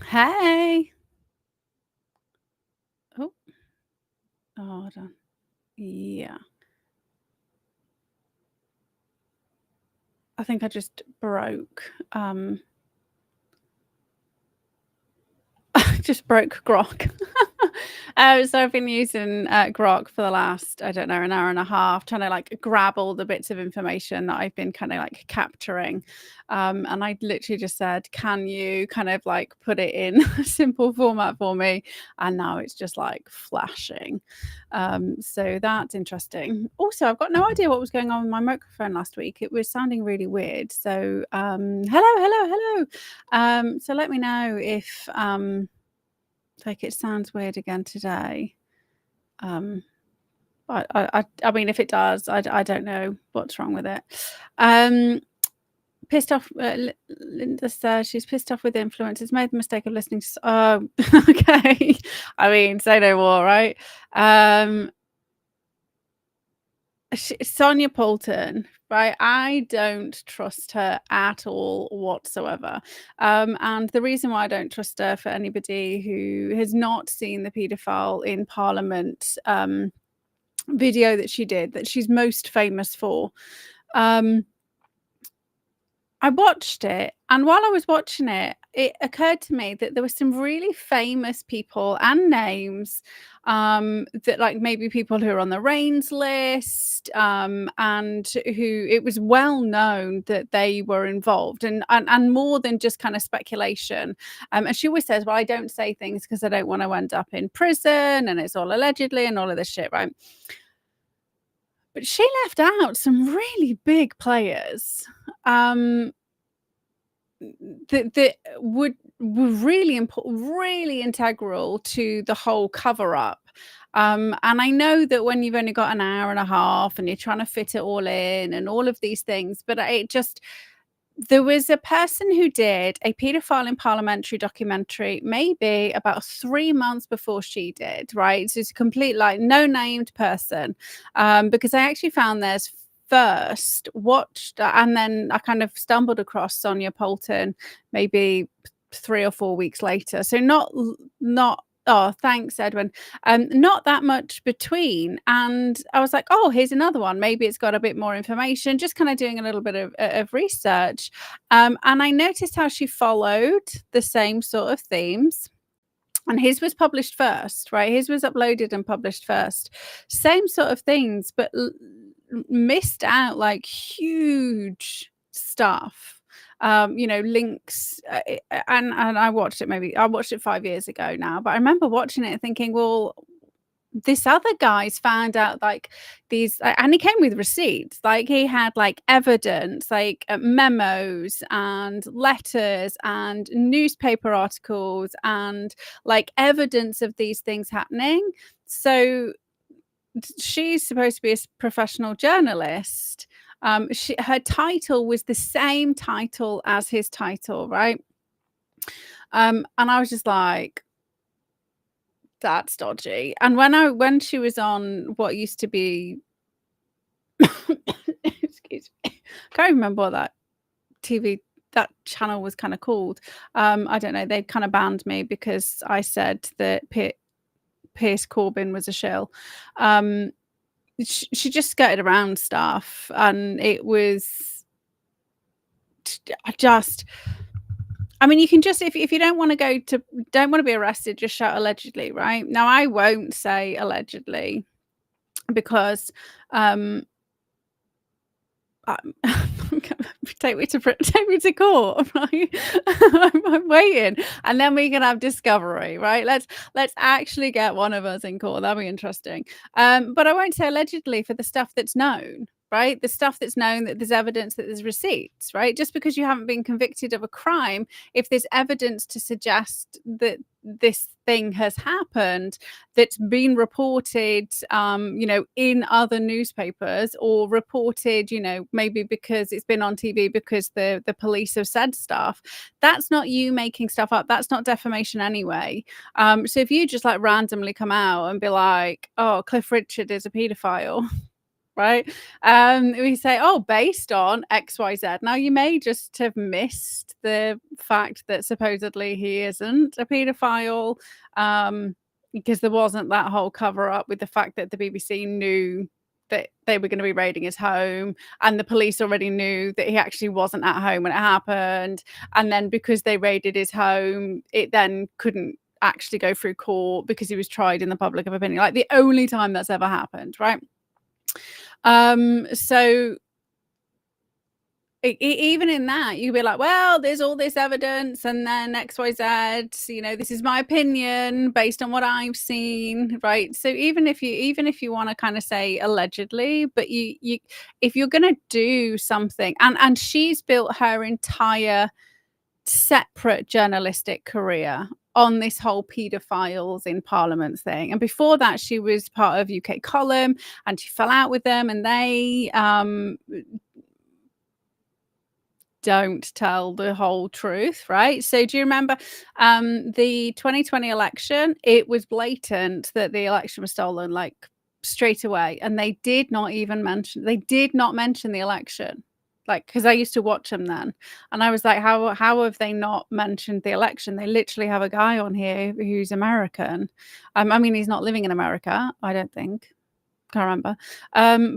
Hey. Oh, hold on. Yeah. I think I just broke, just broke Grok. So I've been using Grok for the last, I don't know, an hour and a half, trying to like grab all the bits of information that I've been kind of like capturing. And I literally just said, can you kind of like put it in a simple format for me? And now it's just like flashing. So that's interesting. Also, I've got no idea what was going on with my microphone last week. It was sounding really weird. So hello. So let me know if like it sounds weird again today. I mean, if it does, I don't know what's wrong with it. Pissed off. Linda says she's pissed off with influencers. Made the mistake of listening to. Oh, okay. I mean, say no more, right? Sonia Poulton, right? I don't trust her at all whatsoever. And the reason why I don't trust her, for anybody who has not seen the paedophile in Parliament video that she did, that she's most famous for, I watched it, and while I was watching it, it occurred to me that there were some really famous people and names, that like maybe people who are on the Reigns list, and who it was well known that they were involved, and more than just kind of speculation. And she always says, "Well, I don't say things because I don't want to end up in prison, and it's all allegedly and all of this shit, right?" But she left out some really big players. That were really important, really integral to the whole cover up. And I know that when you've only got an hour and a half and you're trying to fit it all in and all of these things, but it just, there was a person who did a paedophile in parliamentary documentary maybe about 3 months before she did, right? So it's a complete like no named person, because I actually found theirs first, watched, and then I kind of stumbled across Sonia Poulton maybe 3 or 4 weeks later. So not oh, thanks, Edwin. Not that much between. And I was like, oh, here's another one. Maybe it's got a bit more information, just kind of doing a little bit of research. And I noticed how she followed the same sort of themes. And his was published first, right? His was uploaded and published first. Same sort of things, but missed out like huge stuff. Links, and I watched it 5 years ago now, but I remember watching it and thinking, well, this other guy's found out like these, and he came with receipts, like he had like evidence, like memos and letters and newspaper articles and like evidence of these things happening. So she's supposed to be a professional journalist. Her title was the same title as his title, right? And I was just like, that's dodgy. And when she was on what used to be excuse me, I can't remember what that channel was kind of called. I don't know, they kind of banned me because I said that Pierce Corbyn was a shill. She just skirted around stuff, and it was I mean, you can just, if you don't want to be arrested, just shout allegedly, right? Now, I won't say allegedly because take me to court, right? I'm waiting, and then we can have discovery, right? Let's actually get one of us in court. That'll be interesting. But I won't say allegedly for the stuff that's known, right? The stuff that's known, that there's evidence, that there's receipts, right? Just because you haven't been convicted of a crime, if there's evidence to suggest that this thing has happened, that's been reported, in other newspapers, or reported, maybe because it's been on TV because the police have said stuff, that's not you making stuff up. That's not defamation anyway. So if you just like randomly come out and be like, oh, Cliff Richard is a paedophile, right? We say, oh, based on XYZ. Now, you may just have missed the fact that supposedly he isn't a paedophile, because there wasn't that whole cover up with the fact that the BBC knew that they were going to be raiding his home, and the police already knew that he actually wasn't at home when it happened. And then because they raided his home, it then couldn't actually go through court because he was tried in the public of opinion. Like, the only time that's ever happened, right? So even in that, you'd be like, well, there's all this evidence, and then XYZ, you know, this is my opinion based on what I've seen, right? So even if you want to kind of say allegedly, but you if you're going to do something, and she's built her entire separate journalistic career on this whole paedophiles in Parliament thing. And before that, she was part of UK Column, and she fell out with them, and they don't tell the whole truth, right? So do you remember the 2020 election? It was blatant that the election was stolen, like, straight away, and they did not mention the election. Like, because I used to watch them then, and I was like, how have they not mentioned the election? They literally have a guy on here who's American. I mean, he's not living in America, I don't think. Can't remember.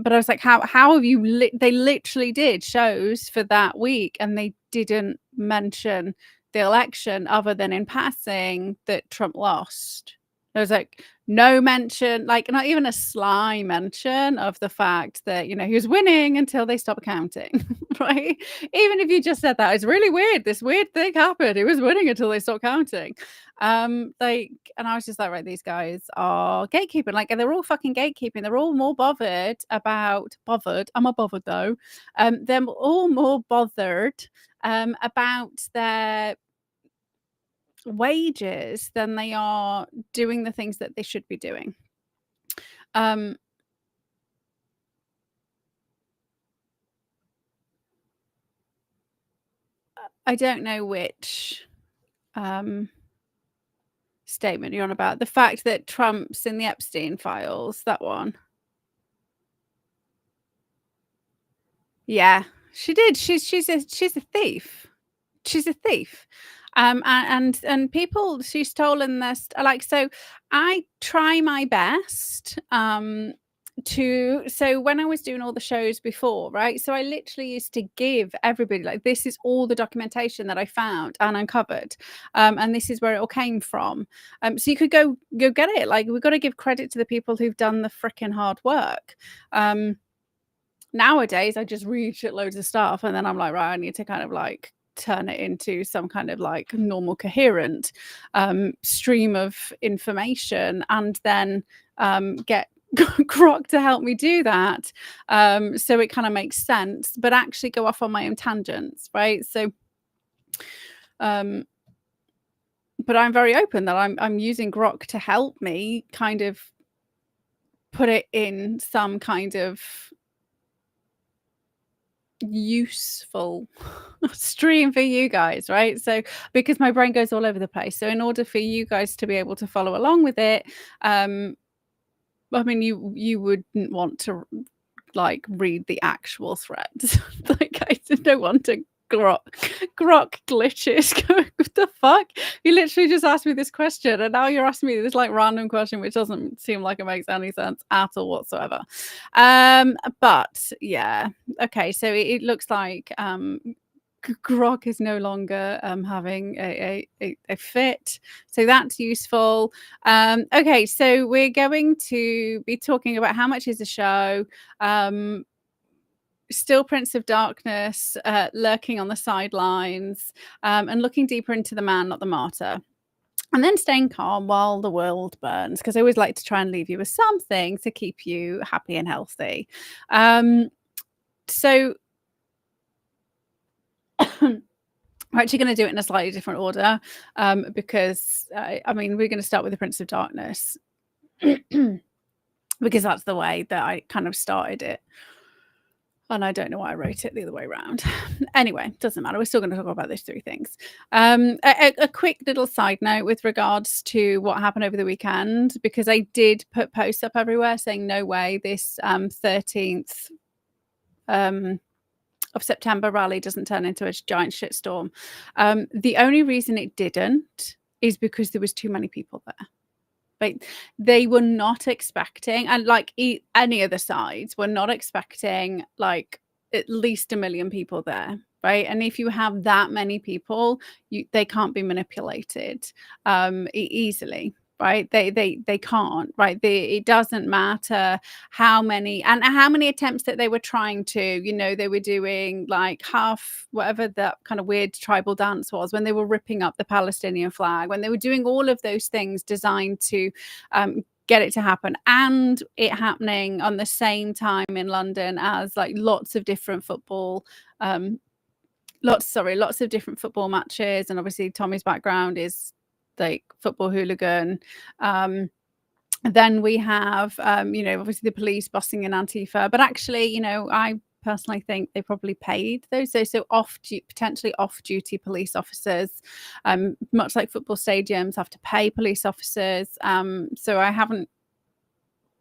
But I was like, how have you they literally did shows for that week, and they didn't mention the election other than in passing that Trump lost. There was like no mention, like not even a sly mention of the fact that, you know, he was winning until they stopped counting, right? Even if you just said that, it's really weird. This weird thing happened. He was winning until they stopped counting. Like, and I was just like, right, these guys are gatekeeping. Like, they're all fucking gatekeeping. They're all more bothered. I'm not bothered though. They're all more bothered about their wages than they are doing the things that they should be doing. I don't know which statement you're on about. The fact that Trump's in the Epstein files, that one. Yeah, she did. She's a thief. She's a thief. And people, she's stolen this, like, so I try my best so when I was doing all the shows before, right, so I literally used to give everybody, like, this is all the documentation that I found and uncovered, and this is where it all came from, so you could go get it. Like, we've got to give credit to the people who've done the freaking hard work. Nowadays I just read shitloads of stuff, and then I'm like, right, I need to kind of like turn it into some kind of like normal coherent stream of information, and then get Grok to help me do that, so it kind of makes sense, but actually go off on my own tangents, right? So but I'm very open that I'm using Grok to help me kind of put it in some kind of useful stream for you guys, right? So because my brain goes all over the place, so in order for you guys to be able to follow along with it, I mean, you wouldn't want to like read the actual threads. Like, I don't want to grok glitches. What the fuck? You literally just asked me this question, and now you're asking me this like random question which doesn't seem like it makes any sense at all whatsoever. But yeah, okay, so it looks like Grok is no longer having a fit, so that's useful. Okay, so we're going to be talking about how much is the show. Still Prince of Darkness lurking on the sidelines, and looking deeper into the man, not the martyr. And then staying calm while the world burns, because I always like to try and leave you with something to keep you happy and healthy. So we're actually going to do it in a slightly different order, because I mean, we're going to start with the Prince of Darkness because that's the way that I kind of started it. And I don't know why I wrote it the other way around. Anyway, doesn't matter. We're still going to talk about those three things. A quick little side note with regards to what happened over the weekend, because I did put posts up everywhere saying no way this 13th of September rally doesn't turn into a giant shitstorm. The only reason it didn't is because there was too many people there. Like, they were not expecting, and like any other sides were not expecting like at least 1 million people there, right? And if you have that many people, they can't be manipulated easily, right? They can't, right? It doesn't matter how many attempts that they were trying to, they were doing like half whatever that kind of weird tribal dance was, when they were ripping up the Palestinian flag, when they were doing all of those things designed to get it to happen, and it happening on the same time in London as like lots of different football lots of different football matches. And obviously Tommy's background is like football hooligan. Then we have obviously the police busting in Antifa, but actually I personally think they probably paid those potentially off-duty police officers, much like football stadiums have to pay police officers. So I haven't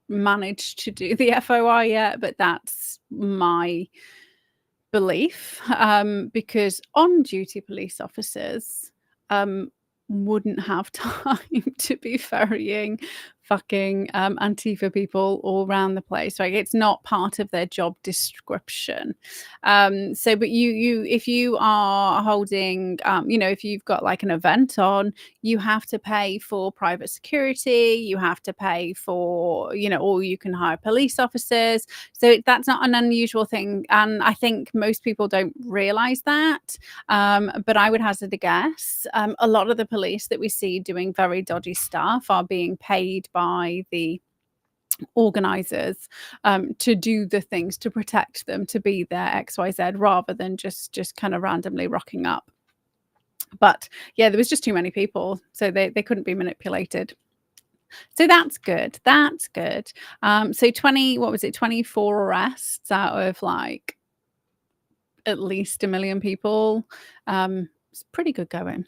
managed to do the FOI yet, but that's my belief, because on-duty police officers wouldn't have time to be ferrying fucking Antifa people all around the place. Like, it's not part of their job description. But you if you are holding if you've got like an event on, you have to pay for private security, you have to pay for or you can hire police officers. So that's not an unusual thing, and I think most people don't realize that. But I would hazard a guess, a lot of the police that we see doing very dodgy stuff are being paid by the organizers to do the things to protect them, to be their XYZ, rather than just kind of randomly rocking up. But yeah, there was just too many people, so they couldn't be manipulated. So that's good. So 24 arrests out of like at least 1 million people. It's pretty good going.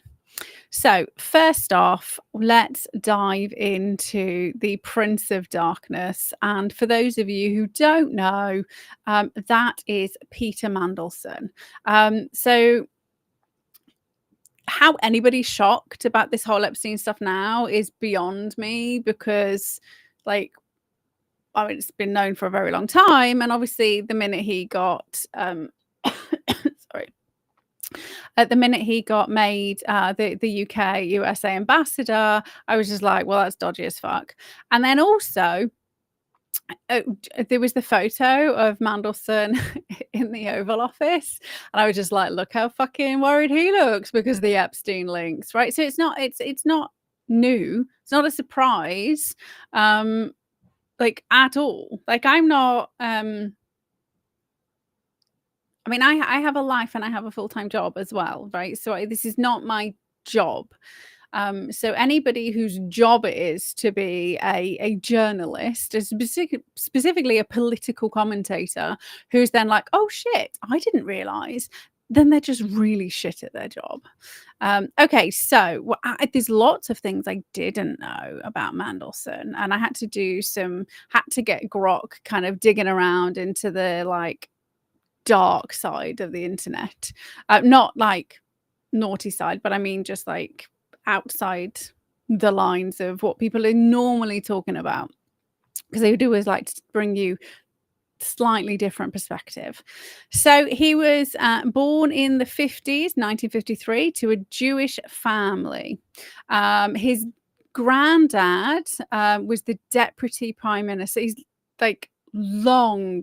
So first off, let's dive into the Prince of Darkness. And for those of you who don't know, that is Peter Mandelson. So how anybody's shocked about this whole Epstein stuff now is beyond me, because it's been known for a very long time. And obviously the minute he got the minute he got made the UK USA ambassador, I was just like, well, that's dodgy as fuck. And then also there was the photo of Mandelson in the Oval Office, and I was just like, look how fucking worried he looks because of the Epstein links, right? So it's not new, it's not a surprise like at all. Like, I'm not I have a life and I have a full-time job as well, right? So this is not my job. So anybody whose job it is to be a journalist, specifically a political commentator, who's then like, oh shit, I didn't realize, then they're just really shit at their job. Okay, so there's lots of things I didn't know about Mandelson, and I had to get grok kind of digging around into the like dark side of the internet, not like naughty side, but I mean just like outside the lines of what people are normally talking about, because they do always like to bring you slightly different perspective. So he was born in the 50s, 1953, to a Jewish family. His granddad was the deputy prime minister. He's like long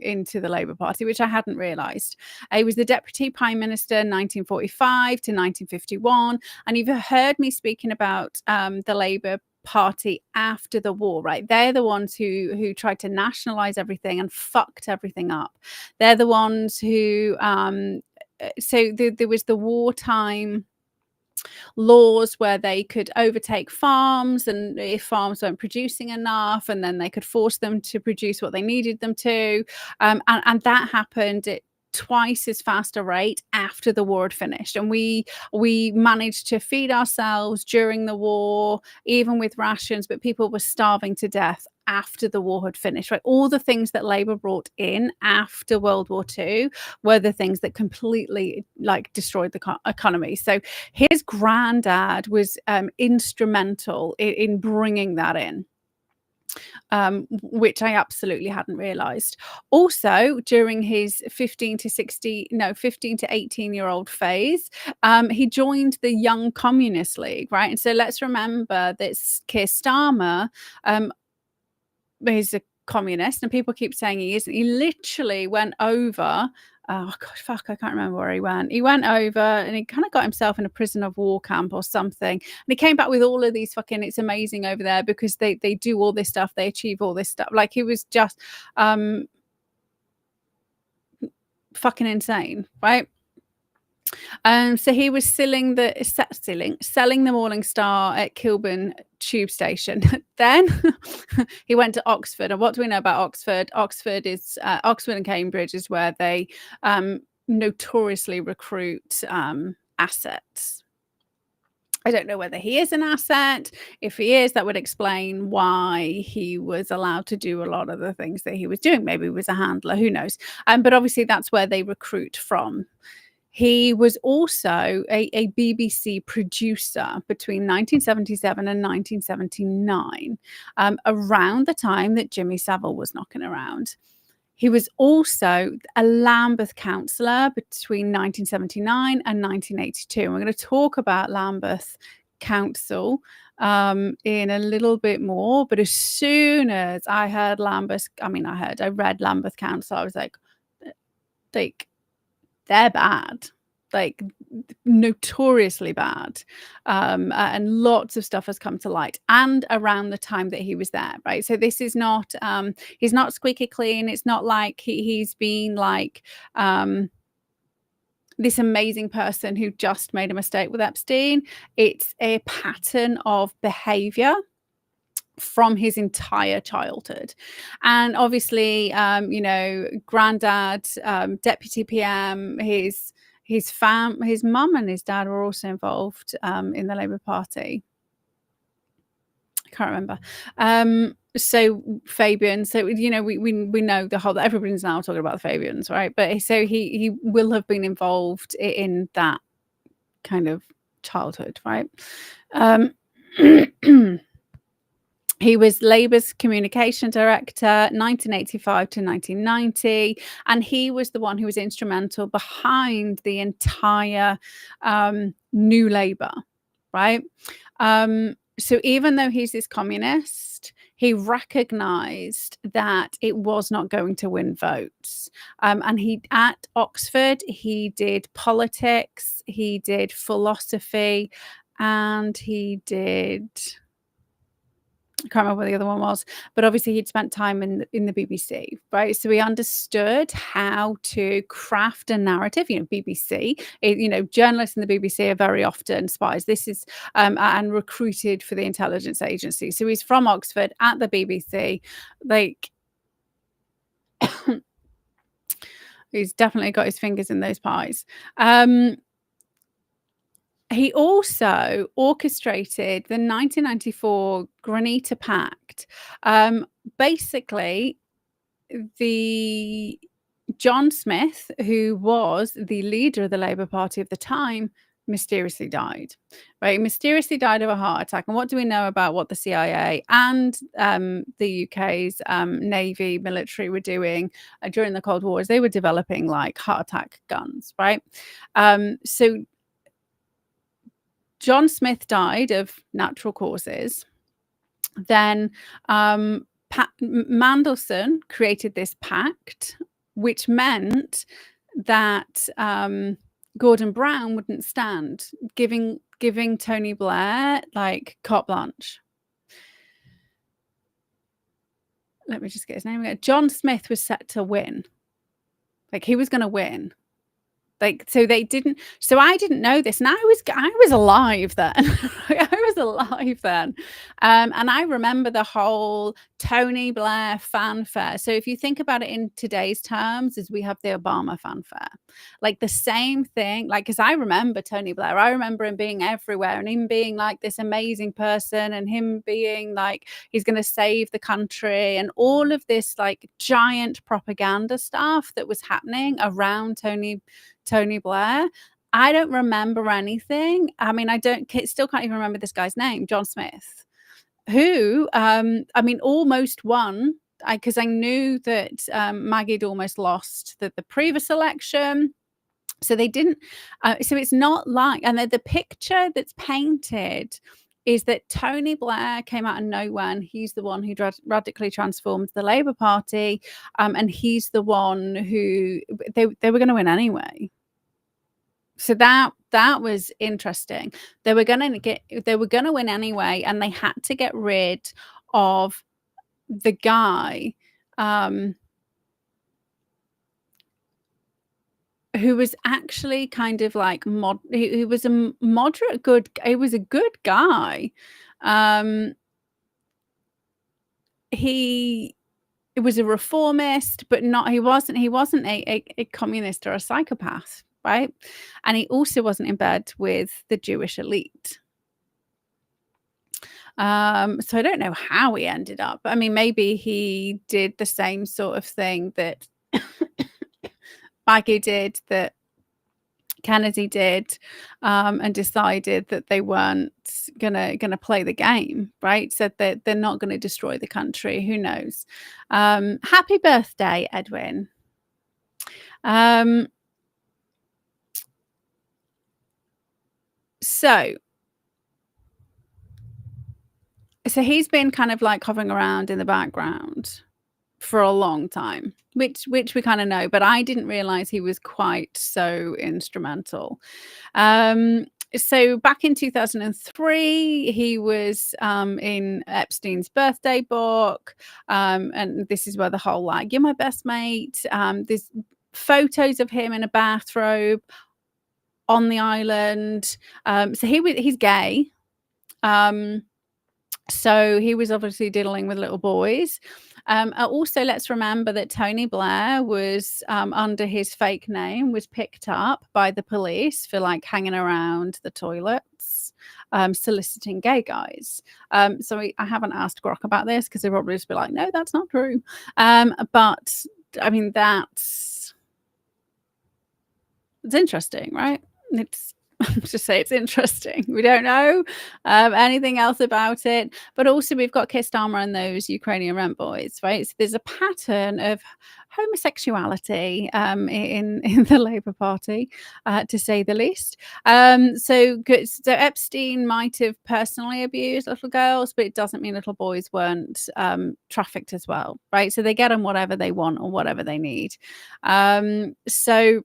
into the Labour Party, which I hadn't realised. He was the deputy prime minister 1945 to 1951, and you've heard me speaking about the Labour Party after the war, right? They're the ones who tried to nationalise everything and fucked everything up. They're the ones who there was the wartime laws where they could overtake farms, and if farms weren't producing enough, and then they could force them to produce what they needed them to. And that happened at twice as fast a rate after the war had finished. And we managed to feed ourselves during the war, even with rations, but people were starving to death after the war had finished, right? All the things that Labour brought in after World War II were the things that completely like destroyed the economy. So his granddad was instrumental in bringing that in. Which I absolutely hadn't realized. Also, during his 15 to 18-year-old phase, he joined the Young Communist League, right? And so let's remember that Keir Starmer is a communist, and people keep saying he isn't. He literally went over. Oh God, fuck! I can't remember where he went. He went over and he kind of got himself in a prison of war camp or something. And he came back with all of these fucking. It's amazing over there because they do all this stuff. They achieve all this stuff. Like he was just fucking insane, right? So he was selling the Morning Star at Kilburn tube station. Then he went to Oxford. And what do we know about Oxford? Oxford and Cambridge is where they notoriously recruit assets. I don't know whether he is an asset. If he is, that would explain why he was allowed to do a lot of the things that he was doing. Maybe he was a handler, who knows? But obviously that's where they recruit from. He was also a BBC producer between 1977 and 1979, around the time that Jimmy Savile was knocking around. He was also a Lambeth councillor between 1979 and 1982. And we're going to talk about Lambeth Council in a little bit more. But as soon as I heard I read Lambeth Council, I was like, they're bad, like notoriously bad. And lots of stuff has come to light, and around the time that he was there, right? So this is not, he's not squeaky clean. It's not like he's been like this amazing person who just made a mistake with Epstein. It's a pattern of behavior from his entire childhood. And obviously, granddad, deputy PM, his mum and his dad were also involved in the Labour Party. I can't remember. So Fabian, so we know the whole, everybody's now talking about the Fabians, right? But so he will have been involved in that kind of childhood, right? He was Labour's communication director, 1985 to 1990, and he was the one who was instrumental behind the entire New Labour, right? So even though he's this communist, he recognised that it was not going to win votes. And at Oxford, he did politics, he did philosophy, and he did... I can't remember what the other one was, but obviously he'd spent time in the BBC, right? So he understood how to craft a narrative. BBC, journalists in the BBC are very often spies. This is and recruited for the intelligence agency. So he's from Oxford at the BBC. Like, he's definitely got his fingers in those pies. He also orchestrated the 1994 Granita Pact. Basically, the John Smith, who was the leader of the Labour Party of the time, mysteriously died. Right, mysteriously died of a heart attack. And what do we know about what the CIA and the UK's Navy military were doing during the Cold War? Is they were developing like heart attack guns, right? So John Smith died of natural causes. Then Mandelson created this pact, which meant that Gordon Brown wouldn't stand, giving Tony Blair like carte blanche. Let me just get his name again. John Smith was set to win. Like, he was going to win. Like, so they didn't, so I didn't know this, and I was alive then. I was alive then. And I remember the whole Tony Blair fanfare. So if you think about it in today's terms, is we have the Obama fanfare, like the same thing. Like, because I remember Tony Blair, I remember him being everywhere and him being like this amazing person and him being like he's going to save the country and all of this like giant propaganda stuff that was happening around Tony Blair. I don't remember anything. I mean, still can't even remember this guy's name, John Smith, who, I mean, almost won, because I knew that Maggie had almost lost the previous election. So they didn't, so it's not like, and the picture that's painted is that Tony Blair came out of nowhere and he's the one who radically transformed the Labour Party, and he's the one who they were going to win anyway. So that was interesting. They were going to win anyway, and they had to get rid of the guy who was actually kind of like he was a moderate good. He was a good guy. He was a reformist, but he wasn't a communist or a psychopath. Right. And he also wasn't in bed with the Jewish elite. So I don't know how he ended up. I mean, maybe he did the same sort of thing that Maggie did, that Kennedy did, and decided that they weren't gonna play the game, right? Said that they're not going to destroy the country. Who knows? Happy birthday, Edwin. So he's been kind of like hovering around in the background for a long time, which we kind of know, but I didn't realize he was quite so instrumental. So back in 2003, he was in Epstein's birthday book, and this is where the whole like "you're my best mate." There's photos of him in a bathrobe on the island. So he's gay. So he was obviously diddling with little boys. Also, let's remember that Tony Blair was under his fake name, was picked up by the police for like hanging around the toilets, soliciting gay guys. So I haven't asked Grok about this because they'll probably just be like, no, that's not true. But I mean, it's interesting, right? It's just say it's interesting. We don't know anything else about it, but also we've got Keir Starmer and those Ukrainian rent boys, right? So there's a pattern of homosexuality in the Labour Party, to say the least. So Epstein might have personally abused little girls, but it doesn't mean little boys weren't trafficked as well, right? So they get them whatever they want or whatever they need. So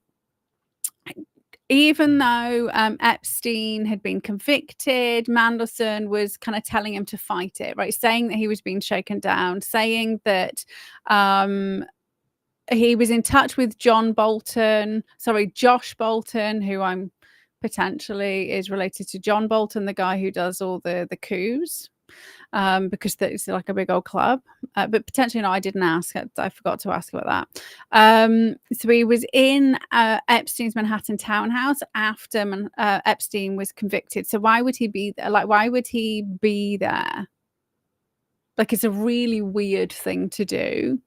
even though Epstein had been convicted, Mandelson was kind of telling him to fight it, right? Saying that he was being shaken down, saying that he was in touch with Josh Bolton, who I'm potentially is related to John Bolton, the guy who does all the coups. Because it's like a big old club, but potentially not. I didn't ask. I forgot to ask about that. So he was in Epstein's Manhattan townhouse after Epstein was convicted. So why would he be there? Like, why would he be there? Like, it's a really weird thing to do.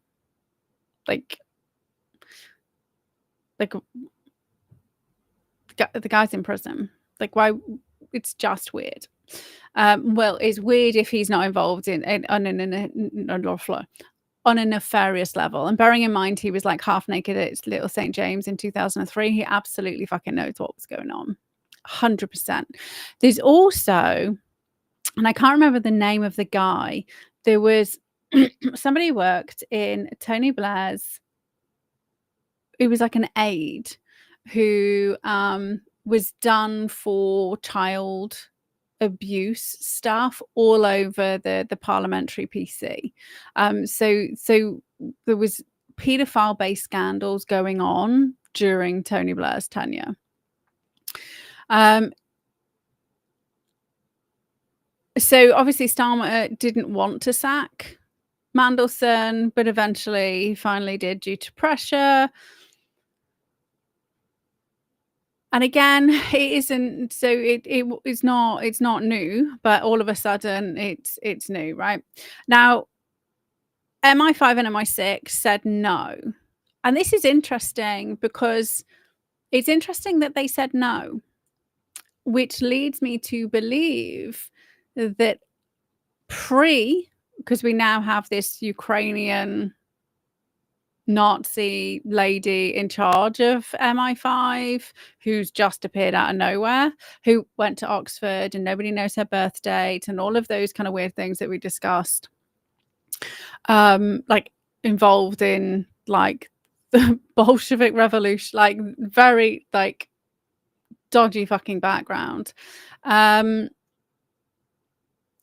Like the guy's in prison. Like, why? It's just weird. Well, it's weird if he's not involved on a nefarious level. And bearing in mind, he was like half naked at Little St. James in 2003. He absolutely fucking knows what was going on. 100%. There's also, and I can't remember the name of the guy, there was somebody who worked in Tony Blair's, it was like an aide who was done for child abuse stuff all over the parliamentary PC. So there was paedophile based scandals going on during Tony Blair's tenure. So obviously Starmer didn't want to sack Mandelson, but eventually finally did due to pressure. And again, it isn't, so it's not new, but all of a sudden it's new, right? Now, MI5 and MI6 said no. And this is interesting because it's interesting that they said no, which leads me to believe that because we now have this Ukrainian Nazi lady in charge of MI5 who's just appeared out of nowhere, who went to Oxford and nobody knows her birth date and all of those kind of weird things that we discussed, like involved in like the Bolshevik revolution, like very like dodgy fucking background.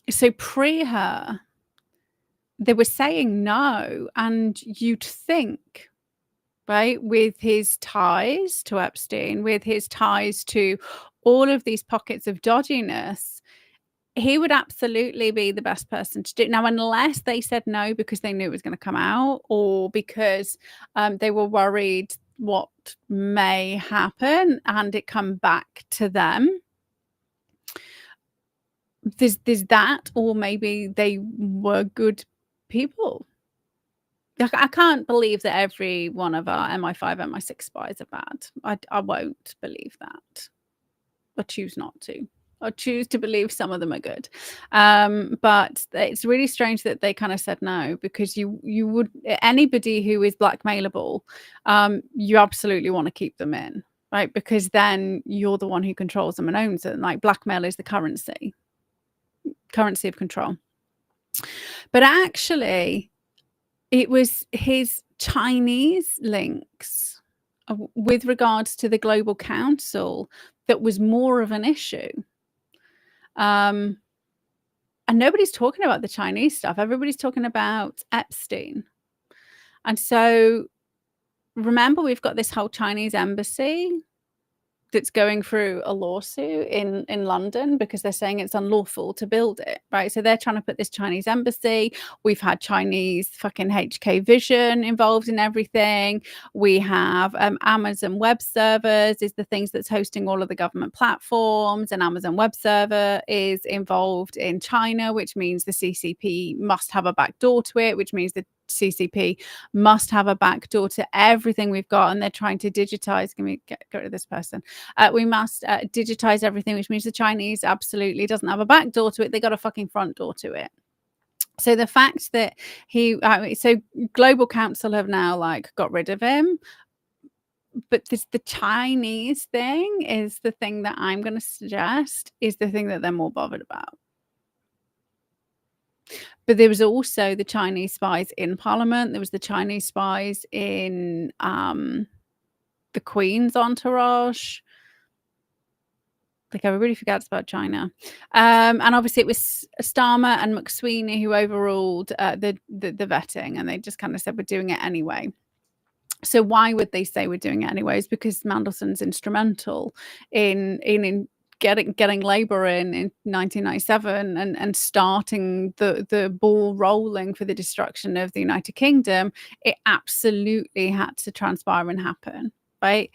So pre her, they were saying no, and you'd think, right, with his ties to Epstein, with his ties to all of these pockets of dodginess, he would absolutely be the best person to do. Now, unless they said no because they knew it was going to come out, or because they were worried what may happen and it come back to them. There's that, or maybe they were good people. I can't believe that every one of our MI5, MI6 spies are bad. I won't believe that. I choose not to. I choose to believe some of them are good. But it's really strange that they kind of said no, because you would, anybody who is blackmailable, you absolutely want to keep them in, right? Because then you're the one who controls them and owns them. Like, blackmail is the currency of control. But actually, it was his Chinese links with regards to the Global Council that was more of an issue. And nobody's talking about the Chinese stuff. Everybody's talking about Epstein. And so remember, we've got this whole Chinese embassy that's going through a lawsuit in London because they're saying it's unlawful to build it, right? So they're trying to put this Chinese embassy. We've had Chinese fucking HK Vision involved in everything. We have Amazon Web Servers is the things that's hosting all of the government platforms, and Amazon Web Server is involved in China, which means the CCP must have a back door to it, which means the CCP must have a back door to everything we've got, and they're trying to digitize. Can we get rid of this person? We must digitize everything, which means the Chinese absolutely doesn't have a back door to it. They got a fucking front door to it. So the fact that so Global Council have now like got rid of him, but the Chinese thing is the thing that I'm going to suggest is the thing that they're more bothered about. But there was also the Chinese spies in Parliament. There was the Chinese spies in the Queen's entourage. Like, everybody forgets about China. And obviously it was Starmer and McSweeney who overruled the vetting, and they just kind of said, we're doing it anyway. So why would they say we're doing it anyways? Because Mandelson's instrumental in getting Labour in 1997 and starting the ball rolling for the destruction of the United Kingdom. It absolutely had to transpire and happen, right?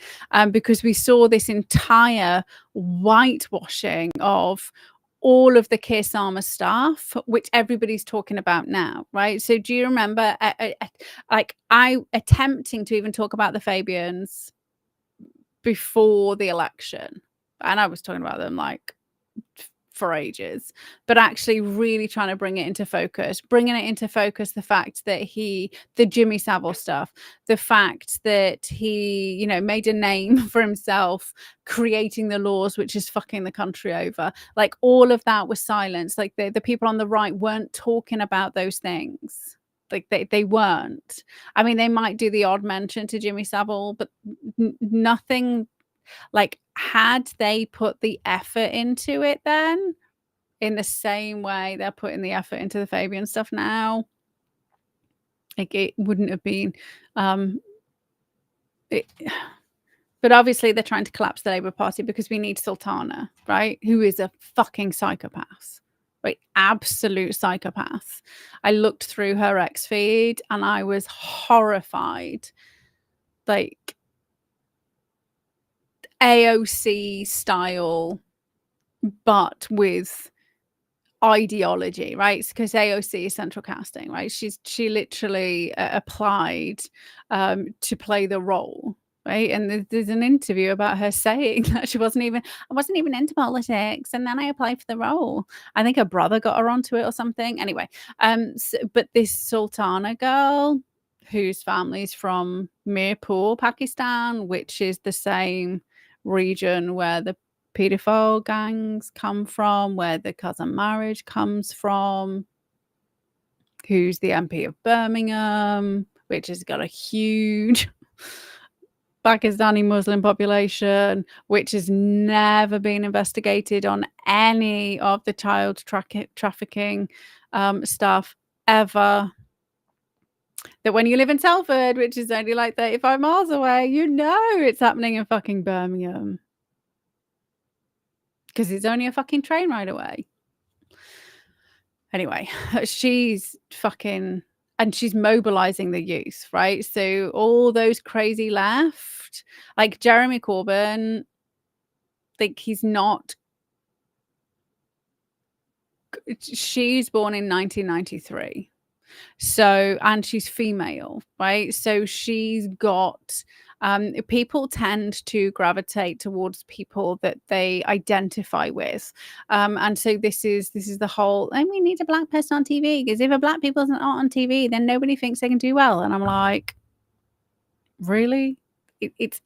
Because we saw this entire whitewashing of all of the Keir Starmer stuff, which everybody's talking about now, right? So do you remember, I attempting to even talk about the Fabians before the election, and I was talking about them like for ages, but actually really trying to bringing it into focus the fact that the Jimmy Savile stuff, the fact that he, made a name for himself creating the laws which is fucking the country over, like all of that was silenced. Like the people on the right weren't talking about those things. Like they weren't. I mean, they might do the odd mention to Jimmy Savile, but nothing. Like, had they put the effort into it then, in the same way they're putting the effort into the Fabian stuff now, like, it wouldn't have been But obviously they're trying to collapse the Labour Party because we need Sultana, right? Who is a fucking psychopath, right? Absolute psychopath. I looked through her X feed and I was horrified. Like AOC style, but with ideology, right? Because AOC is central casting, right? She literally applied to play the role, right? And there's an interview about her saying that I wasn't even into politics, and then I applied for the role. I think her brother got her onto it or something. Anyway, but this Sultana girl, whose family's from Mirpur, Pakistan, which is the same region where the pedophile gangs come from, where the cousin marriage comes from, who's the MP of Birmingham, which has got a huge Pakistani Muslim population, which has never been investigated on any of the child trafficking stuff ever. That when you live in Telford, which is only like 35 miles away, you know it's happening in fucking Birmingham. Because it's only a fucking train ride away. Anyway, she's fucking, and she's mobilizing the youth, right? So all those crazy left, like Jeremy Corbyn, like he's not. She's born in 1993. So, and she's female, right? So she's got, people tend to gravitate towards people that they identify with. And so this is the whole, and we need a black person on TV, because if a black person aren't on TV, then nobody thinks they can do well. And I'm like, really? It's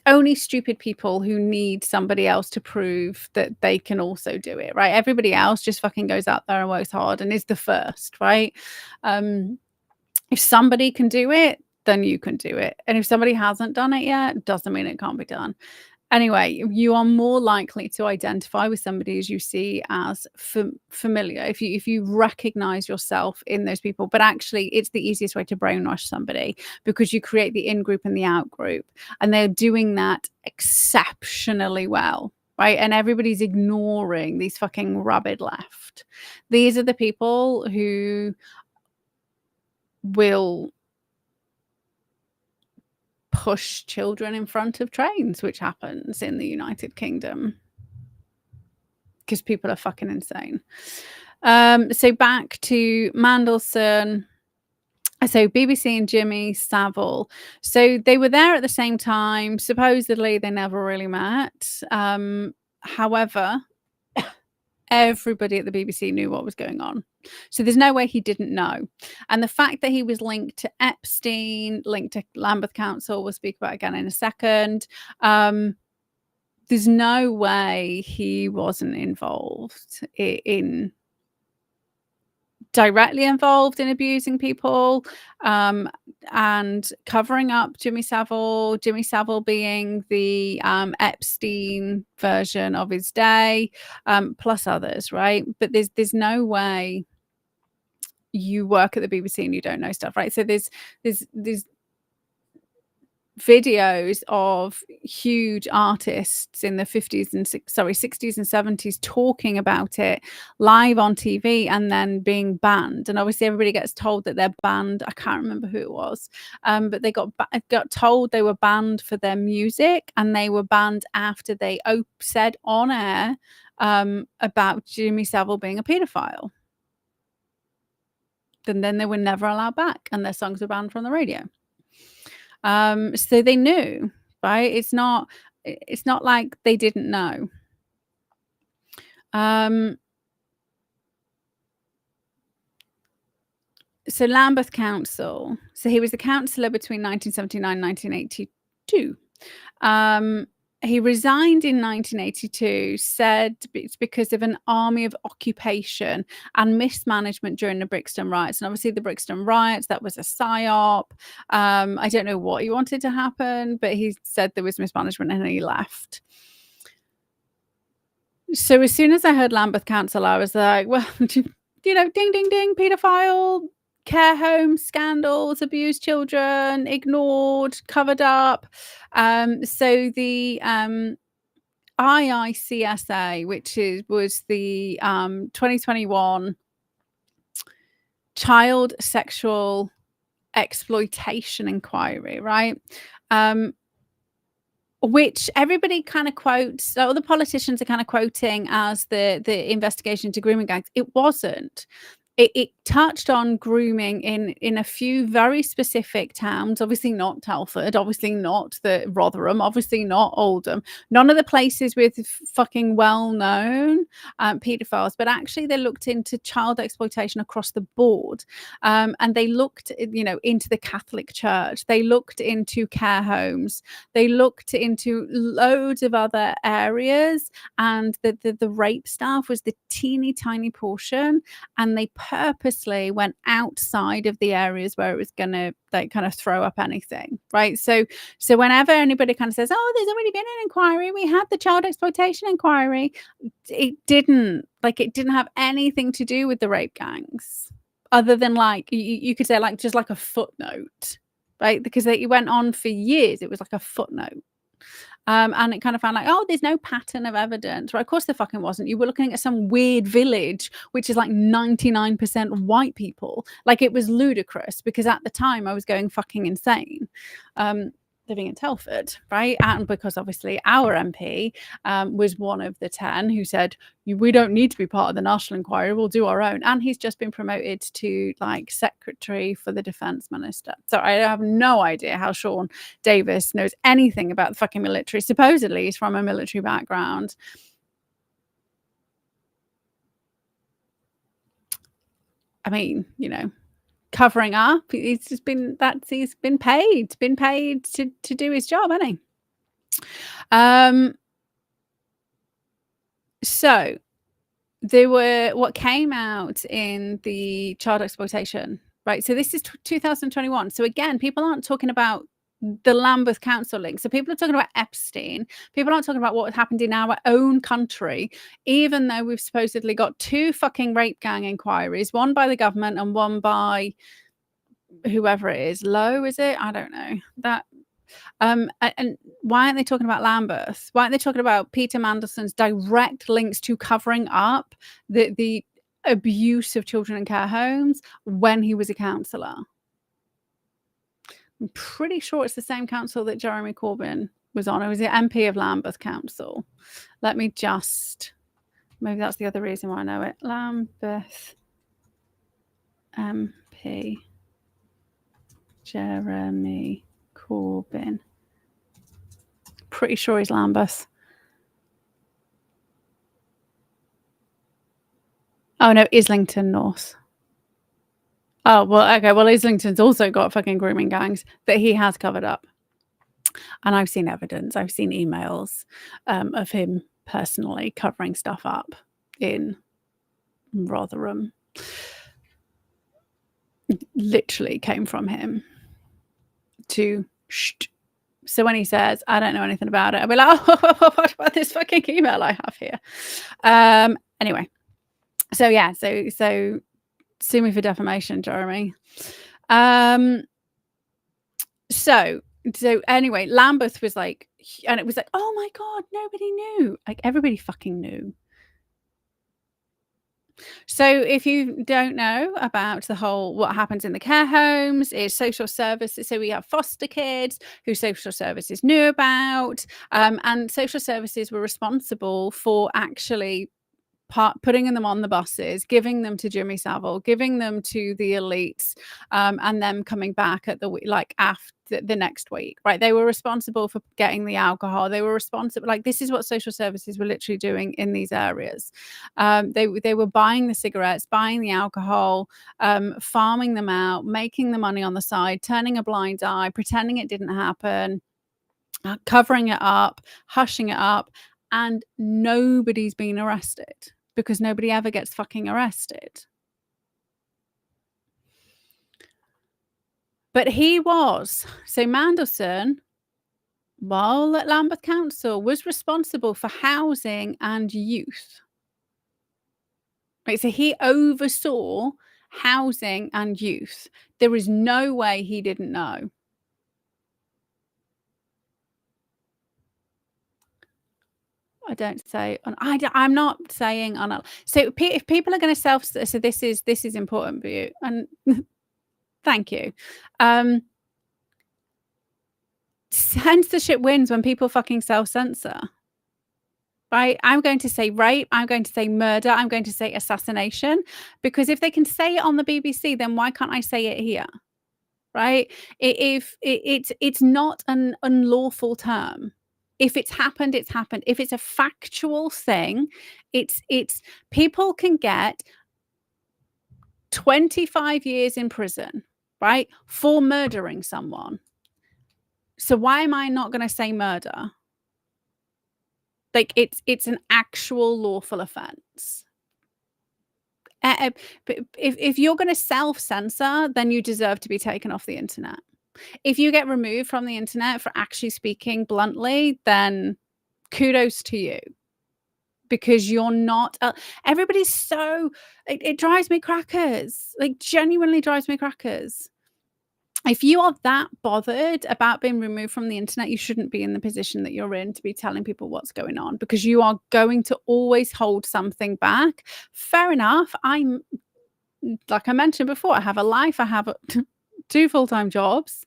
only stupid people who need somebody else to prove that they can also do it, right? Everybody else just fucking goes out there and works hard and is the first, right? If somebody can do it, then you can do it. And if somebody hasn't done it yet, doesn't mean it can't be done. Anyway, you are more likely to identify with somebody as you see as familiar if you recognize yourself in those people. But actually, it's the easiest way to brainwash somebody, because you create the in-group and the out-group, and they're doing that exceptionally well, right? And everybody's ignoring these fucking rabid left. These are the people who will push children in front of trains, which happens in the United Kingdom because people are fucking insane. So back to Mandelson. So BBC and Jimmy Savile. So they were there at the same time. Supposedly they never really met. However, everybody at the BBC knew what was going on. So there's no way he didn't know. And the fact that he was linked to Epstein, linked to Lambeth Council, we'll speak about again in a second. There's no way he wasn't directly involved in abusing people, and covering up Jimmy Savile being the Epstein version of his day, plus others, right? But there's no way you work at the BBC and you don't know stuff, right? So there's videos of huge artists in the 60s and 70s talking about it live on TV and then being banned. And obviously everybody gets told that they're banned. I can't remember who it was, but they got told they were banned for their music, and they were banned after they said on air about Jimmy Savile being a paedophile. And then they were never allowed back, and their songs were banned from the radio. So they knew, right? It's not like they didn't know. So Lambeth Council. So he was a councillor between 1979 and 1982. He resigned in 1982, said it's because of an army of occupation and mismanagement during the Brixton riots. And obviously the Brixton riots, that was a psyop. I don't know what he wanted to happen, but he said there was mismanagement and he left. So as soon as I heard Lambeth Council, I was like, well, ding, ding, ding, paedophile, care home scandals, abused children, ignored, covered up. So the IICSA, which was the 2021 Child Sexual Exploitation Inquiry, right? Which everybody kind of quotes, all the politicians are kind of quoting as the investigation into grooming gangs. It wasn't. It touched on grooming in a few very specific towns, obviously not Telford, obviously not the Rotherham, obviously not Oldham, none of the places with fucking well-known paedophiles, but actually they looked into child exploitation across the board. And they looked, into the Catholic Church, they looked into care homes, they looked into loads of other areas, and the rape stuff was the teeny tiny portion, and they purposely went outside of the areas where it was gonna kind of throw up anything, right? So whenever anybody kind of says, oh, there's already been an inquiry, we had the child exploitation inquiry, it didn't have anything to do with the rape gangs, other than you could say just like a footnote, right? Because it went on for years. It was like a footnote. And it kind of found oh, there's no pattern of evidence. Right? Of course there fucking wasn't. You were looking at some weird village, which is like 99% white people. Like, it was ludicrous, because at the time I was going fucking insane. Living in Telford, right? And because obviously our MP was one of the 10 who said, we don't need to be part of the national inquiry, we'll do our own. And he's just been promoted to secretary for the defense minister. So I have no idea how Sean Davis knows anything about the fucking military. Supposedly he's from a military background. I mean, covering up. He's been paid to do his job, hasn't he? So there were what came out in the child exploitation, right? So this is 2021. So again, people aren't talking about the Lambeth Council link. So people are talking about Epstein. People aren't talking about what happened in our own country, even though we've supposedly got 2 fucking rape gang inquiries, one by the government and one by whoever it is. Lowe, is it? I don't know. That and why aren't they talking about Lambeth? Why aren't they talking about Peter Mandelson's direct links to covering up the abuse of children in care homes when he was a councillor? I'm pretty sure it's the same council that Jeremy Corbyn was on. It was the MP of Lambeth Council. Let me just... Maybe that's the other reason why I know it. Lambeth MP Jeremy Corbyn. Pretty sure he's Lambeth. Oh no, Islington North. Oh, well, okay. Well, Islington's also got fucking grooming gangs that he has covered up. And I've seen evidence. I've seen emails of him personally covering stuff up in Rotherham. Literally came from him to So when he says, I don't know anything about it, I'll be like, oh, what about this fucking email I have here? Anyway, so yeah, so sue me for defamation, Jeremy. So anyway, Lambeth was like, and it was like, oh my God, nobody knew. Like, everybody fucking knew. So if you don't know about the whole what happens in the care homes, is social services. So we have foster kids who social services knew about, and social services were responsible for actually putting them on the buses, giving them to Jimmy Savile, giving them to the elites, and them coming back at after the next week, right? They were responsible for getting the alcohol. They were responsible. This is what social services were literally doing in these areas. They were buying the cigarettes, buying the alcohol, farming them out, making the money on the side, turning a blind eye, pretending it didn't happen, covering it up, hushing it up. And nobody's been arrested, because nobody ever gets fucking arrested. But so Mandelson, while at Lambeth Council, was responsible for housing and youth. Right, so he oversaw housing and youth. There is no way he didn't know. I don't say on. I'm not saying on. So if people are going to so this is important for you, and thank you. Censorship wins when people fucking self-censor. Right? I'm going to say rape, I'm going to say murder, I'm going to say assassination, because if they can say it on the BBC, then why can't I say it here? Right? It's not an unlawful term. If it's happened, it's happened. If it's a factual thing, it's people can get 25 years in prison, right, for murdering someone. So why am I not going to say murder? Like, it's an actual lawful offense. But if you're going to self-censor, then you deserve to be taken off the internet. If you get removed from the internet for actually speaking bluntly, then kudos to you, because you're not. Everybody's so. It drives me crackers. Like, genuinely drives me crackers. If you are that bothered about being removed from the internet, you shouldn't be in the position that you're in to be telling people what's going on, because you are going to always hold something back. Fair enough. I'm, like I mentioned before, I have a life. I have 2 full-time jobs.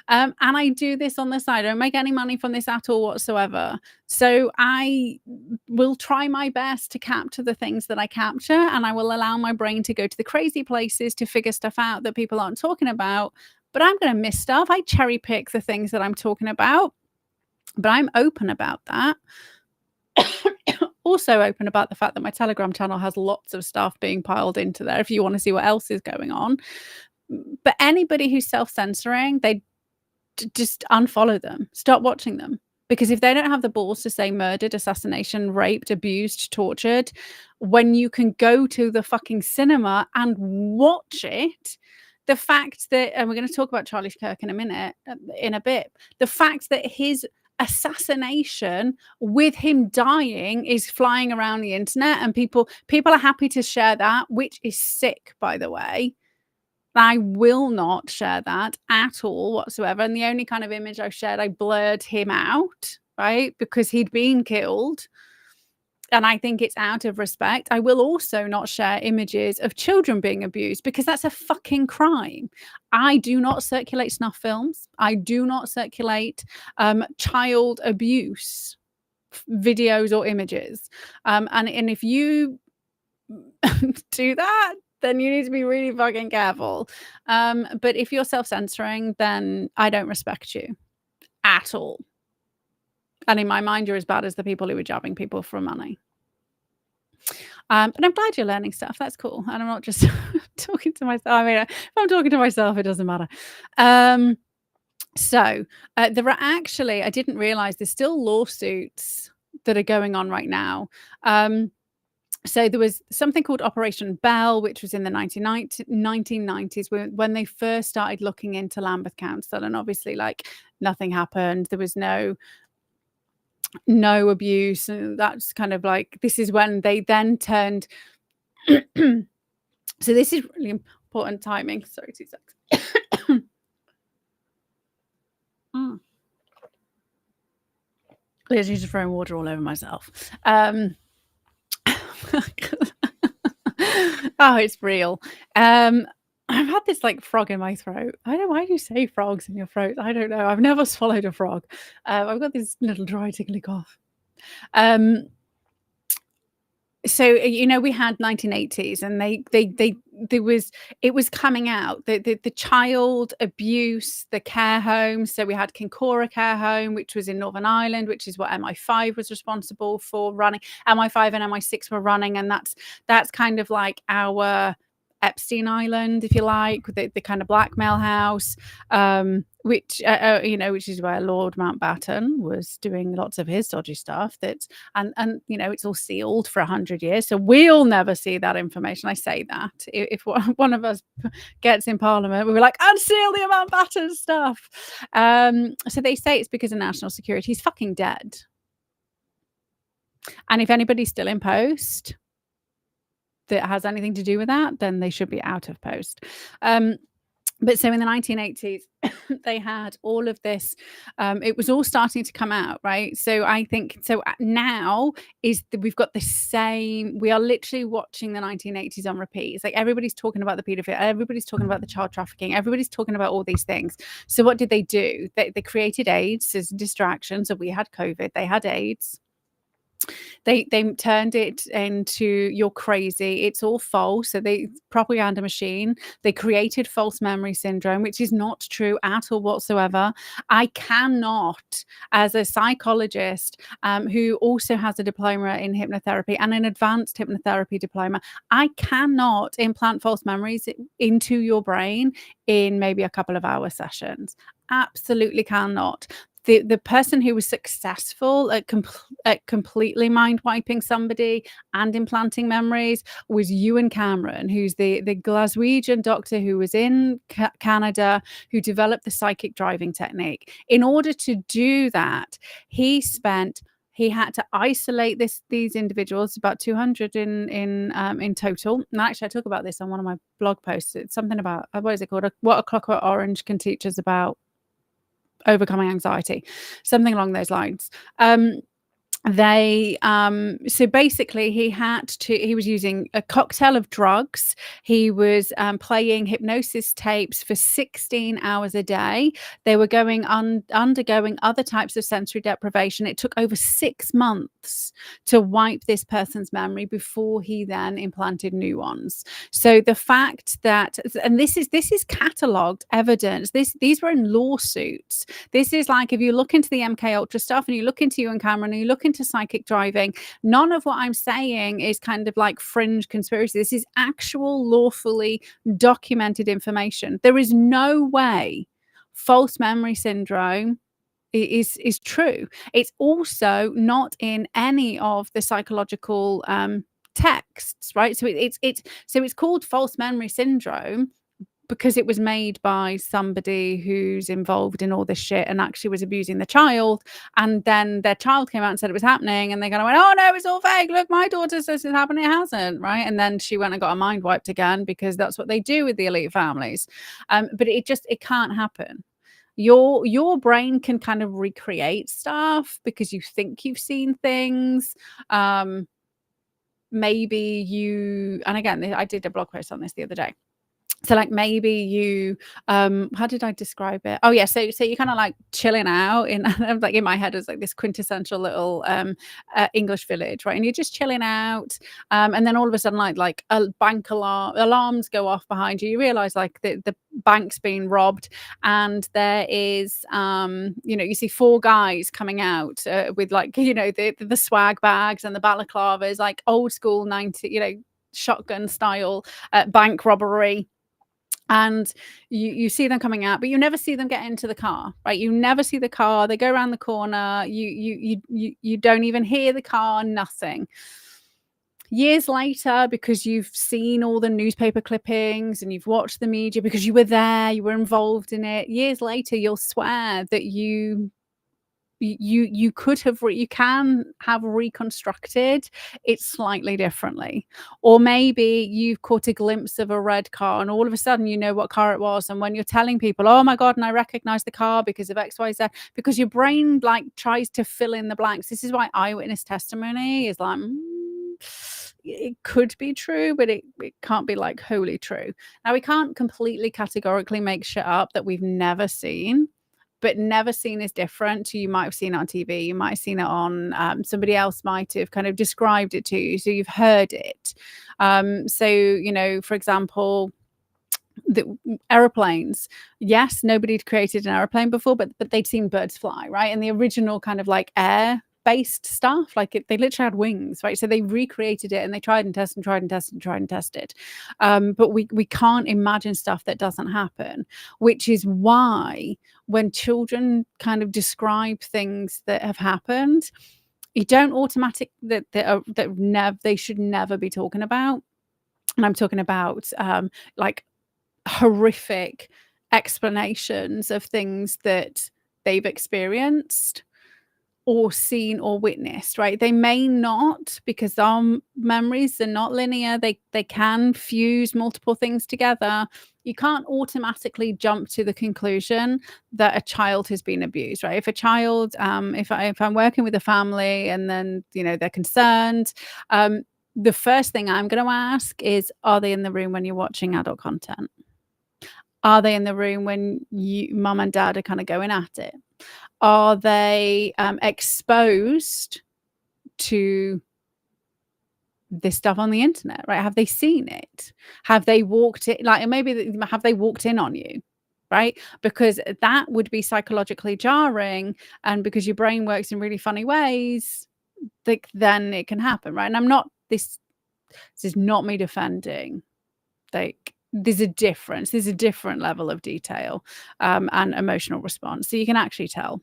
And I do this on the side. I don't make any money from this at all whatsoever. So I will try my best to capture the things that I capture, and I will allow my brain to go to the crazy places to figure stuff out that people aren't talking about. But I'm going to miss stuff. I cherry pick the things that I'm talking about, but I'm open about that. Also open about the fact that my Telegram channel has lots of stuff being piled into there if you want to see what else is going on. But anybody who's self-censoring, they just unfollow them. Stop watching them. Because if they don't have the balls to say murdered, assassination, raped, abused, tortured, when you can go to the fucking cinema and watch it, the fact that, and we're going to talk about Charlie Kirk in a bit, the fact that his assassination with him dying is flying around the internet, and people are happy to share that, which is sick, by the way. I will not share that at all whatsoever. And the only kind of image I've shared, I blurred him out, right? Because he'd been killed. And I think it's out of respect. I will also not share images of children being abused, because that's a fucking crime. I do not circulate snuff films. I do not circulate child abuse videos or images. And if you do that, then you need to be really fucking careful. But if you're self-censoring, then I don't respect you at all. And in my mind, you're as bad as the people who are jabbing people for money. But I'm glad you're learning stuff. That's cool. And I'm not just talking to myself. I mean, if I'm talking to myself, it doesn't matter. So there are actually, I didn't realize there's still lawsuits that are going on right now. So there was something called Operation Bell, which was in the 1990s when they first started looking into Lambeth Council. And obviously, like, nothing happened. There was no abuse. And that's kind of like, this is when they then turned. So this is really important timing. Sorry, 2 seconds. Literally just throwing water all over myself. Oh, it's real. I've had this like frog in my throat. I don't know why you say frogs in your throat. I don't know. I've never swallowed a frog. I've got this little dry tickly cough. So, you know, we had 1980s, and it was coming out, the child abuse, the care homes. So we had Kincora Care Home, which was in Northern Ireland, which is what MI5 was responsible for running. MI5 and MI6 were running, and that's kind of like our Epstein Island, if you like, the kind of blackmail house, which which is where Lord Mountbatten was doing lots of his dodgy stuff. And you know, it's all sealed for 100 years, so we'll never see that information. I say that if one of us gets in Parliament, we were like, unseal the Mountbatten stuff. So they say it's because of national security. He's fucking dead. And if anybody's still in post, that has anything to do with that, then they should be out of post. But so in the 1980s, they had all of this. It was all starting to come out, right? So I think so now we've got the same. We are literally watching the 1980s on repeat. It's like everybody's talking about the paedophilia, everybody's talking about the child trafficking, everybody's talking about all these things. So what did they do? They created AIDS as a distraction. So we had COVID, they had AIDS. They turned it into you're crazy, it's all false. So they propaganda machine. They created false memory syndrome, which is not true at all whatsoever. I cannot, as a psychologist who also has a diploma in hypnotherapy and an advanced hypnotherapy diploma, I cannot implant false memories into your brain in maybe a couple of hour sessions. Absolutely cannot. The person who was successful at completely mind wiping somebody and implanting memories was Ewan Cameron, who's the Glaswegian doctor who was in Canada, who developed the psychic driving technique. In order to do that, he had to isolate these individuals, about 200 in total. And actually, I talk about this on one of my blog posts. It's something about, what is it called? What a Clockwork Orange can teach us about overcoming anxiety, something along those lines. So basically he was using a cocktail of drugs. He was playing hypnosis tapes for 16 hours a day. They were undergoing other types of sensory deprivation. It took over 6 months to wipe this person's memory before he then implanted new ones. So the fact that, and this is catalogued evidence, these were in lawsuits. This is like, if you look into the MK Ultra stuff and you look into Ewan Cameron and you look into psychic driving, none of what I'm saying is kind of like fringe conspiracy. This is actual lawfully documented information. There is no way false memory syndrome is true. It's also not in any of the psychological texts, right? So it's called false memory syndrome because it was made by somebody who's involved in all this shit and actually was abusing the child. And then their child came out and said it was happening. And they kind of went, oh no, it's all fake. Look, my daughter says it's happening. It hasn't, right? And then she went and got her mind wiped again because that's what they do with the elite families. But it can't happen. Your brain can kind of recreate stuff because you think you've seen things. Maybe you, and again, I did a blog post on this the other day. So like maybe you how did I describe it? Oh yeah, so you're kind of like chilling out in like in my head is like this quintessential little English village, right? And you're just chilling out, and then all of a sudden like a bank alarms go off behind you. You realize like the bank's been robbed, and there is you see 4 guys coming out with like the swag bags and the balaclavas, like old school 90 shotgun style bank robbery. And you see them coming out, but you never see them get into the car, right? You never see the car. They go around the corner. You don't even hear the car, nothing. Years later, because you've seen all the newspaper clippings and you've watched the media because you were there, you were involved in it. Years later, you'll swear that you can have reconstructed it slightly differently. Or maybe you've caught a glimpse of a red car and all of a sudden you know what car it was, and when you're telling people, oh my god, and I recognize the car because of XYZ, because your brain like tries to fill in the blanks. This is why eyewitness testimony is like it could be true, but it can't be like wholly true. Now, we can't completely categorically make shit up that we've never seen. But never seen is different to you might have seen it on TV, you might have seen it on somebody else might have kind of described it to you, so you've heard it. So for example, the airplanes, yes, nobody had created an airplane before, but they'd seen birds fly, right? And the original kind of like air based stuff, like they literally had wings, right? So they recreated it and they tried and tested it. But we can't imagine stuff that doesn't happen, which is why when children kind of describe things that have happened, you don't automatically that they should never be talking about. And I'm talking about like horrific explanations of things that they've experienced. or seen or witnessed, right? They may not, because our memories are not linear. They can fuse multiple things together. You can't automatically jump to the conclusion that a child has been abused, right? If a child, if I'm working with a family and then, you know, they're concerned, the first thing I'm going to ask is, are they in the room when you're watching adult content? Are they in the room when mum and dad are kind of going at it? Are they exposed to this stuff on the internet, right? Have they seen it? Have they walked it, like, maybe have they walked in on you, right? Because that would be psychologically jarring, and because your brain works in really funny ways, like, then it can happen, right? And I'm not this is not me defending, like, there's a difference. There's a different level of detail and emotional response, so you can actually tell.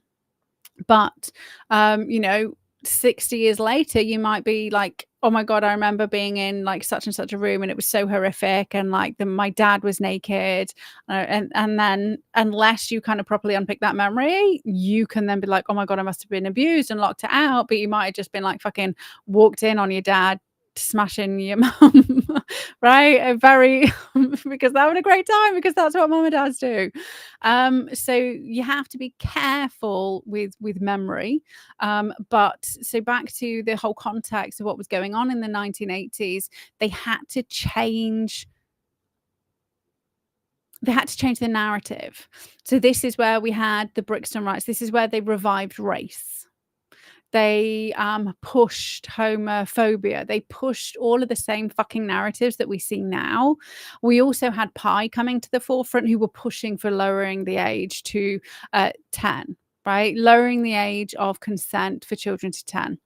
But you know, 60 years later, you might be like, oh my God, I remember being in like such and such a room and it was so horrific, and like my dad was naked, and then unless you kind of properly unpick that memory, you can then be like, oh my God, I must have been abused and locked it out. But you might have just been like fucking walked in on your dad smashing your mum, right? A very because they're having a great time, because that's what mum and dads do. So you have to be careful with memory. But so back to the whole context of what was going on in the 1980s, they had to change the narrative. So this is where we had the Brixton riots. This is where they revived race. They pushed homophobia. They pushed all of the same fucking narratives that we see now. We also had Pi coming to the forefront, who were pushing for lowering the age to 10, right? Lowering the age of consent for children to 10.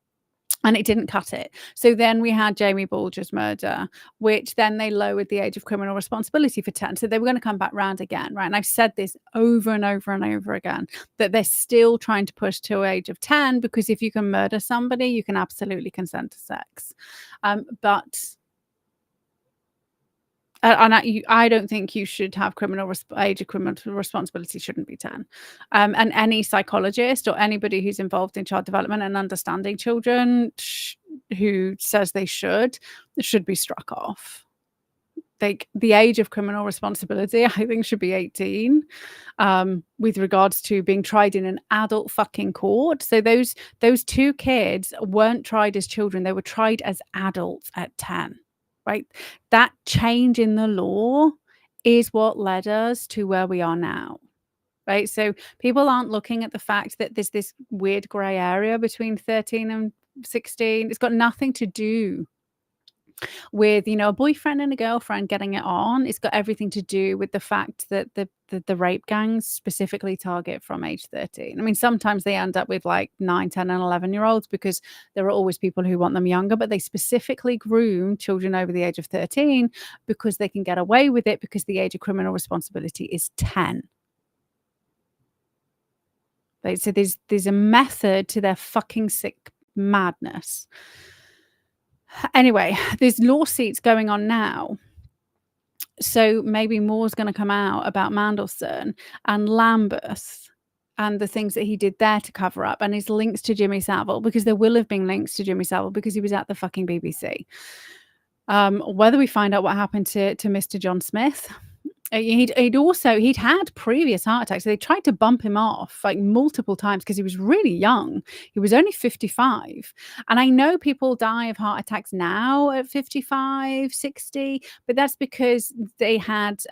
And it didn't cut it. So then we had Jamie Bulger's murder, which then they lowered the age of criminal responsibility for 10. So they were going to come back round again, right? And I've said this over and over and over again, that they're still trying to push to age of 10, because if you can murder somebody, you can absolutely consent to sex. But I don't think you should have age of criminal responsibility shouldn't be 10. And any psychologist or anybody who's involved in child development and understanding children who says they should be struck off. Like, the age of criminal responsibility, I think, should be 18, with regards to being tried in an adult fucking court. So those two kids weren't tried as children; they were tried as adults at 10. Right? That change in the law is what led us to where we are now. Right? So people aren't looking at the fact that there's this weird grey area between 13 and 16. It's got nothing to do with, you know, a boyfriend and a girlfriend getting it on. It's got everything to do with the fact that the rape gangs specifically target from age 13. I mean, sometimes they end up with like 9, 10 and 11-year-olds, because there are always people who want them younger, but they specifically groom children over the age of 13 because they can get away with it, because the age of criminal responsibility is 10. Right? So there's a method to their fucking sick madness. Anyway, there's lawsuits going on now. So maybe more's going to come out about Mandelson and Lambeth and the things that he did there to cover up, and his links to Jimmy Savile, because there will have been links to Jimmy Savile because he was at the fucking BBC. Whether we find out what happened to Mr. John Smith, he'd had previous heart attacks. So they tried to bump him off like multiple times because he was really young. He was only 55. And I know people die of heart attacks now at 55, 60, but that's because they had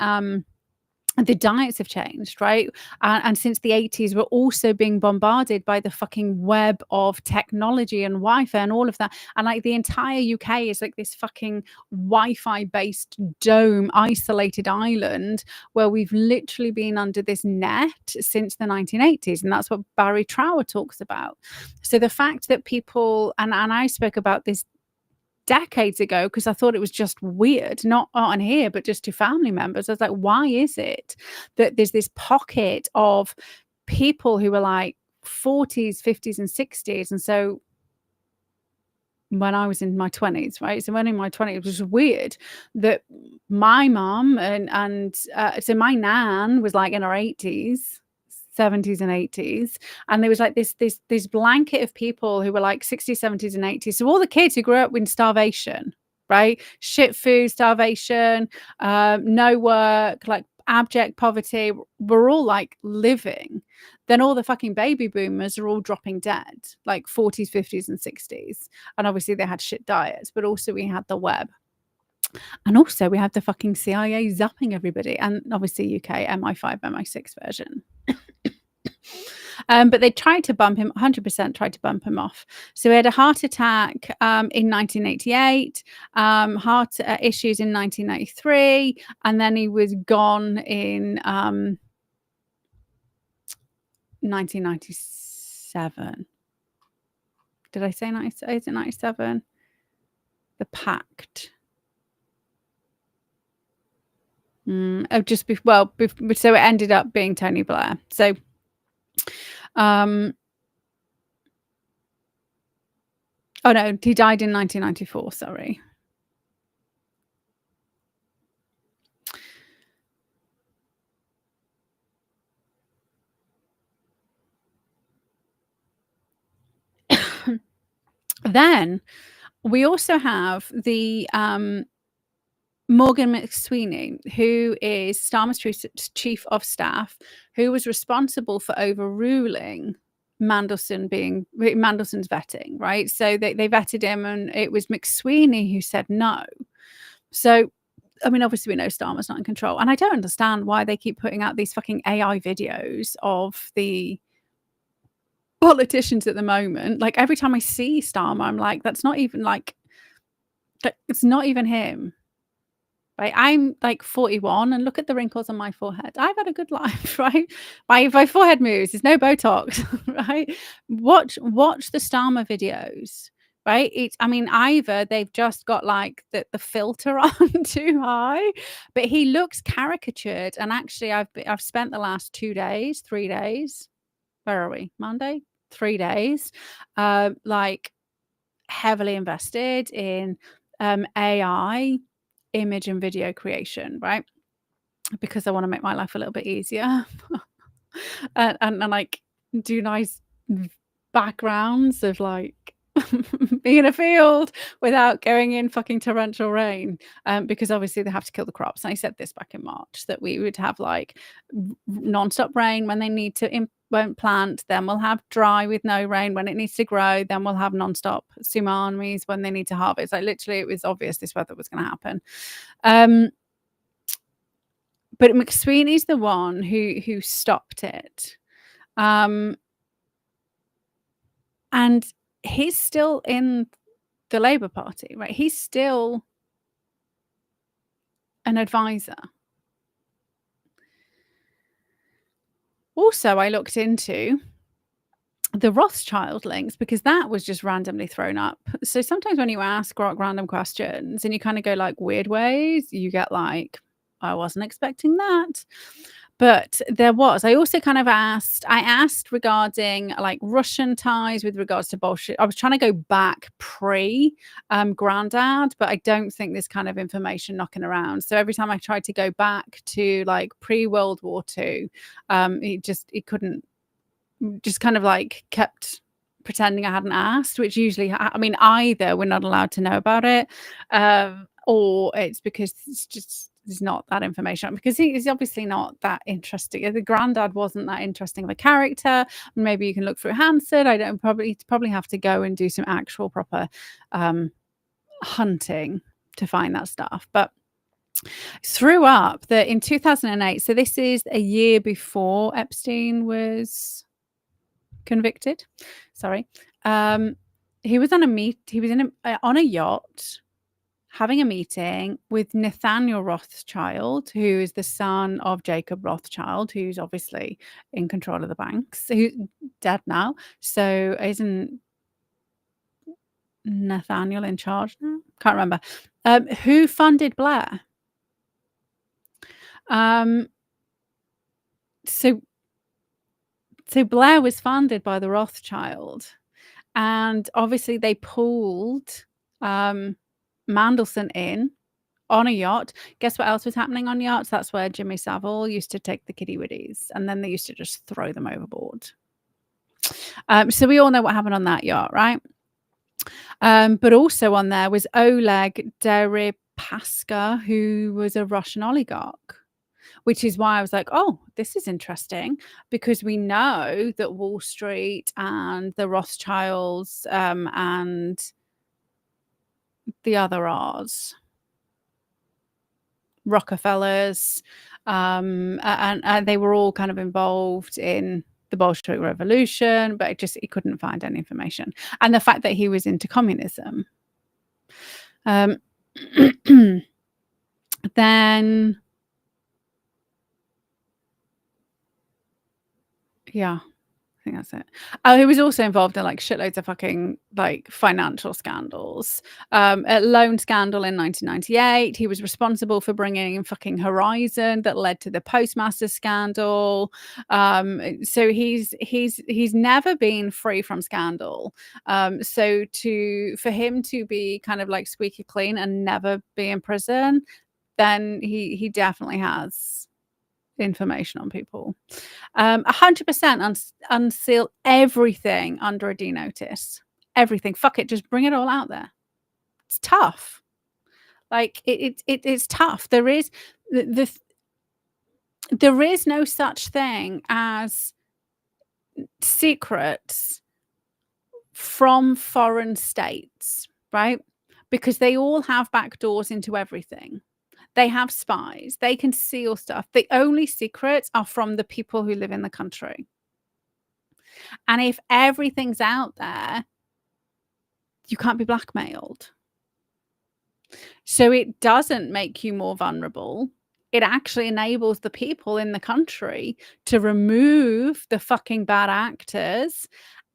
the diets have changed, right? And since the 80s, we're also being bombarded by the fucking web of technology and Wi-Fi and all of that. And like the entire UK is like this fucking Wi-Fi based dome, isolated island where we've literally been under this net since the 1980s. And that's what Barry Trower talks about. So the fact that people, and I spoke about this decades ago because I thought it was just weird, not on here, but just to family members. I was like, why is it that there's this pocket of people who are like 40s, 50s, and 60s? And so when I was in my 20s, right? So when in my 20s, it was weird that my mum and so my nan was like in her 80s, 70s and 80s, and there was like this blanket of people who were like 60s, 70s, and 80s. So all the kids who grew up in starvation, right? Shit food, starvation, no work, like abject poverty, we're all like living. Then all the fucking baby boomers are all dropping dead, like 40s, 50s, and 60s. And obviously they had shit diets, but also we had the web. And also we had the fucking CIA zapping everybody, and obviously UK MI5, MI6 version. But they tried to bump him, 100% tried to bump him off. So he had a heart attack in 1988, heart issues in 1993, and then he was gone in 1997. Did I say 97? Is it 97? The Pact. So it ended up being Tony Blair. So, oh no, he died in 1994. Sorry. Then we also have the Morgan McSweeney, who is Starmer's chief of staff, who was responsible for overruling Mandelson's vetting, right? So they vetted him, and it was McSweeney who said no. So, I mean, obviously we know Starmer's not in control, and I don't understand why they keep putting out these fucking AI videos of the politicians at the moment. Like every time I see Starmer, I'm like, that's not even like, it's not even him. Right, I'm like 41, and look at the wrinkles on my forehead. I've had a good life, right? My forehead moves. There's no Botox, right? Watch the Starmer videos, right? I mean, either they've just got like the filter on too high, but he looks caricatured. And actually, I've spent the last 3 days. Where are we? Monday? 3 days, like heavily invested in AI. Image and video creation, right? Because I want to make my life a little bit easier and like do nice backgrounds of like being in a field without going in fucking torrential rain, because obviously they have to kill the crops. And I said this back in March, that we would have like non-stop rain when they need to won't plant, then we'll have dry with no rain when it needs to grow, then we'll have non-stop tsunamis when they need to harvest. Like literally it was obvious this weather was going to happen. But McSweeney's the one who stopped it, and he's still in the Labour Party, right? He's still an advisor. Also, I looked into the Rothschild links because that was just randomly thrown up. So sometimes when you ask random questions and you kind of go like weird ways, you get like, I wasn't expecting that. But there was. I also kind of asked regarding like Russian ties with regards to Bolshevik. I was trying to go back Grandad, but I don't think there's kind of information knocking around. So every time I tried to go back to like pre-World War II, it couldn't, just kind of like kept pretending I hadn't asked, which usually, I mean, either we're not allowed to know about it, or it's because there's not that information, because he's obviously not that interesting. The Grandad wasn't that interesting of a character. Maybe you can look through Hansard. I don't probably have to go and do some actual proper hunting to find that stuff. But threw up that in 2008, so this is a year before Epstein was convicted. Sorry. He was on a yacht having a meeting with Nathaniel Rothschild, who is the son of Jacob Rothschild, who's obviously in control of the banks, who's dead now. So isn't Nathaniel in charge now? Can't remember. Who funded Blair? So Blair was funded by the Rothschild, and obviously they pulled Mandelson in on a yacht. Guess what else was happening on yachts? That's where Jimmy Savile used to take the kiddie widdies, and then they used to just throw them overboard. So we all know what happened on that yacht, right? But also on there was Oleg Deripaska, who was a Russian oligarch, which is why I was like, oh, this is interesting, because we know that Wall Street and the Rothschilds and the other R's, Rockefellers, and they were all kind of involved in the Bolshevik Revolution, but he couldn't find any information. And the fact that he was into communism. Then, yeah, I think that's it. He was also involved in like shitloads of fucking like financial scandals. A loan scandal in 1998. He was responsible for bringing in fucking Horizon that led to the Postmaster scandal. So he's never been free from scandal. So for him to be kind of like squeaky clean and never be in prison, then he definitely has information on people. 100% unseal everything under a D notice. Everything. Fuck it. Just bring it all out there. It's tough. Like it's tough. There is there is no such thing as secrets from foreign states, right? Because they all have back doors into everything. They have spies. They can steal stuff. The only secrets are from the people who live in the country. And if everything's out there, you can't be blackmailed. So it doesn't make you more vulnerable. It actually enables the people in the country to remove the fucking bad actors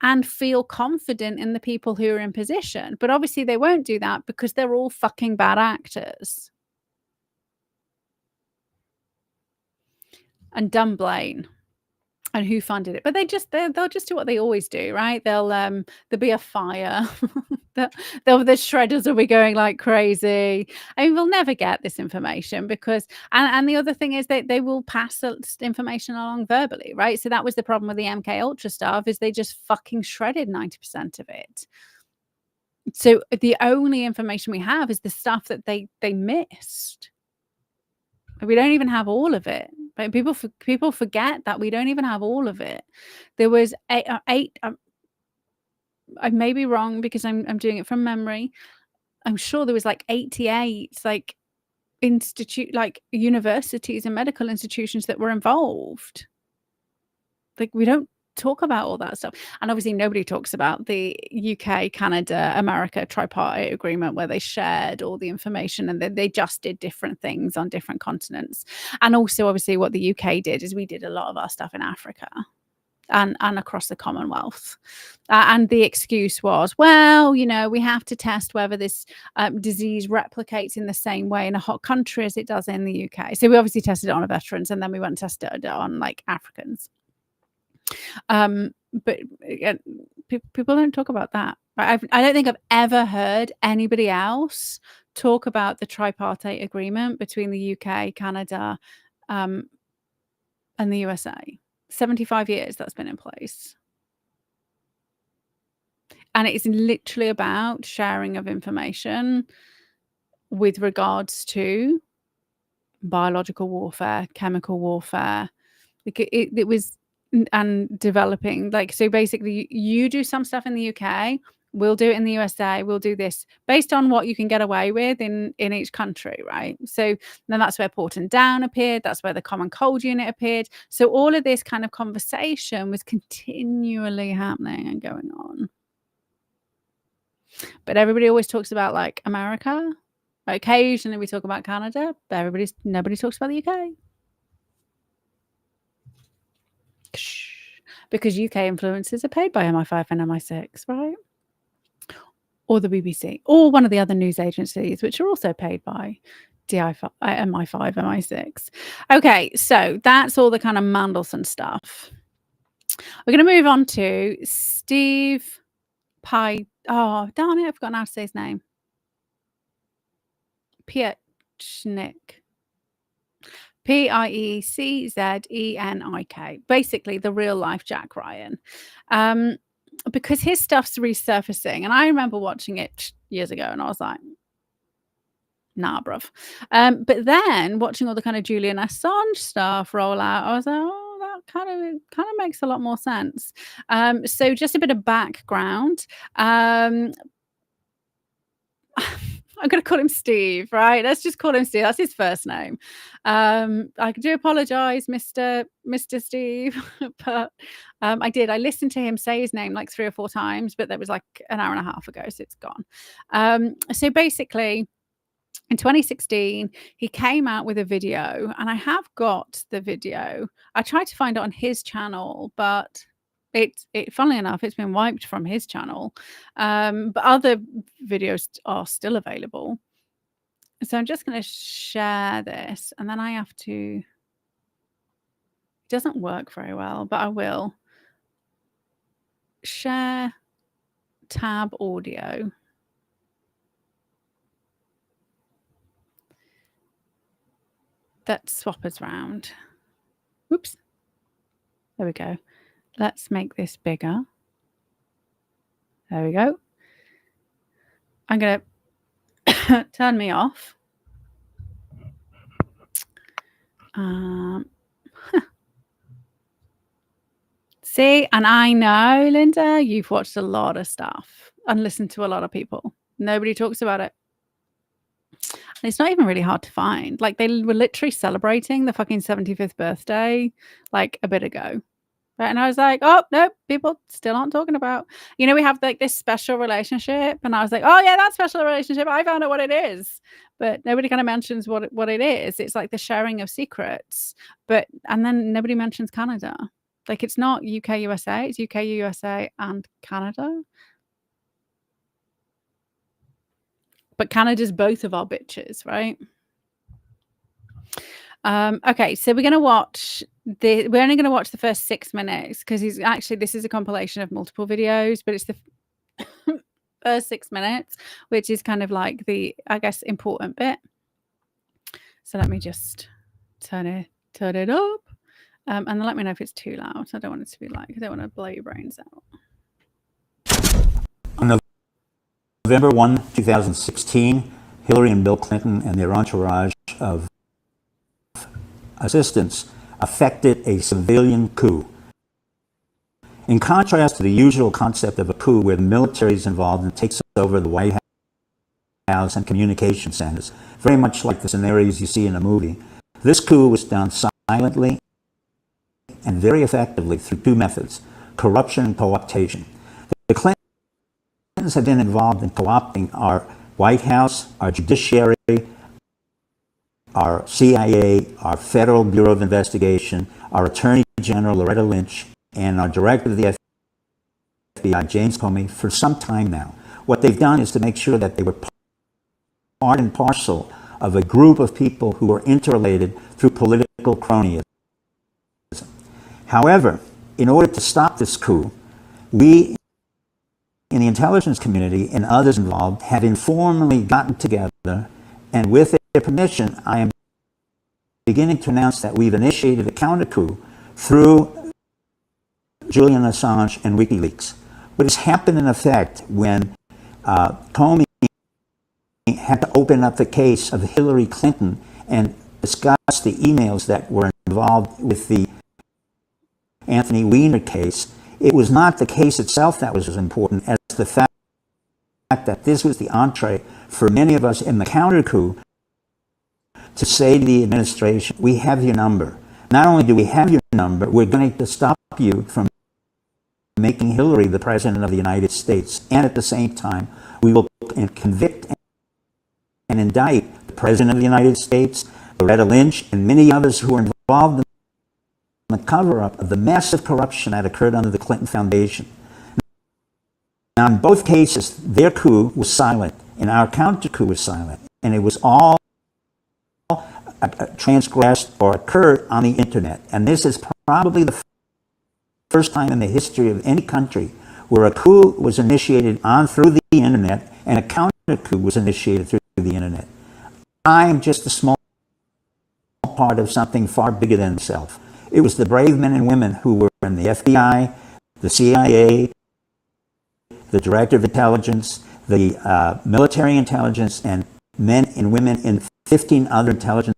and feel confident in the people who are in position. But obviously they won't do that because they're all fucking bad actors. And Dunblane. And who funded it? But they'll just do what they always do, right? There'll be a fire. the shredders will be going like crazy. I mean, we'll never get this information because and the other thing is they will pass information along verbally, right? So that was the problem with the MK Ultra stuff, is they just fucking shredded 90% of it. So the only information we have is the stuff that they missed. We don't even have all of it. But people forget that we don't even have all of it. There was eight. I may be wrong because I'm doing it from memory. I'm sure there was like 88 like universities and medical institutions that were involved. Like we don't talk about all that stuff. And obviously nobody talks about the UK, Canada, America tripartite agreement where they shared all the information and they just did different things on different continents. And also obviously what the UK did is we did a lot of our stuff in Africa and across the Commonwealth. And the excuse was, well, you know, we have to test whether this disease replicates in the same way in a hot country as it does in the UK. So we obviously tested it on veterans and then we went and tested it on like Africans. But again, people don't talk about that. I don't think I've ever heard anybody else talk about the tripartite agreement between the UK, Canada, and the USA. 75 years that's been in place. And it's literally about sharing of information with regards to biological warfare, chemical warfare. Like it was, and developing, like, so basically you do some stuff in the UK, we'll do it in the USA, we'll do this based on what you can get away with in each country, right? So then that's where Port and Down appeared, that's where the Common Cold Unit appeared. So all of this kind of conversation was continually happening and going on. But everybody always talks about like America. Occasionally we talk about Canada, but nobody talks about the UK. Because UK influencers are paid by MI5 and MI6, right? Or the BBC, or one of the other news agencies, which are also paid by MI5, MI6. Okay, so that's all the kind of Mandelson stuff. We're going to move on to Steve Pye. Oh, darn it, I've forgotten how to say his name. Piecznik. Pieczenik. Basically, the real life Jack Ryan. Because his stuff's resurfacing. And I remember watching it years ago and I was like, nah, bruv. But then watching all the kind of Julian Assange stuff roll out, I was like, oh, that kind of makes a lot more sense. So just a bit of background. I'm going to call him Steve, right? Let's just call him Steve. That's his first name. I do apologize, Mr. Steve, but I did. I listened to him say his name like 3 or 4 times, but that was like an hour and a half ago, so it's gone. So basically, in 2016, he came out with a video, and I have got the video. I tried to find it on his channel, but funnily enough, it's been wiped from his channel. But other videos are still available. So I'm just going to share this, and then I have to. It doesn't work very well, but I will share tab audio. That swap us round. Oops. There we go. Let's make this bigger. There we go. I'm going to turn me off. See, and I know, Linda, you've watched a lot of stuff and listened to a lot of people. Nobody talks about it. And it's not even really hard to find. Like, they were literally celebrating the fucking 75th birthday like a bit ago. Right? And I was like, oh, no, people still aren't talking about. You know, we have like this special relationship. And I was like, oh, yeah, that special relationship. I found out what it is. But nobody kind of mentions what it is. It's like the sharing of secrets. And then nobody mentions Canada. Like, it's not UK, USA. It's UK, USA, and Canada. But Canada's both of our bitches, right? Okay, so we're going to watch we're only going to watch the first 6 minutes because this is a compilation of multiple videos, but it's the first 6 minutes, which is kind of like the, I guess, important bit. So let me just turn it up, and then let me know if it's too loud. I don't want it to be like, I don't want to blow your brains out. On November 1, 2016, Hillary and Bill Clinton and their entourage of assistants effected a civilian coup. In contrast to the usual concept of a coup where the military is involved and takes over the White House and communication centers, very much like the scenarios you see in a movie, this coup was done silently and very effectively through 2 methods: corruption and co-optation. The Clintons have been involved in co-opting our White House, our judiciary, our CIA, our Federal Bureau of Investigation, our Attorney General Loretta Lynch, and our Director of the FBI, James Comey, for some time now. What they've done is to make sure that they were part and parcel of a group of people who were interrelated through political cronyism. However, in order to stop this coup, we in the intelligence community and others involved have informally gotten together, and with their permission, I am beginning to announce that we've initiated a counter coup through Julian Assange and WikiLeaks. What has happened in effect when Comey had to open up the case of Hillary Clinton and discuss the emails that were involved with the Anthony Weiner case, it was not the case itself that was as important as the fact that this was the entree for many of us in the counter coup to say to the administration, we have your number. Not only do we have your number, we're going to stop you from making Hillary the president of the United States. And at the same time, we will convict and indict the president of the United States, Loretta Lynch, and many others who were involved in the cover-up of the massive corruption that occurred under the Clinton Foundation. Now, in both cases, their coup was silent, and our counter-coup was silent, and it was all transgressed or occurred on the internet. And this is probably the first time in the history of any country where a coup was initiated through the internet and a counter-coup was initiated through the internet. I am just a small part of something far bigger than himself. It was the brave men and women who were in the FBI, the CIA, the Director of Intelligence, the military intelligence, and men and women in 15 other intelligence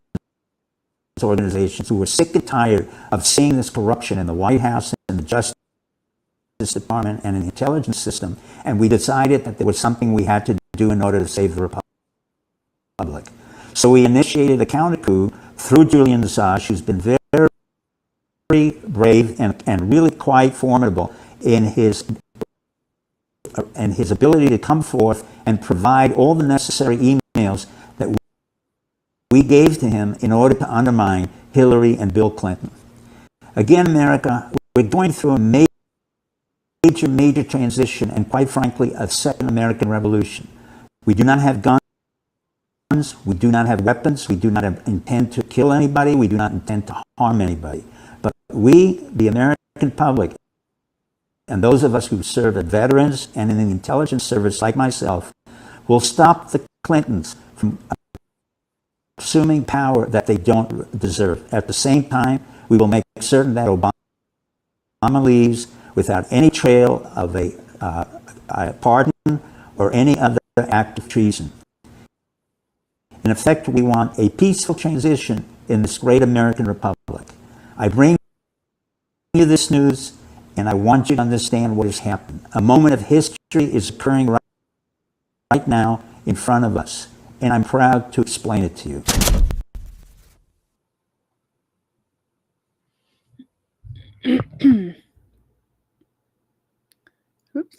organizations who were sick and tired of seeing this corruption in the White House and the Justice Department and in the intelligence system, and we decided that there was something we had to do in order to save the Republic. So we initiated a counter coup through Julian Assange, who's been very brave and really quite formidable in his ability to come forth and provide all the necessary emails that we gave to him in order to undermine Hillary and Bill Clinton. Again, America, we're going through a major transition and, quite frankly, a second American Revolution. We do not have guns. We do not have weapons. We do not intend to kill anybody. We do not intend to harm anybody. But we, the American public, and those of us who serve as veterans and in the intelligence service like myself, will stop the Clintons from assuming power that they don't deserve. At the same time, we will make certain that Obama leaves without any trail of a pardon or any other act of treason. In effect, we want a peaceful transition in this great American Republic. I bring you this news, and I want you to understand what has happened. A moment of history is occurring right now in front of us, and I'm proud to explain it to you. Oops.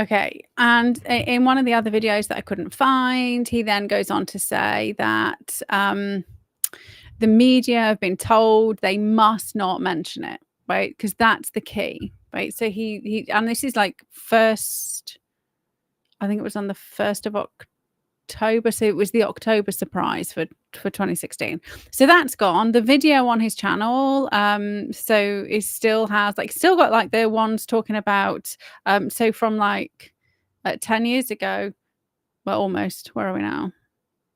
Okay, and in one of the other videos that I couldn't find, he then goes on to say that the media have been told they must not mention it, right? Because that's the key, right? So he and this is like first, I think it was on the 1st of October, so it was the October surprise for 2016. So that's gone. The video on his channel, so it still has still got like the ones talking about so from like 10 years ago, well, almost, where are we now?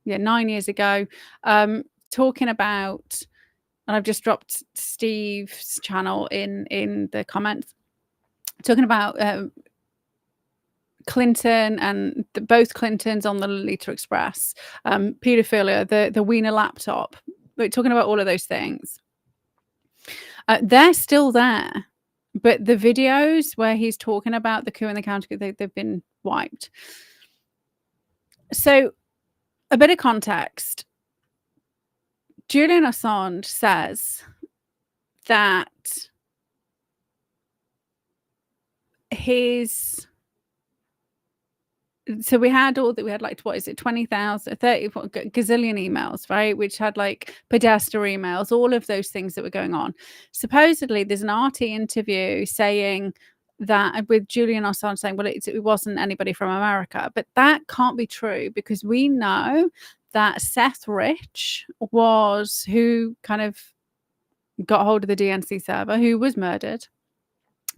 Yeah, 9 years ago, talking about, and I've just dropped Steve's channel in the comments, talking about Clinton and both Clintons on the Lolita Express, pedophilia, the Wiener laptop. We're talking about all of those things. They're still there, but the videos where he's talking about the coup and the counter coup, they've been wiped. So, a bit of context. Julian Assange says that so we had like, what is it, 20,000, 30 gazillion emails, right? Which had like Podesta emails, all of those things that were going on. Supposedly there's an RT interview saying that, with Julian Assange saying, well, it wasn't anybody from America, but that can't be true, because we know that Seth Rich was who kind of got hold of the DNC server, who was murdered,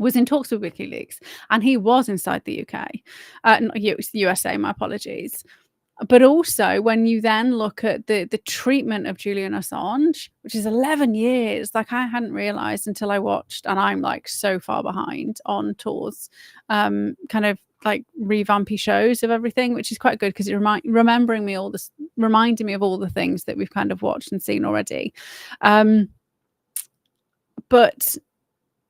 was in talks with WikiLeaks, and he was inside the UK, not USA, my apologies. But also, when you then look at the treatment of Julian Assange, which is 11 years, like I hadn't realized until I watched, and I'm like so far behind on Tor's kind of like revampy shows of everything, which is quite good, because it reminding me of all the things that we've kind of watched and seen already. But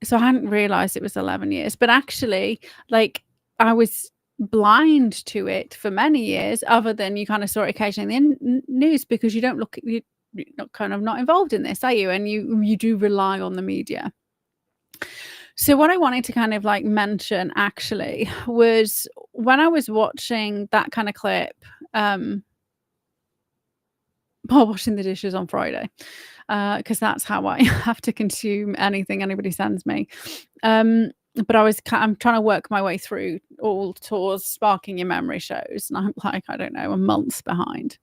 so I hadn't realized it was 11 years, but actually, like, I was blind to it for many years, other than you kind of saw it occasionally in the news, because you don't look, you're not kind of not involved in this, are you? And you do rely on the media. So what I wanted to kind of like mention actually was when I was watching that kind of clip, while washing the dishes on Friday, because that's how I have to consume anything anybody sends me. But I'm trying to work my way through all Tor's Sparking Your Memory shows, and I'm like, I don't know, a month behind.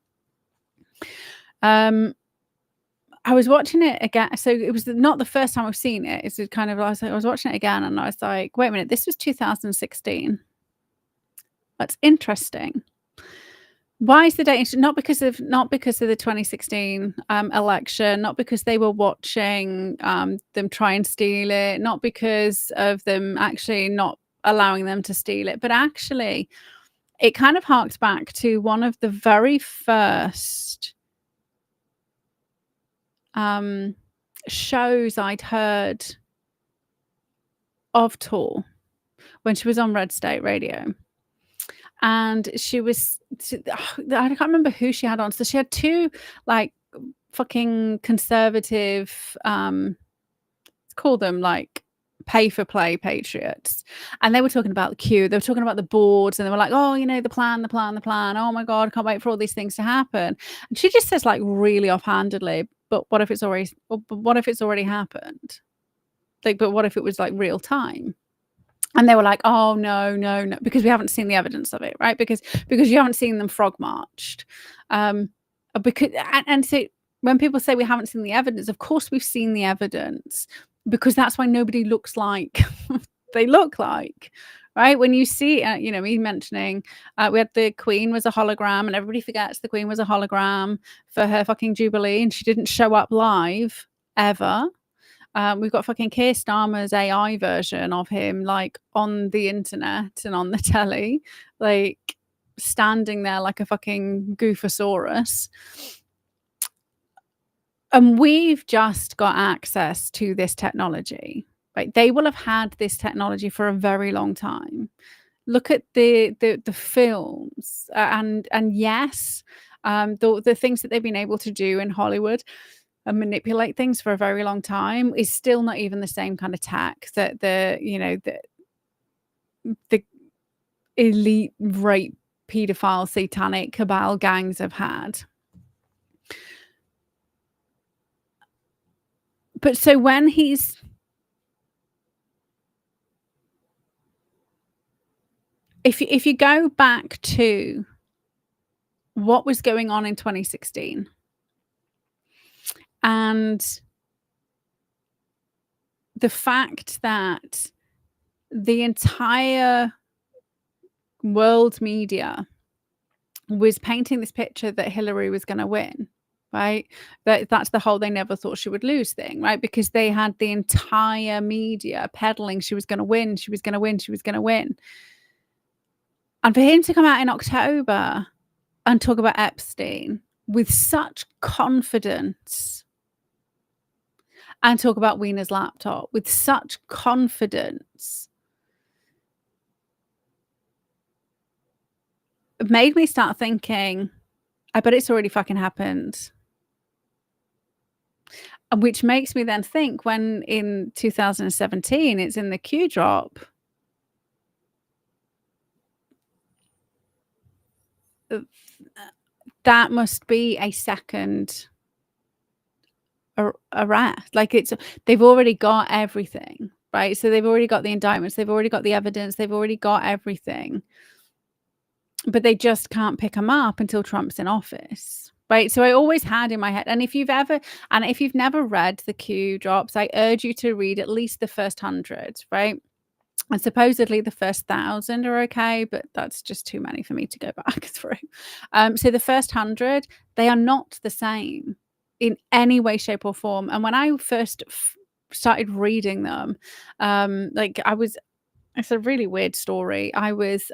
I was watching it again, so it was not the first time I've seen it. It's kind of, I was watching it again, and I was like, wait a minute, this was 2016. That's interesting. Why is the date not because of the 2016 election, not because they were watching them try and steal it, not because of them actually not allowing them to steal it, but actually it kind of harks back to one of the very first shows I'd heard of Tor when she was on Red State Radio. And I can't remember who she had on. So she had two like fucking conservative, let's call them like pay for play patriots. And they were talking about the queue. They were talking about the boards, and they were like, oh, you know, the plan. Oh my God, I can't wait for all these things to happen. And she just says like really offhandedly, but what if it's already happened? Like, but what if it was like real time? And they were like, oh, no, because we haven't seen the evidence of it, right? Because you haven't seen them frog marched. So when people say we haven't seen the evidence, of course we've seen the evidence, because that's why nobody looks like they look like, right? When you see, me mentioning, we had the Queen was a hologram, and everybody forgets the Queen was a hologram for her fucking Jubilee, and she didn't show up live ever. We've got fucking Keir Starmer's AI version of him, like on the internet and on the telly, like standing there like a fucking goofosaurus. And we've just got access to this technology. Right? They will have had this technology for a very long time. Look at the films, and yes, the things that they've been able to do in Hollywood and manipulate things for a very long time is still not even the same kind of tech that the elite rape pedophile satanic cabal gangs have had. But so when if you go back to what was going on in 2016, and the fact that the entire world media was painting this picture that Hillary was going to win, right? That's the whole they never thought she would lose thing, right? Because they had the entire media peddling she was going to win, she was going to win, she was going to win. And for him to come out in October and talk about Epstein with such confidence, and talk about Wiener's laptop with such confidence, it made me start thinking, I bet it's already fucking happened. Which makes me then think, when in 2017 it's in the Q drop, that must be a second arrest. Like, they've already got everything, right? So they've already got the indictments, they've already got the evidence, they've already got everything, but they just can't pick them up until Trump's in office, right? So I always had in my head, and if you've never read the Q drops, I urge you to read at least the first 100, right? And supposedly the first 1,000 are okay, but that's just too many for me to go back through. So the first 100, they are not the same in any way, shape, or form. And when I first started reading them, it's a really weird story. I was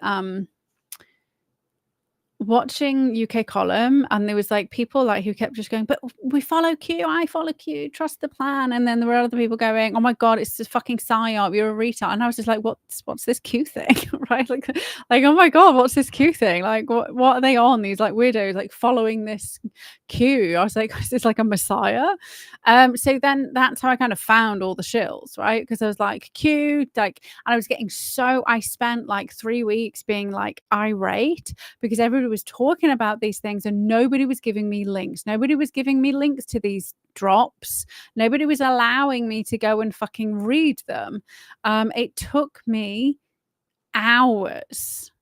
watching UK Column, and there was like people like who kept just going, but we follow Q, I follow Q, trust the plan. And then there were other people going, oh my God, it's this fucking psyop, you're a retard. And I was just like, what's this Q thing? Right? Like, oh my God, what's this Q thing? Like, what are they on? These like weirdos like following this Q. I was like, is this like a messiah? So then that's how I kind of found all the shills, right? Because I was like, Q, like, and I was getting I spent like 3 weeks being like irate because everybody was talking about these things and nobody was giving me links. Nobody was giving me links to these drops. Nobody was allowing me to go and fucking read them. It took me hours,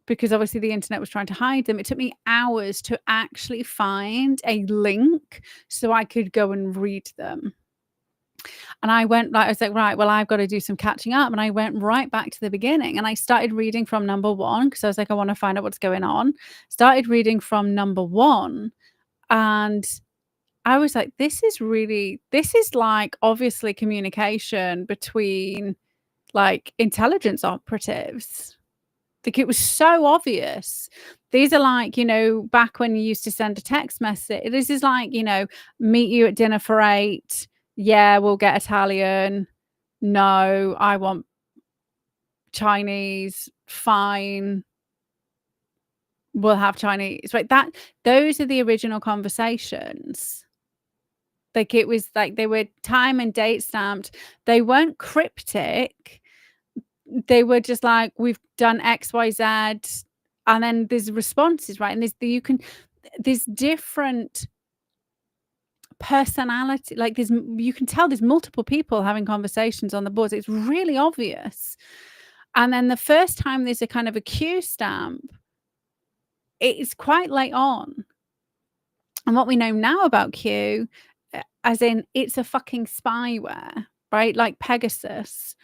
because obviously the internet was trying to hide them. It took me hours to actually find a link so I could go and read them. And I was like, right, well, I've got to do some catching up. And I went right back to the beginning and I started reading from number 1 because I was like, I want to find out what's going on. Started reading from number 1 and I was like, this is like obviously communication between like intelligence operatives. Like it was so obvious. These are like, back when you used to send a text message. This is like, meet you at dinner for 8. Yeah, we'll get Italian. No, I want Chinese. Fine. We'll have Chinese. Right. Those are the original conversations. Like it was like they were time and date stamped. They weren't cryptic. They were just like, we've done XYZ. And then there's responses, right? And there's different personality, like you can tell there's multiple people having conversations on the boards. It's really obvious. And then the first time there's a kind of a Q stamp, it's quite late on. And what we know now about Q, as in it's a fucking spyware, right? Like Pegasus.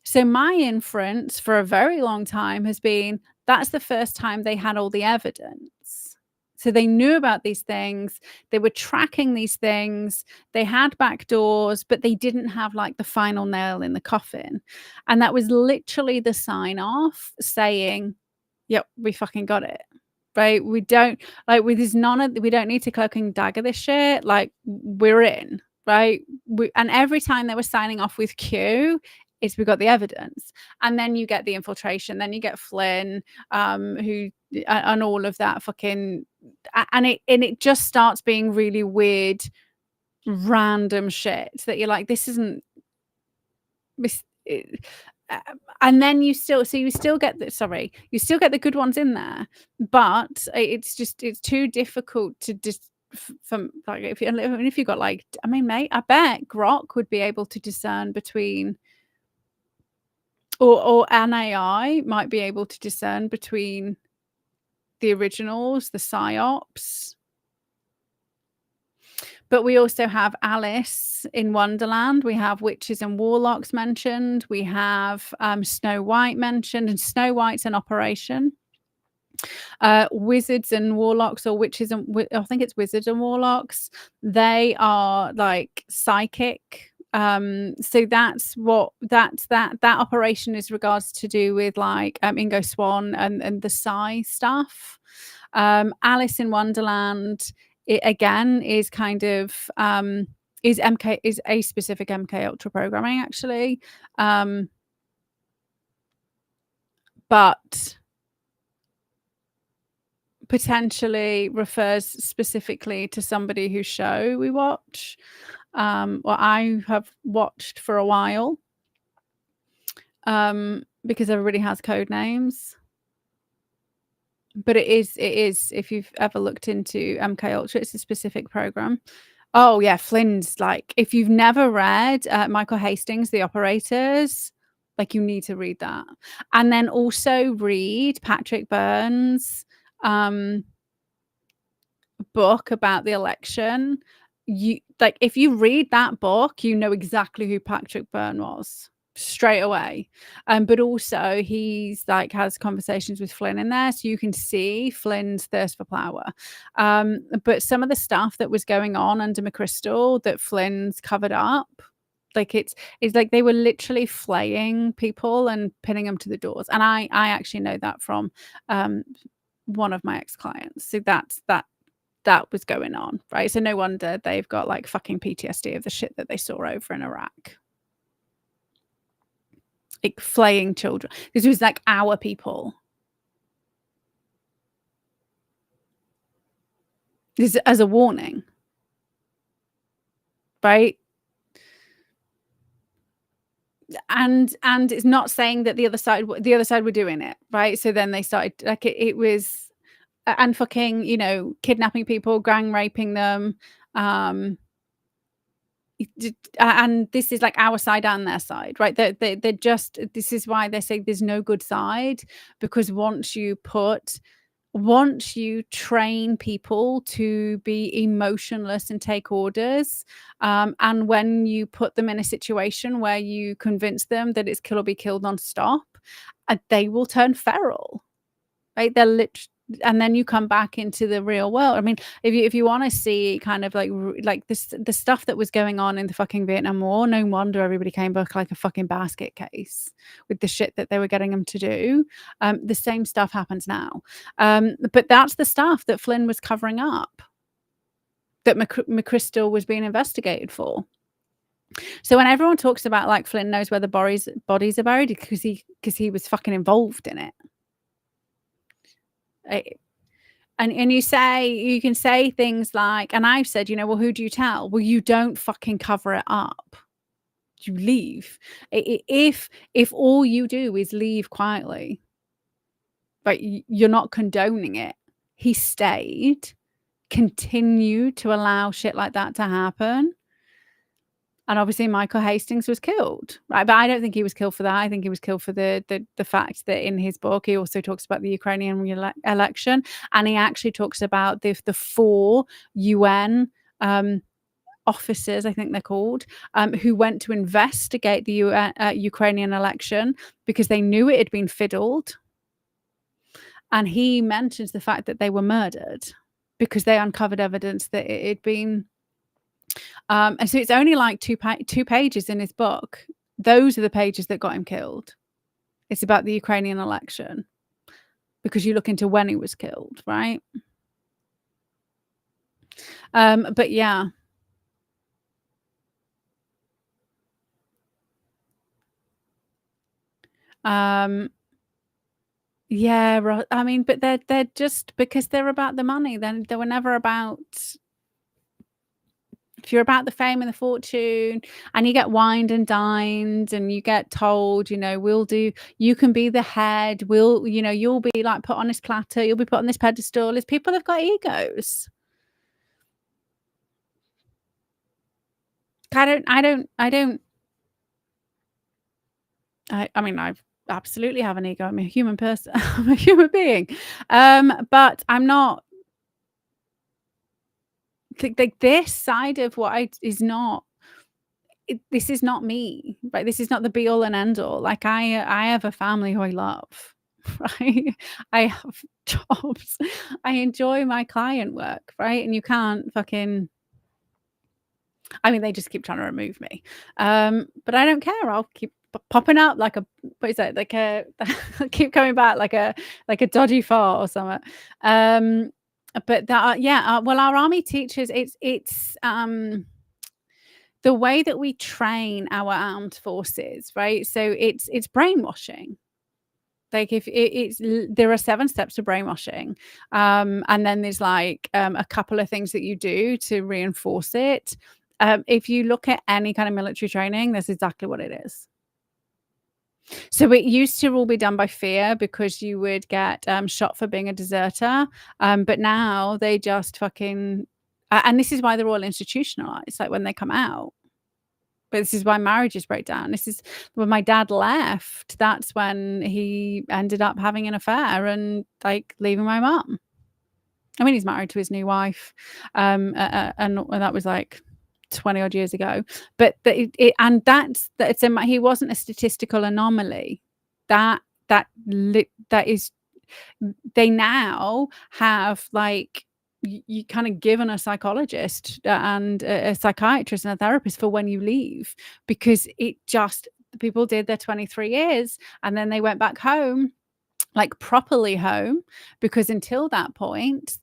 So my inference for a very long time has been that's the first time they had all the evidence. So they knew about these things. They were tracking these things. They had backdoors, but they didn't have like the final nail in the coffin. And that was literally the sign off saying, yep, we fucking got it. Right. We don't like with this we don't need to cloak and dagger this shit. Like we're in. Right. And every time they were signing off with Q, we got the evidence. And then you get the infiltration, then you get Flynn, who and all of that fucking and it just starts being really weird, random shit that you're like, this isn't and then you still get the good ones in there, but it's too difficult to just from like if you got like, I mean, mate, I bet Grok would be able to discern between or an AI might be able to discern between the originals, the psyops. But we also have Alice in Wonderland. We have witches and warlocks mentioned. We have Snow White mentioned, and Snow White's an operation. Wizards and warlocks, or witches and I think it's wizards and warlocks. They are like psychic. So that's that operation is regards to do with like Ingo Swann and the Psy stuff. Alice in Wonderland, it again is kind of is a specific MK Ultra programming actually, but potentially refers specifically to somebody whose show we watch, or I have watched for a while, because everybody has code names. But it is if you've ever looked into MK Ultra, it's a specific program. Oh yeah, Flynn's like, if you've never read Michael Hastings, The Operators, like you need to read that. And then also read Patrick Byrne's book about the election. You like, if you read that book, you know exactly who Patrick Byrne was straight away. But also he's like has conversations with Flynn in there, so you can see Flynn's thirst for power. But some of the stuff that was going on under McChrystal that Flynn's covered up, like it's like they were literally flaying people and pinning them to the doors. And I actually know that from one of my ex-clients. So that was going on, right? So no wonder they've got like fucking PTSD of the shit that they saw over in Iraq. Like flaying children. This was like our people. This is as a warning, right? And it's not saying that the other side were doing it, right? So then they started like it was, and fucking, you know, kidnapping people, gang raping them, and this is like our side and their side, right? They're just, this is why they say there's no good side, because once you put once you train people to be emotionless and take orders, and when you put them in a situation where you convince them that it's kill or be killed nonstop, they will turn feral, right? And then you come back into the real world. I mean, if you want to see kind of like this, the stuff that was going on in the fucking Vietnam War, no wonder everybody came back like a fucking basket case with the shit that they were getting them to do. The same stuff happens now. But that's the stuff that Flynn was covering up, that McChrystal was being investigated for. So when everyone talks about like Flynn knows where the bodies are buried, because he was fucking involved in it. And you can say things like, and I've said, well, who do you tell? Well, you don't fucking cover it up. You leave. If all you do is leave quietly, but you're not condoning it. He stayed, continued to allow shit like that to happen. And obviously Michael Hastings was killed, right? But I don't think he was killed for that. I think he was killed for the fact that in his book, he also talks about the Ukrainian election. And he actually talks about the 4 UN officers, I think they're called, who went to investigate the Ukrainian election because they knew it had been fiddled. And he mentions the fact that they were murdered because they uncovered evidence that it had been... and so it's only like 2 pages in his book. Those are the pages that got him killed. It's about the Ukrainian election because you look into when he was killed, right? But yeah. Yeah, I mean, but they're just because they're about the money. Then they were never about... If you're about the fame and the fortune and you get wined and dined and you get told, you can be the head, you'll be like put on this platter, you'll be put on this pedestal. There's people have got egos. I mean, I absolutely have an ego. I'm a human person. I'm a human being. But I'm not... like this side of what is not... this is not me, right? This is not the be all and end all. Like I have a family who I love, right? I have jobs. I enjoy my client work, right? And you can't fucking... I mean, they just keep trying to remove me. But I don't care. I'll keep popping up like a... what is that? Like a... keep coming back like a dodgy fart or something. But that, well, our army teachers, it's the way that we train our armed forces, right? So it's brainwashing. Like there are 7 steps to brainwashing, and then there's like a couple of things that you do to reinforce it. If you look at any kind of military training, that's exactly what it is. So it used to all be done by fear because you would get shot for being a deserter, but now they just fucking... and this is why they're all institutionalized, like when they come out. But this is why marriages break down. This is when my dad left. That's when he ended up having an affair and like leaving my mum. I mean, he's married to his new wife, and that was like 20 odd years ago. But he wasn't a statistical anomaly. That is... they now have like... you kind of given a psychologist and a psychiatrist and a therapist for when you leave, because people did their 23 years and then they went back home, like properly home, because until that point,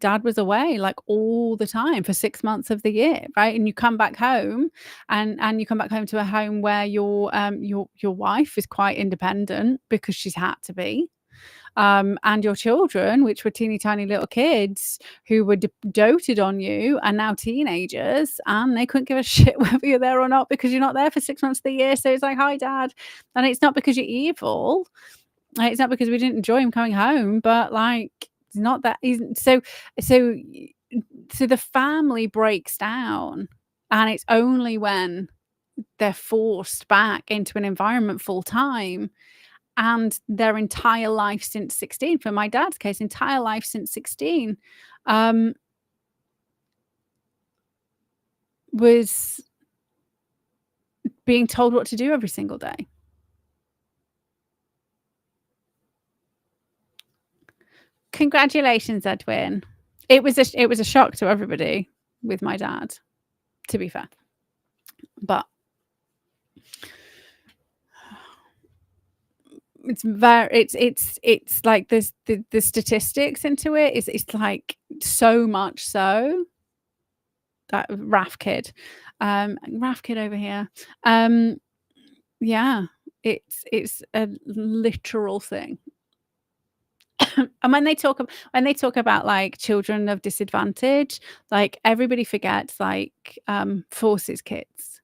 dad was away like all the time for 6 months of the year, right? And you come back home and you come back home to a home where your wife is quite independent because she's had to be. And your children, which were teeny tiny little kids who were doted on you, are now teenagers and they couldn't give a shit whether you're there or not because you're not there for 6 months of the year. So it's like, hi dad. And it's not because you're evil. It's not because we didn't enjoy him coming home, but like, it's not that... so the family breaks down, and it's only when they're forced back into an environment full time and their entire life since 16. For my dad's case, entire life since 16, was being told what to do every single day. Congratulations, Edwin. It was a shock to everybody with my dad, to be fair. But it's like there's the statistics into it. It's like so much so that Raf kid over here. Yeah, it's a literal thing. And when they talk about like children of disadvantage, like everybody forgets like forces kids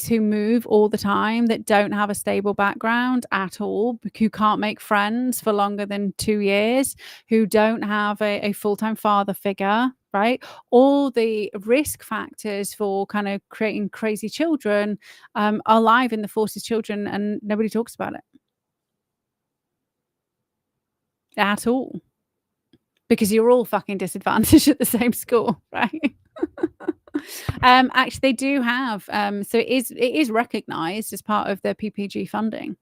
who move all the time, that don't have a stable background at all, who can't make friends for longer than 2 years, who don't have a full-time father figure, right? All the risk factors for kind of creating crazy children are live in the forces children, and nobody talks about it at all, because you're all fucking disadvantaged at the same school, right? Actually, they do have so it is recognized as part of the PPG funding,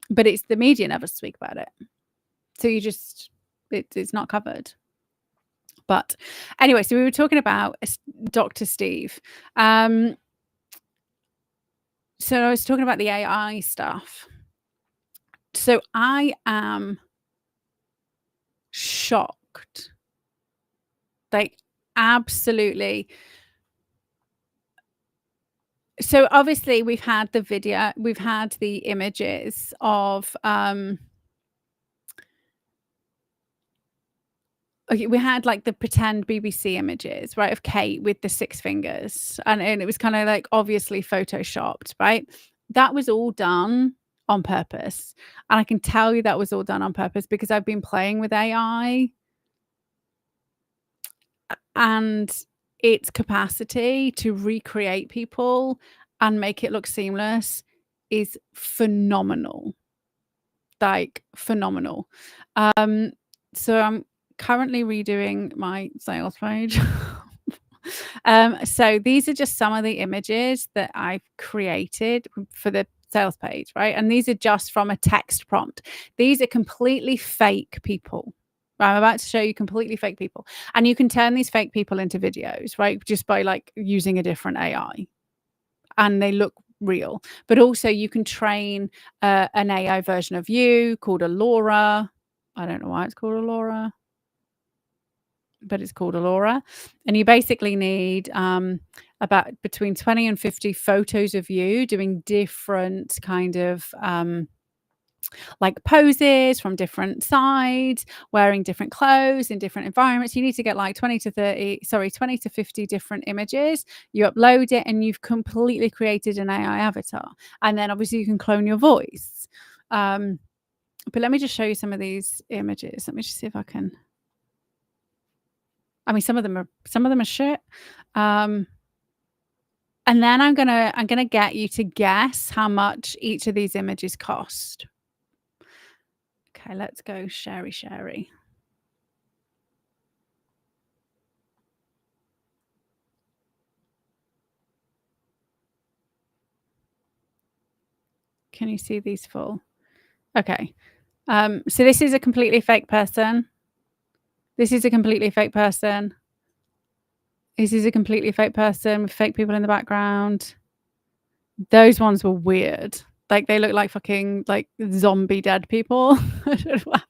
but it's the media never speak about it, so you just it's not covered. But anyway, so we were talking about Dr. Steve. So I was talking about the AI stuff. So I am shocked, like absolutely. So obviously we've had the video, we've had the images of okay, we had like the pretend BBC images, right, of Kate with the 6 fingers, and it was kind of like obviously photoshopped, right? That was all done on purpose, and I can tell you that was all done on purpose because I've been playing with AI and its capacity to recreate people and make it look seamless is phenomenal, like phenomenal. So I'm currently redoing my sales page. So these are just some of the images that I've created for the sales page, right? And these are just from a text prompt. These are completely fake people. I'm about to show you completely fake people, and you can turn these fake people into videos, right? Just by like using a different AI, and they look real. But also you can train an AI version of you called Alora. I don't know why it's called Alora, but it's called Alora. And you basically need about between 20 and 50 photos of you doing different kind of like poses from different sides, wearing different clothes in different environments. You need to get like 20 to 50 different images. You upload it and you've completely created an AI avatar. And then obviously you can clone your voice. But let me just show you some of these images. Let me just see if I can. I mean, some of them are shit. And then I'm gonna get you to guess how much each of these images cost. Okay, let's go Sherry. Can you see these full? Okay. So this is a completely fake person. This is a completely fake person. This is a completely fake person with fake people in the background. Those ones were weird. Like they look like fucking like zombie dead people. I don't know what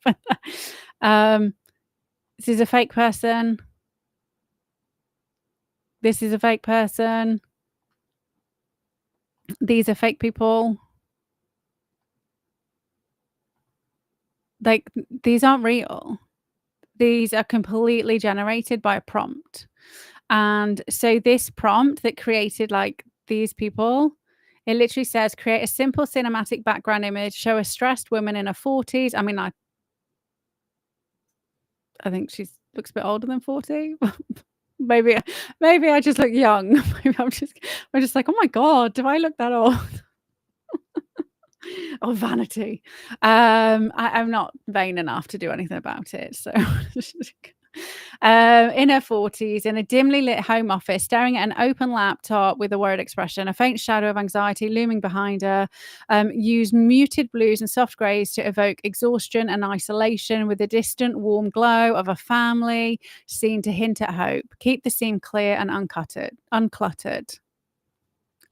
happened. This is a fake person. This is a fake person. These are fake people. Like these aren't real. These are completely generated by a prompt. And so this prompt that created like these people, it literally says create a simple cinematic background image, show a stressed woman in her 40s. I mean, I think she looks a bit older than 40. maybe I just look young. Maybe I'm just like, oh my God, do I look that old? Oh, vanity. I'm not vain enough to do anything about it. So, in her 40s, in a dimly lit home office, staring at an open laptop with a worried expression, a faint shadow of anxiety looming behind her, used muted blues and soft greys to evoke exhaustion and isolation with a distant warm glow of a family scene to hint at hope. Keep the scene clear and uncluttered.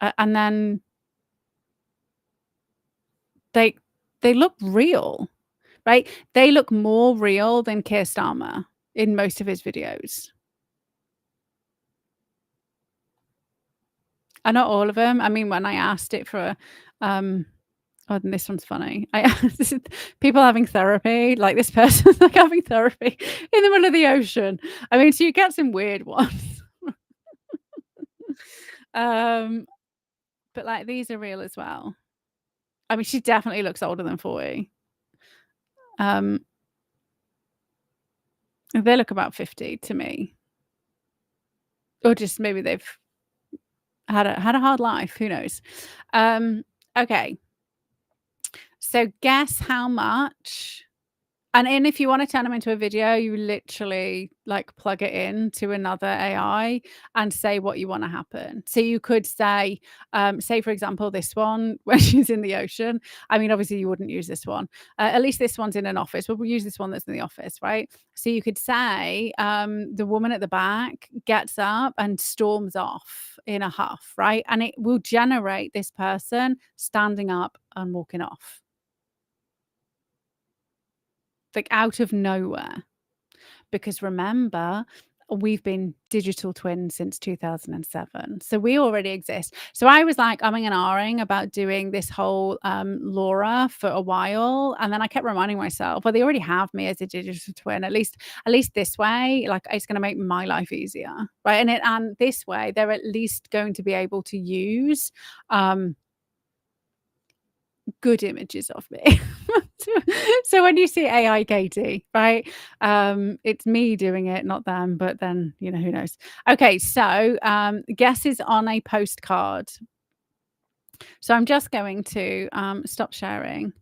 And then they look real, right? They look more real than Keir Starmer in most of his videos. Not all of them. I mean, when I asked it for, oh, and this one's funny. I asked people having therapy, like this person's like having therapy in the middle of the ocean. I mean, so you get some weird ones. But like these are real as well. I mean, she definitely looks older than 40. They look about 50 to me. Or just maybe they've had a hard life, who knows? Okay. So guess how much, and if you wanna turn them into a video, you literally, like, plug it in to another AI and say what you wanna happen. So you could say, for example, this one where she's in the ocean. I mean, obviously, you wouldn't use this one. At least this one's in an office, but we'll use this one that's in the office, right? So you could say, the woman at the back gets up and storms off in a huff, right? And it will generate this person standing up and walking off. Like, out of nowhere. Because remember, we've been digital twins since 2007. So we already exist. So I was like umming and ahhing about doing this whole Laura for a while. And then I kept reminding myself, well, they already have me as a digital twin. At least this way, like it's going to make my life easier. Right. And this way, they're at least going to be able to use good images of me. So when you see AI Katie, right, it's me doing it, not them, but then, you know, who knows? Okay, so guess is on a postcard. So I'm just going to stop sharing.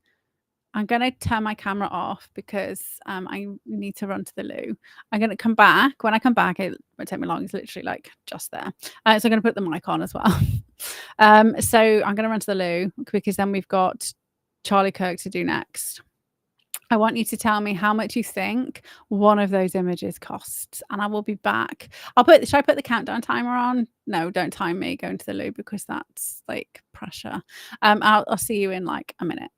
I'm going to turn my camera off because I need to run to the loo. I'm going to come back. When I come back, it won't take me long. It's literally like just there. So I'm going to put the mic on as well. So I'm going to run to the loo because then we've got Charlie Kirk to do next. I want you to tell me how much you think one of those images costs, and I will be back. Should I put the countdown timer on? No, don't time me going to the loo because that's like pressure. I'll see you in like a minute.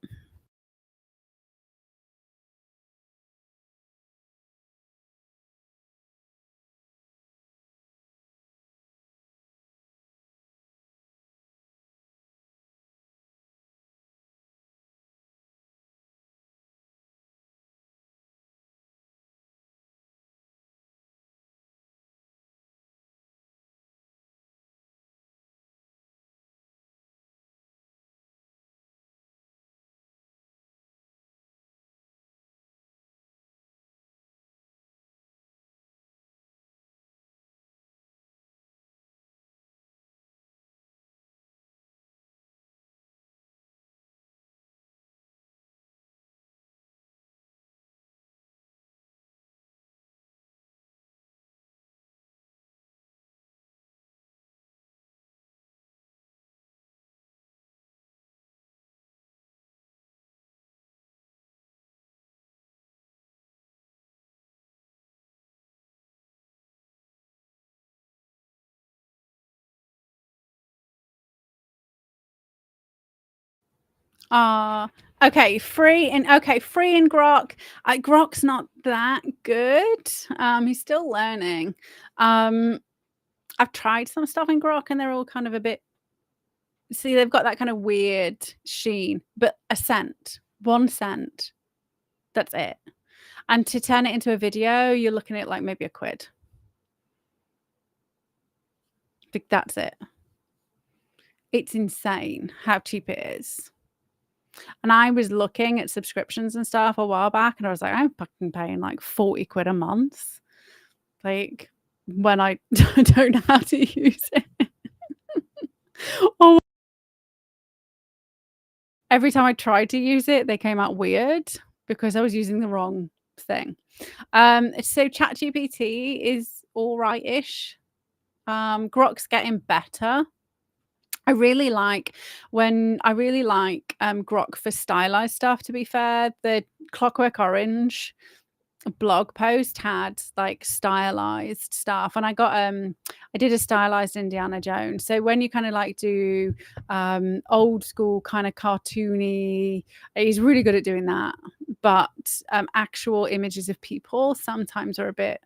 Okay, free in Grok. Grok's not that good. He's still learning. I've tried some stuff in Grok and they're all kind of a bit, see, they've got that kind of weird sheen, but a cent, 1 cent. That's it. And to turn it into a video, you're looking at like maybe £1. Like that's it. It's insane how cheap it is. And I was looking at subscriptions and stuff a while back, and I was like, I'm fucking paying like 40 quid a month. Like when I don't know how to use it. Oh, every time I tried to use it, they came out weird because I was using the wrong thing. So ChatGPT is all right-ish. Grok's getting better. I really like Grok for stylized stuff, to be fair. The Clockwork Orange blog post had like stylized stuff, and I did a stylized Indiana Jones. So when you kind of like do old school kind of cartoony, he's really good at doing that. But actual images of people sometimes are a bit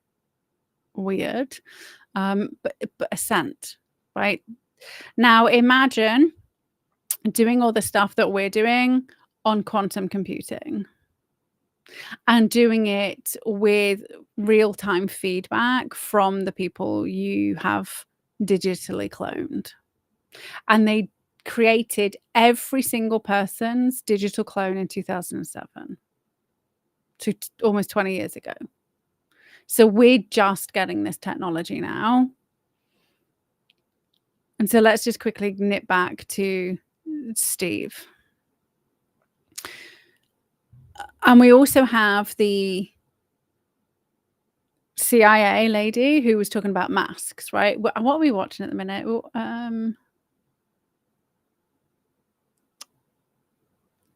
weird. But a scent, right? Now imagine doing all the stuff that we're doing on quantum computing and doing it with real-time feedback from the people you have digitally cloned. And they created every single person's digital clone in 2007. So almost 20 years ago. So we're just getting this technology now. And so let's just quickly nip back to Steve. And we also have the CIA lady who was talking about masks, right? What are we watching at the minute?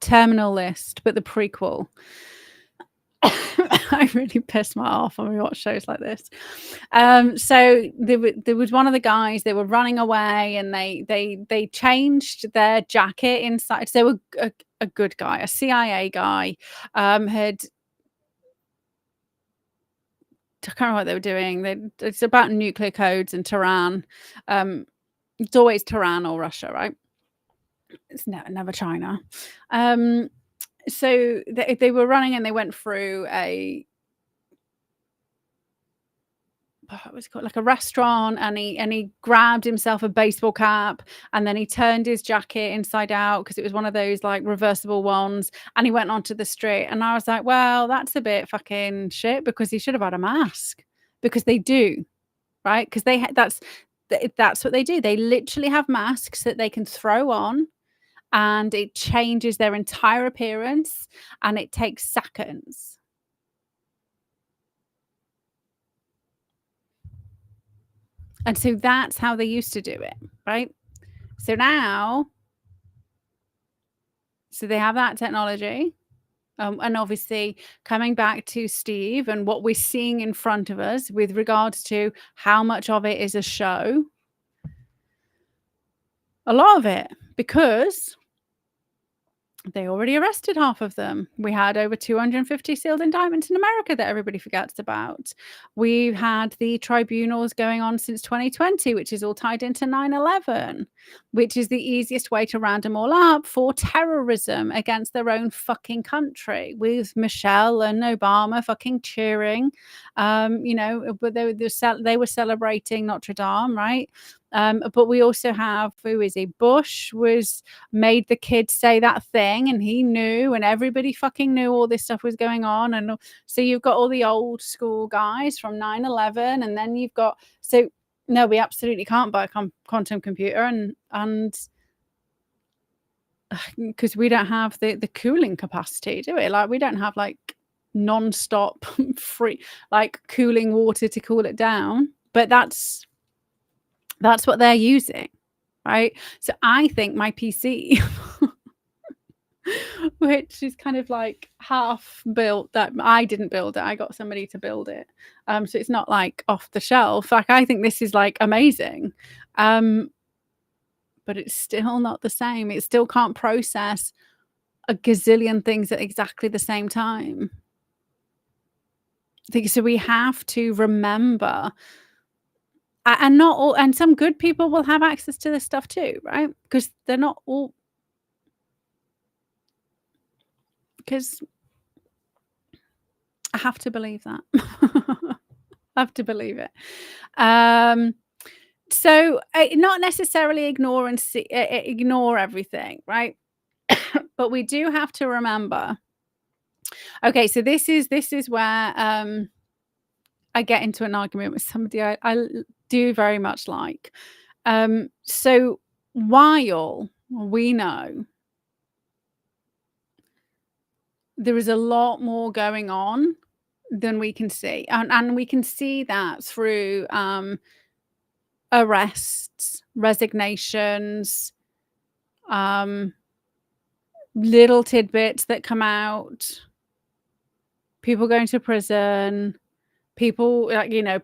Terminal List, but the prequel. I really piss my off when we watch shows like this. So there was one of the guys, they were running away, and they changed their jacket inside. So they were a good guy, a CIA guy, had, I can't remember what they were doing. It's about nuclear codes and Tehran. It's always Tehran or Russia, right? It's never China. So they were running, and they went through what was it called, like a restaurant, and he grabbed himself a baseball cap, and then he turned his jacket inside out because it was one of those like reversible ones, and he went onto the street. And I was like, well, that's a bit fucking shit, because he should have had a mask, because they do, right? Because that's what they do. They literally have masks that they can throw on, and it changes their entire appearance, and it takes seconds. And so that's how they used to do it, right? So now, so they have that technology. And obviously coming back to Steve and what we're seeing in front of us with regards to how much of it is a show. A lot of it, because they already arrested half of them. We had over 250 sealed indictments in America that everybody forgets about. We've had the tribunals going on since 2020, which is all tied into 9/11, which is the easiest way to round them all up for terrorism against their own fucking country, with Michelle and Obama fucking cheering. But they were celebrating Notre Dame, right? But we also have, who is he? Bush was made the kid say that thing, and he knew, and everybody fucking knew all this stuff was going on. And so you've got all the old school guys from 9/11, and then you've got, so no, we absolutely can't buy a quantum computer, and because we don't have the cooling capacity, do we? Like, we don't have like non-stop free like cooling water to cool it down. But that's what they're using, right? So I think my PC, which is kind of like half built, that I didn't build it, I got somebody to build it. So it's not like off the shelf. Like, I think this is like amazing. But it's still not the same. It still can't process a gazillion things at exactly the same time. So we have to remember, and not all, and some good people will have access to this stuff too, right? Because they're not all, because I have to believe that. I have to believe it. So not necessarily ignore everything, right? But we do have to remember. Okay, so this is where I get into an argument with somebody I do very much like. So while we know there is a lot more going on than we can see. And we can see that through arrests, resignations, little tidbits that come out, people going to prison, people,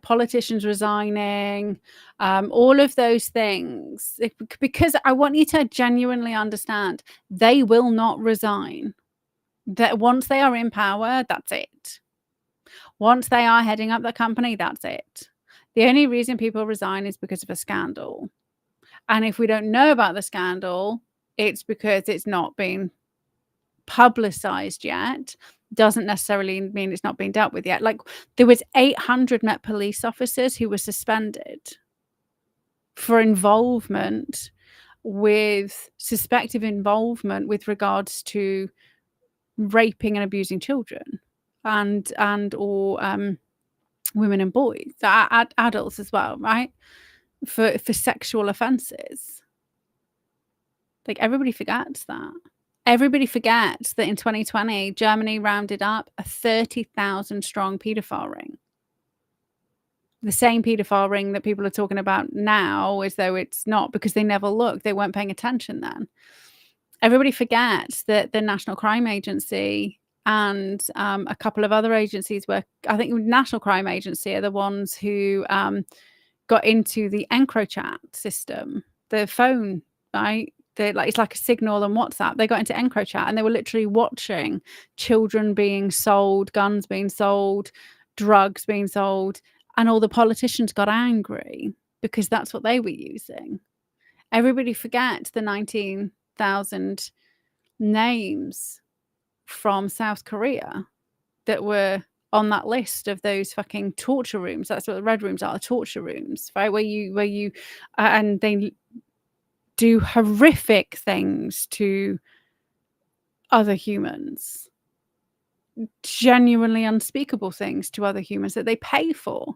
politicians resigning, all of those things. Because I want you to genuinely understand, they will not resign. That once they are in power, that's it. Once they are heading up the company, that's it. The only reason people resign is because of a scandal. And if we don't know about the scandal, it's because it's not been publicized yet. Doesn't necessarily mean it's not being dealt with yet. Like, there was 800 Met police officers who were suspended for involvement with suspected involvement with regards to raping and abusing children and or women and boys, adults as well, right? For sexual offenses. Like, everybody forgets that. Everybody forgets that in 2020, Germany rounded up a 30,000 strong paedophile ring. The same paedophile ring that people are talking about now, as though it's not, because they never looked. They weren't paying attention then. Everybody forgets that the National Crime Agency and a couple of other agencies were, I think National Crime Agency are the ones who got into the EncroChat system, the phone, right? It's like a Signal and WhatsApp. They got into EncroChat and they were literally watching children being sold, guns being sold, drugs being sold, and all the politicians got angry because that's what they were using. Everybody forgets the 19,000 names from South Korea that were on that list of those fucking torture rooms. That's what the red rooms are, the torture rooms, right? Where you and they do horrific things to other humans, genuinely unspeakable things to other humans that they pay for.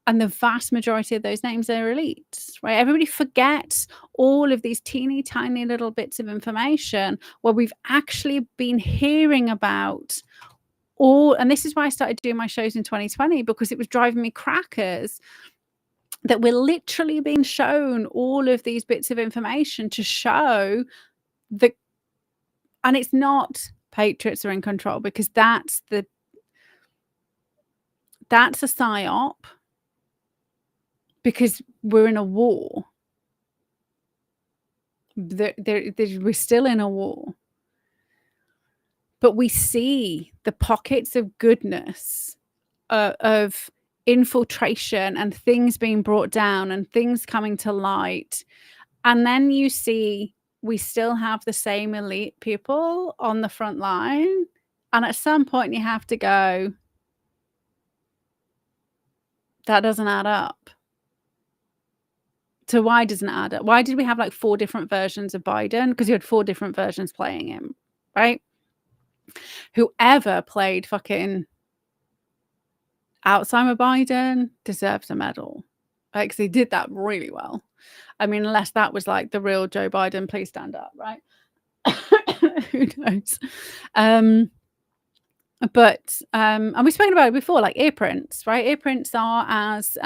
And the vast majority of those names are elites, right? Everybody forgets all of these teeny tiny little bits of information where we've actually been hearing about all. And this is why I started doing my shows in 2020, because it was driving me crackers that we're literally being shown all of these bits of information to show the, and it's not patriots are in control, because that's a psyop, because we're in a war. We're still in a war. But we see the pockets of goodness, of infiltration and things being brought down and things coming to light. And then you see we still have the same elite people on the front line. And at some point you have to go, that doesn't add up. So why doesn't it add up? Why did we have like 4 different versions of Biden? Because you had 4 different versions playing him, right? Whoever played fucking Alzheimer Biden deserves a medal. Like, 'cause he did that really well. I mean, unless that was like the real Joe Biden, please stand up, right? Who knows? But and we've spoken about it before, like ear prints, right? Ear prints are as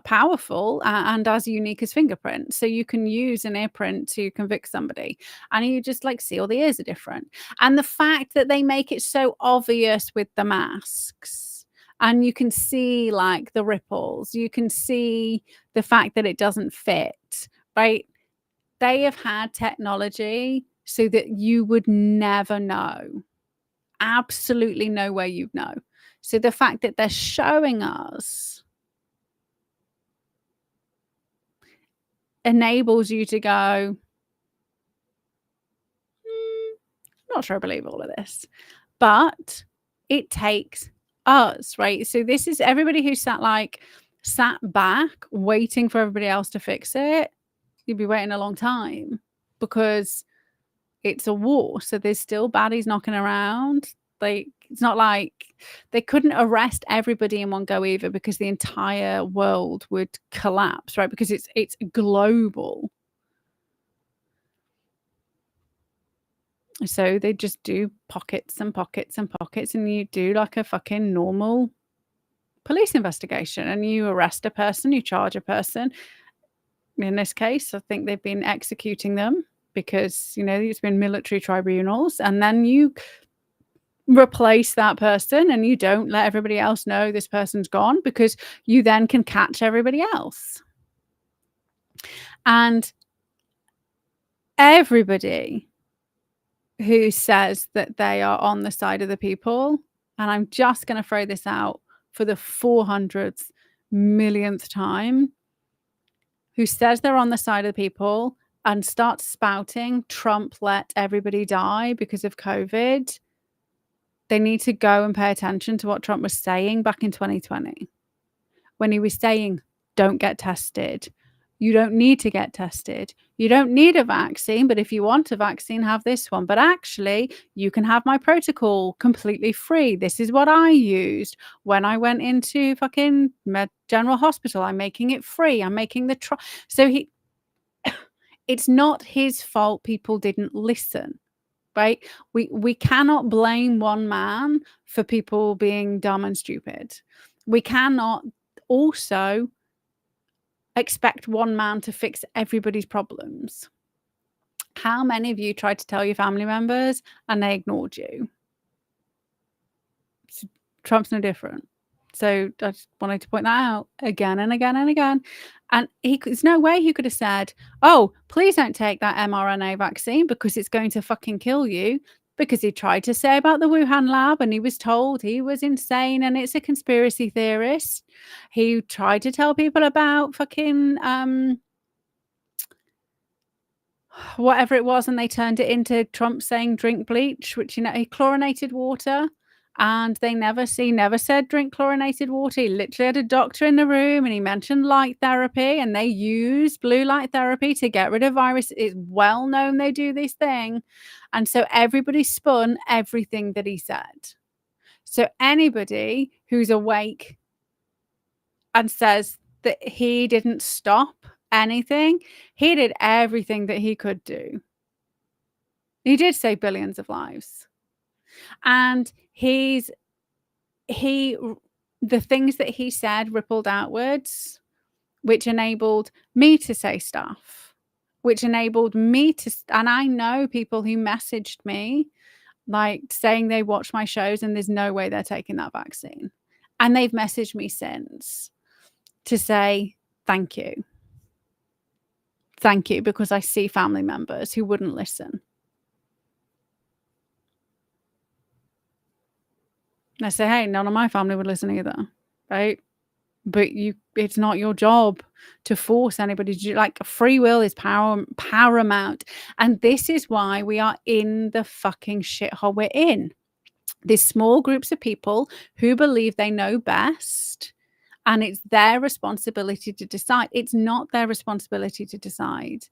powerful and as unique as fingerprints. So you can use an ear print to convict somebody, and you just like see all the ears are different. And the fact that they make it so obvious with the masks, and you can see like the ripples, you can see the fact that it doesn't fit, right? They have had technology so that you would never know. Absolutely no way you'd know. So the fact that they're showing us enables you to go, not sure I believe all of this. But it takes us, right? So this is everybody who sat back waiting for everybody else to fix it. You'd be waiting a long time, because it's a war. So there's still baddies knocking around. Like, it's not like they couldn't arrest everybody in one go either, because the entire world would collapse, right? Because it's global. So they just do pockets and pockets and pockets, and you do like a fucking normal police investigation, and you arrest a person, you charge a person. In this case, I think they've been executing them because, it's been military tribunals, and then you replace that person and you don't let everybody else know this person's gone, because you then can catch everybody else. And everybody who says that they are on the side of the people, and I'm just going to throw this out for the 400th millionth time, who says they're on the side of the people and starts spouting Trump let everybody die because of COVID, they need to go and pay attention to what Trump was saying back in 2020 when he was saying, don't get tested. You don't need to get tested. You don't need a vaccine, but if you want a vaccine, have this one. But actually, you can have my protocol completely free. This is what I used when I went into fucking General Hospital. I'm making it free. I'm making the so it's not his fault people didn't listen, right? We cannot blame one man for people being dumb and stupid. We cannot also expect one man to fix everybody's problems. How many of you tried to tell your family members and they ignored you? Trump's no different. So I just wanted to point that out again and again and again. And there's no way he could have said, oh, please don't take that mRNA vaccine because it's going to fucking kill you. Because he tried to say about the Wuhan lab and he was told he was insane and it's a conspiracy theorist. He tried to tell people about fucking whatever it was, and they turned it into Trump saying drink bleach, which, chlorinated water. And they never said drink chlorinated water. He literally had a doctor in the room and he mentioned light therapy, and they use blue light therapy to get rid of virus. It's well known they do this thing. And so everybody spun everything that he said. So anybody who's awake and says that he didn't stop anything, he did everything that he could do. He did save billions of lives. And the things that he said rippled outwards, which enabled me to say stuff, which enabled me to, and I know people who messaged me like saying they watch my shows and there's no way they're taking that vaccine. And they've messaged me since to say, thank you. Thank you, because I see family members who wouldn't listen. And I say, hey, none of my family would listen either, right? But it's not your job to force anybody to do, like, free will is paramount. And this is why we are in the fucking shithole we're in. There's small groups of people who believe they know best, and it's their responsibility to decide. It's not their responsibility to decide.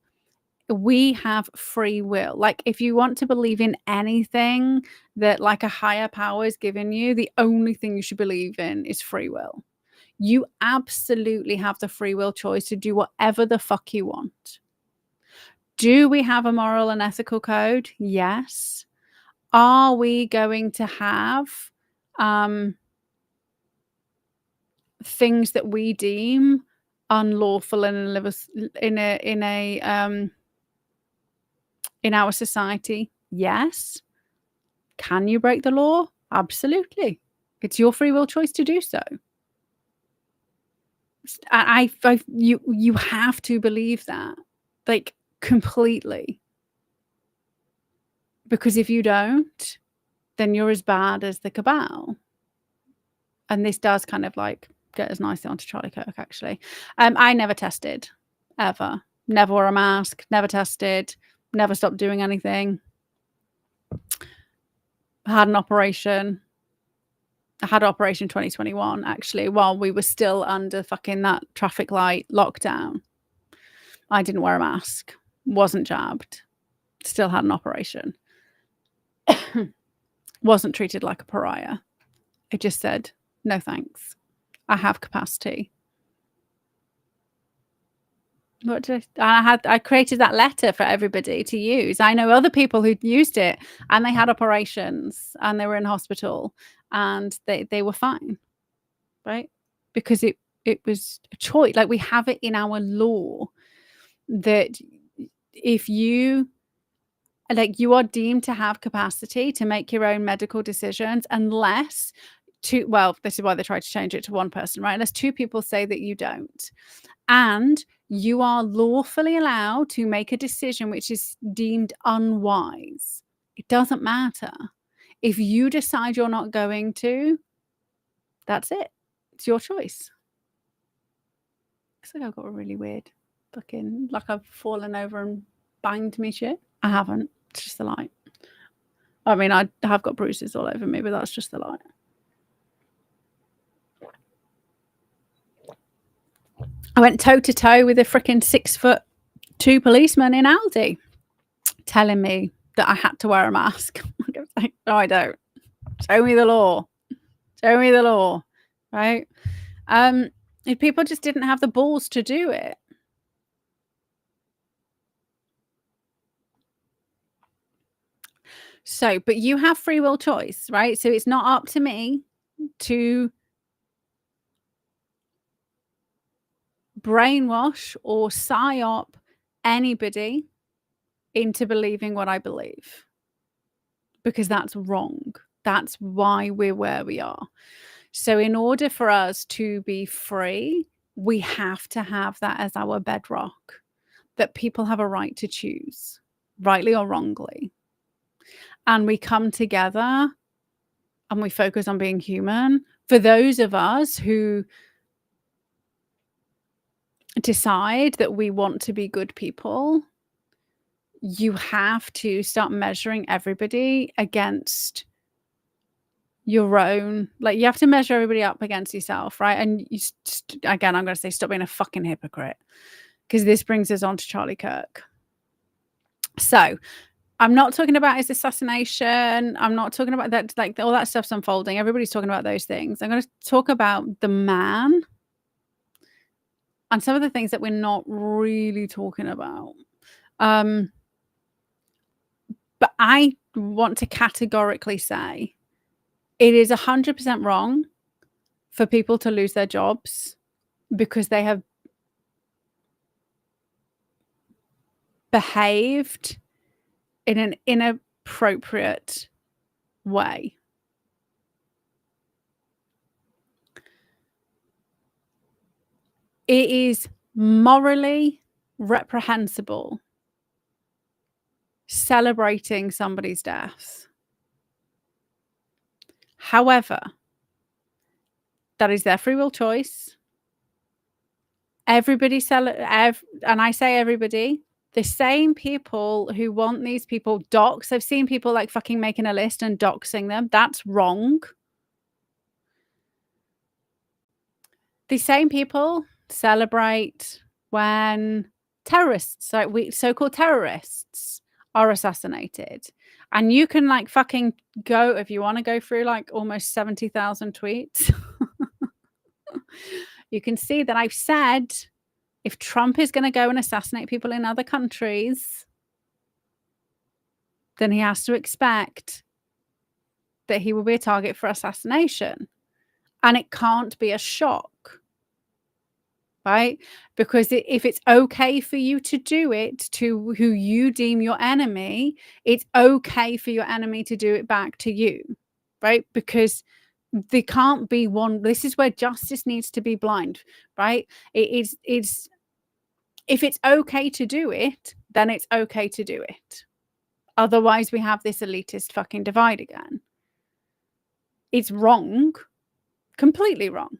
We have free will. Like, if you want to believe in anything that like a higher power is giving you, the only thing you should believe in is free will. You absolutely have the free will choice to do whatever the fuck you want. Do we have a moral and ethical code? Yes. Are we going to have things that we deem unlawful in our society? Yes. Can you break the law? Absolutely. It's your free will choice to do so. You have to believe that, like, completely. Because if you don't, then you're as bad as the cabal. And this does kind of like get us nicely onto Charlie Kirk, actually. I never tested, ever. Never wore a mask, never tested, never stopped doing anything. Had an operation. I had an operation 2021, actually, while we were still under fucking that traffic light lockdown. I didn't wear a mask, wasn't jabbed, still had an operation. Wasn't treated like a pariah. It just said, no thanks. I have capacity. I created that letter for everybody to use. I know other people who used it and they had operations and they were in hospital and they were fine, right? Because it was a choice. Like, we have it in our law that if you are deemed to have capacity to make your own medical decisions, unless this is why they tried to change it to one person, right? Unless two people say that you don't. And you are lawfully allowed to make a decision which is deemed unwise. It doesn't matter. If you decide you're not going to, that's it. It's your choice. Looks like I've got a really weird fucking, like I've fallen over and banged me shit. I haven't. It's just the light. I mean, I have got bruises all over me, but that's just the light. I went toe to toe with a freaking 6'2" policeman in Aldi, telling me that I had to wear a mask. I was like, no, I don't. Show me the law. Show me the law, right? If people just didn't have the balls to do it. So, but you have free will choice, right? So it's not up to me to brainwash or psyop anybody into believing what I believe, because that's wrong. That's why we're where we are. So in order for us to be free, we have to have that as our bedrock, that people have a right to choose, rightly or wrongly. And we come together and we focus on being human. For those of us who decide that we want to be good people, you have to start measuring everybody against your own, like, you have to measure everybody up against yourself, right? And again, I'm going to say, stop being a fucking hypocrite, because this brings us on to Charlie Kirk. So I'm not talking about his assassination. I'm not talking about that, like all that stuff's unfolding. Everybody's talking about those things. I'm going to talk about the man and some of the things that we're not really talking about. But I want to categorically say it is 100% wrong for people to lose their jobs because they have behaved in an inappropriate way. It is morally reprehensible celebrating somebody's death. However, that is their free will choice. Everybody and I say everybody, the same people who want these people doxxed. I've seen people like fucking making a list and doxing them. That's wrong. The same people celebrate when terrorists, like so-called terrorists, are assassinated. And you can like fucking go, if you want to go through like almost 70,000 tweets, you can see that I've said, if Trump is going to go and assassinate people in other countries, then he has to expect that he will be a target for assassination. And it can't be a shock, right? Because if it's okay for you to do it to who you deem your enemy, it's okay for your enemy to do it back to you, right? Because there can't be one. This is where justice needs to be blind, right? It's if it's okay to do it, then it's okay to do it. Otherwise, we have this elitist fucking divide again. It's wrong, completely wrong.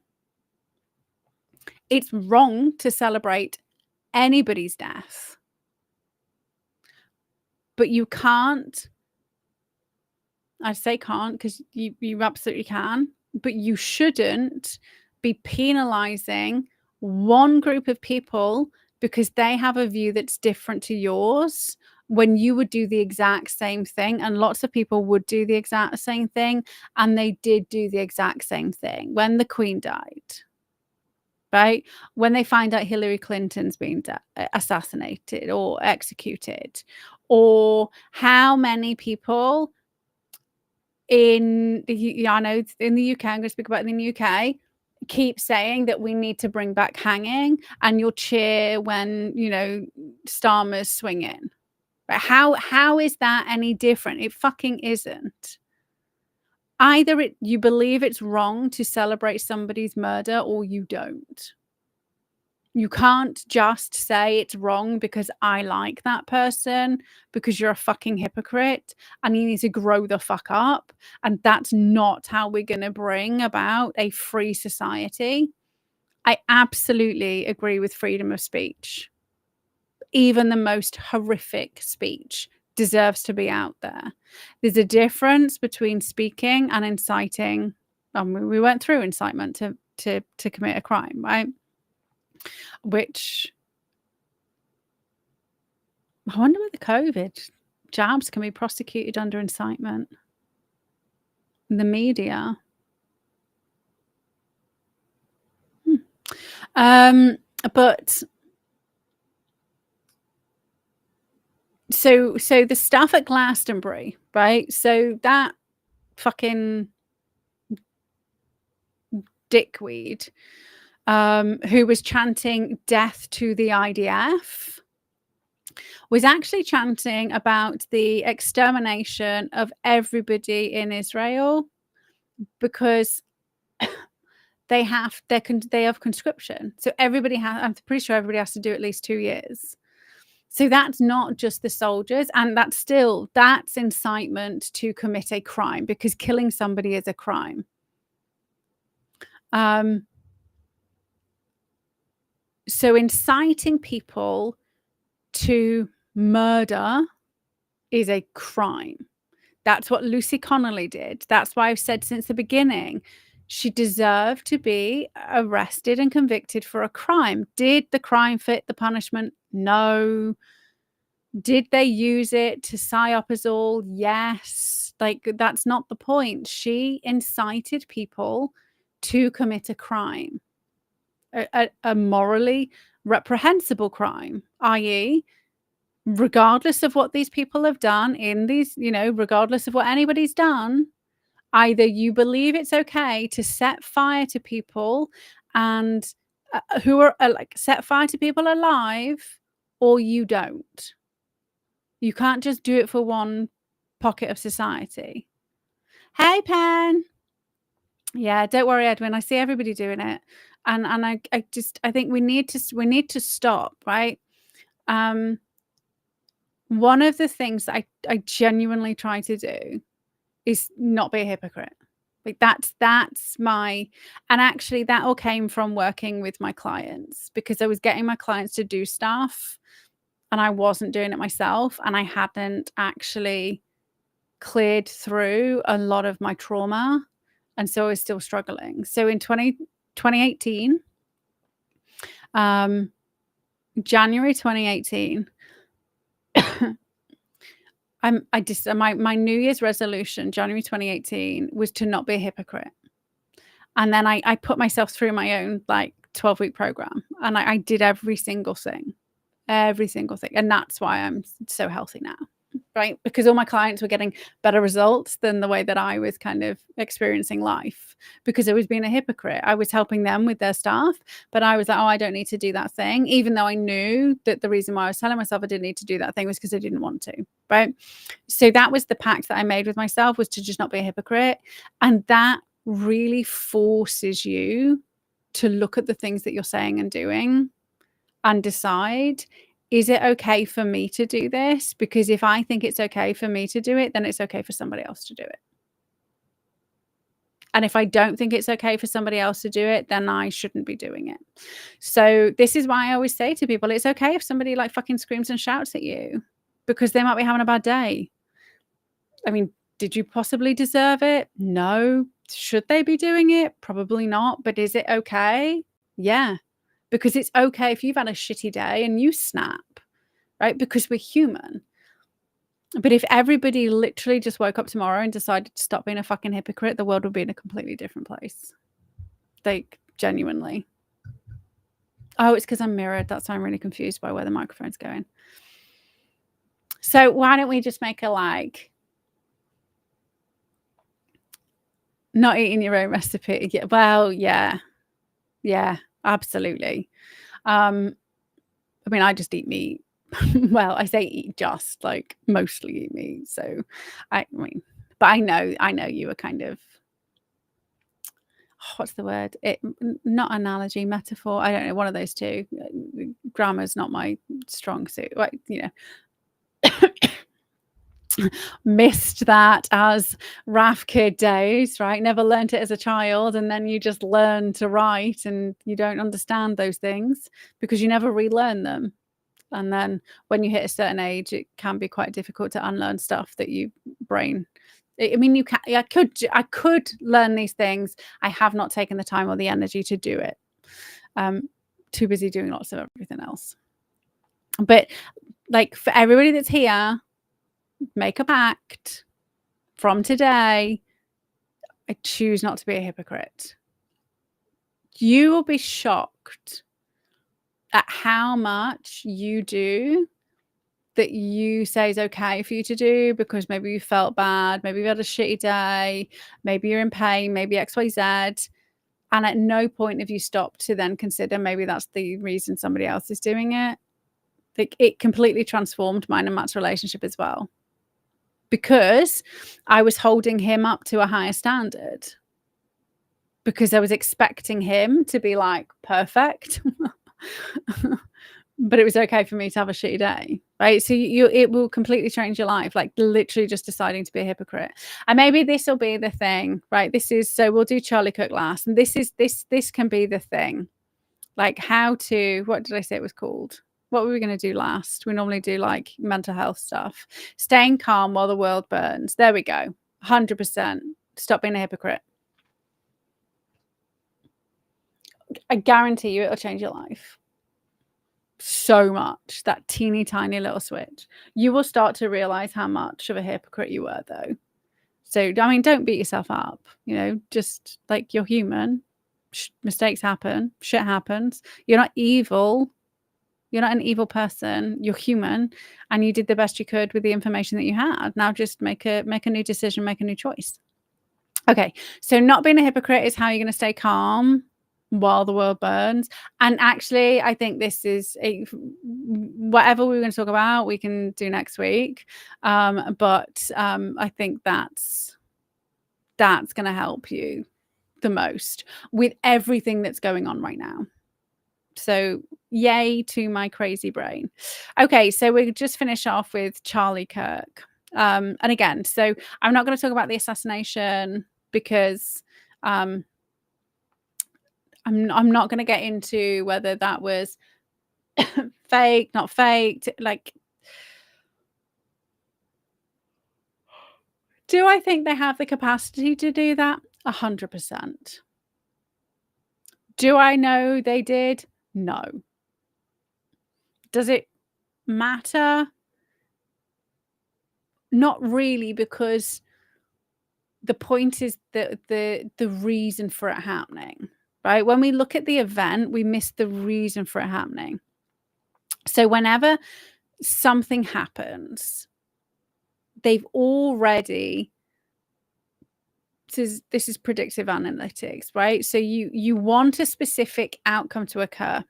It's wrong to celebrate anybody's death. But you can't, I say can't because you absolutely can, but you shouldn't be penalizing one group of people because they have a view that's different to yours when you would do the exact same thing. And lots of people would do the exact same thing. And they did do the exact same thing when the Queen died. right? When they find out Hillary Clinton's been assassinated or executed, or how many people in the, I know in the UK, I'm going to speak about in the UK, keep saying that we need to bring back hanging, and you'll cheer when, you know, Starmer's swinging. But how is that any different? It fucking isn't. Either you believe it's wrong to celebrate somebody's murder, or you don't. You can't just say it's wrong because I like that person, because you're a fucking hypocrite and you need to grow the fuck up. And that's not how we're going to bring about a free society. I absolutely agree with freedom of speech. Even the most horrific speech deserves to be out there. There's a difference between speaking and inciting. We went through incitement to commit a crime, right? Which I wonder with the COVID jabs can be prosecuted under incitement. The media. But so the stuff at Glastonbury, right? So that fucking dickweed who was chanting death to the IDF was actually chanting about the extermination of everybody in Israel because they have conscription. So everybody has, I'm pretty sure everybody has to do at least 2 years. So that's not just the soldiers, and that's incitement to commit a crime, because killing somebody is a crime. So inciting people to murder is a crime. That's what Lucy Connolly did. That's why I've said since the beginning, she deserved to be arrested and convicted for a crime. Did the crime fit the punishment? No. Did they use it to psyop us all? Yes. Like, that's not the point. She incited people to commit a crime, a morally reprehensible crime, i.e., regardless of what these people have done in these, you know, regardless of what anybody's done, either you believe it's okay to set fire to people and who are like set fire to people alive, or you don't. You can't just do it for one pocket of society. Hey, Pen. Yeah, don't worry, Edwin. I see everybody doing it, and I think we need to stop, right? One of the things that I genuinely try to do is not be a hypocrite. Like that's my, and actually that all came from working with my clients, because I was getting my clients to do stuff and I wasn't doing it myself, and I hadn't actually cleared through a lot of my trauma, and so I was still struggling. So in 2018, January 2018, my New Year's resolution, January 2018, was to not be a hypocrite. And then I put myself through my own like 12-week program, and I did every single thing. And that's why I'm so healthy now, right? Because all my clients were getting better results than the way that I was kind of experiencing life, because I was being a hypocrite. I was helping them with their stuff, but I was like, oh, I don't need to do that thing, even though I knew that the reason why I was telling myself I didn't need to do that thing was because I didn't want to, right? So that was the pact that I made with myself, was to just not be a hypocrite. And that really forces you to look at the things that you're saying and doing and decide, is it okay for me to do this? Because if I think it's okay for me to do it, then it's okay for somebody else to do it. And if I don't think it's okay for somebody else to do it, then I shouldn't be doing it. So this is why I always say to people, it's okay if somebody like fucking screams and shouts at you, because they might be having a bad day. I mean, did you possibly deserve it? No. Should they be doing it? Probably not. But is it okay? Yeah. Because it's okay if you've had a shitty day and you snap, right? Because we're human. But if everybody literally just woke up tomorrow and decided to stop being a fucking hypocrite, the world would be in a completely different place. Like, genuinely. Oh, it's because I'm mirrored. That's why I'm really confused by where the microphone's going. So why don't we just make a like, not eating your own recipe? Yeah, well, yeah, absolutely. I mean, I just eat meat. Well, I say eat just, like mostly eat meat. So I mean, but I know you were kind of, what's the word? Not analogy, metaphor. I don't know, one of those two. Grammar's not my strong suit. Like, you know, missed that as RAF kid days, right? Never learned it as a child, and then you just learn to write and you don't understand those things because you never relearn them. And then when you hit a certain age, it can be quite difficult to unlearn stuff that you brain. I mean, you can. I could learn these things. I have not taken the time or the energy to do it. Too busy doing lots of everything else. But like, for everybody that's here, make a pact from today. I choose not to be a hypocrite. You will be shocked at how much you do that you say is okay for you to do because maybe you felt bad, maybe you had a shitty day, maybe you're in pain, maybe XYZ. And at no point have you stopped to then consider maybe that's the reason somebody else is doing it. Like, it completely transformed mine and Matt's relationship as well, because I was holding him up to a higher standard, because I was expecting him to be like perfect. But it was okay for me to have a shitty day, right? So it will completely change your life, like literally just deciding to be a hypocrite. And maybe this will be the thing, right? So we'll do Charlie Cook last, and this can be the thing, like what did I say it was called? What were we going to do last? We normally do like mental health stuff. Staying calm while the world burns. There we go. 100%. Stop being a hypocrite. I guarantee you it'll change your life so much. That teeny tiny little switch. You will start to realize how much of a hypocrite you were, though. So, I mean, don't beat yourself up. You know, just like, you're human. Mistakes happen. Shit happens. You're not evil. You're not an evil person. You're human, and you did the best you could with the information that you had. Now just make a new decision, make a new choice. Okay, so not being a hypocrite is how you're going to stay calm while the world burns. And actually, I think this is whatever we're going to talk about, we can do next week. But I think that's going to help you the most with everything that's going on right now. So yay to my crazy brain. Okay, so we'll just finish off with Charlie Kirk. And again, so I'm not going to talk about the assassination because I'm not going to get into whether that was fake, not faked. Like, do I think they have the capacity to do that? 100%. Do I know they did? No. Does it matter? Not really, because the point is the reason for it happening, right? When we look at the event, we miss the reason for it happening. So whenever something happens, they've already, this is predictive analytics, right? So you want a specific outcome to occur.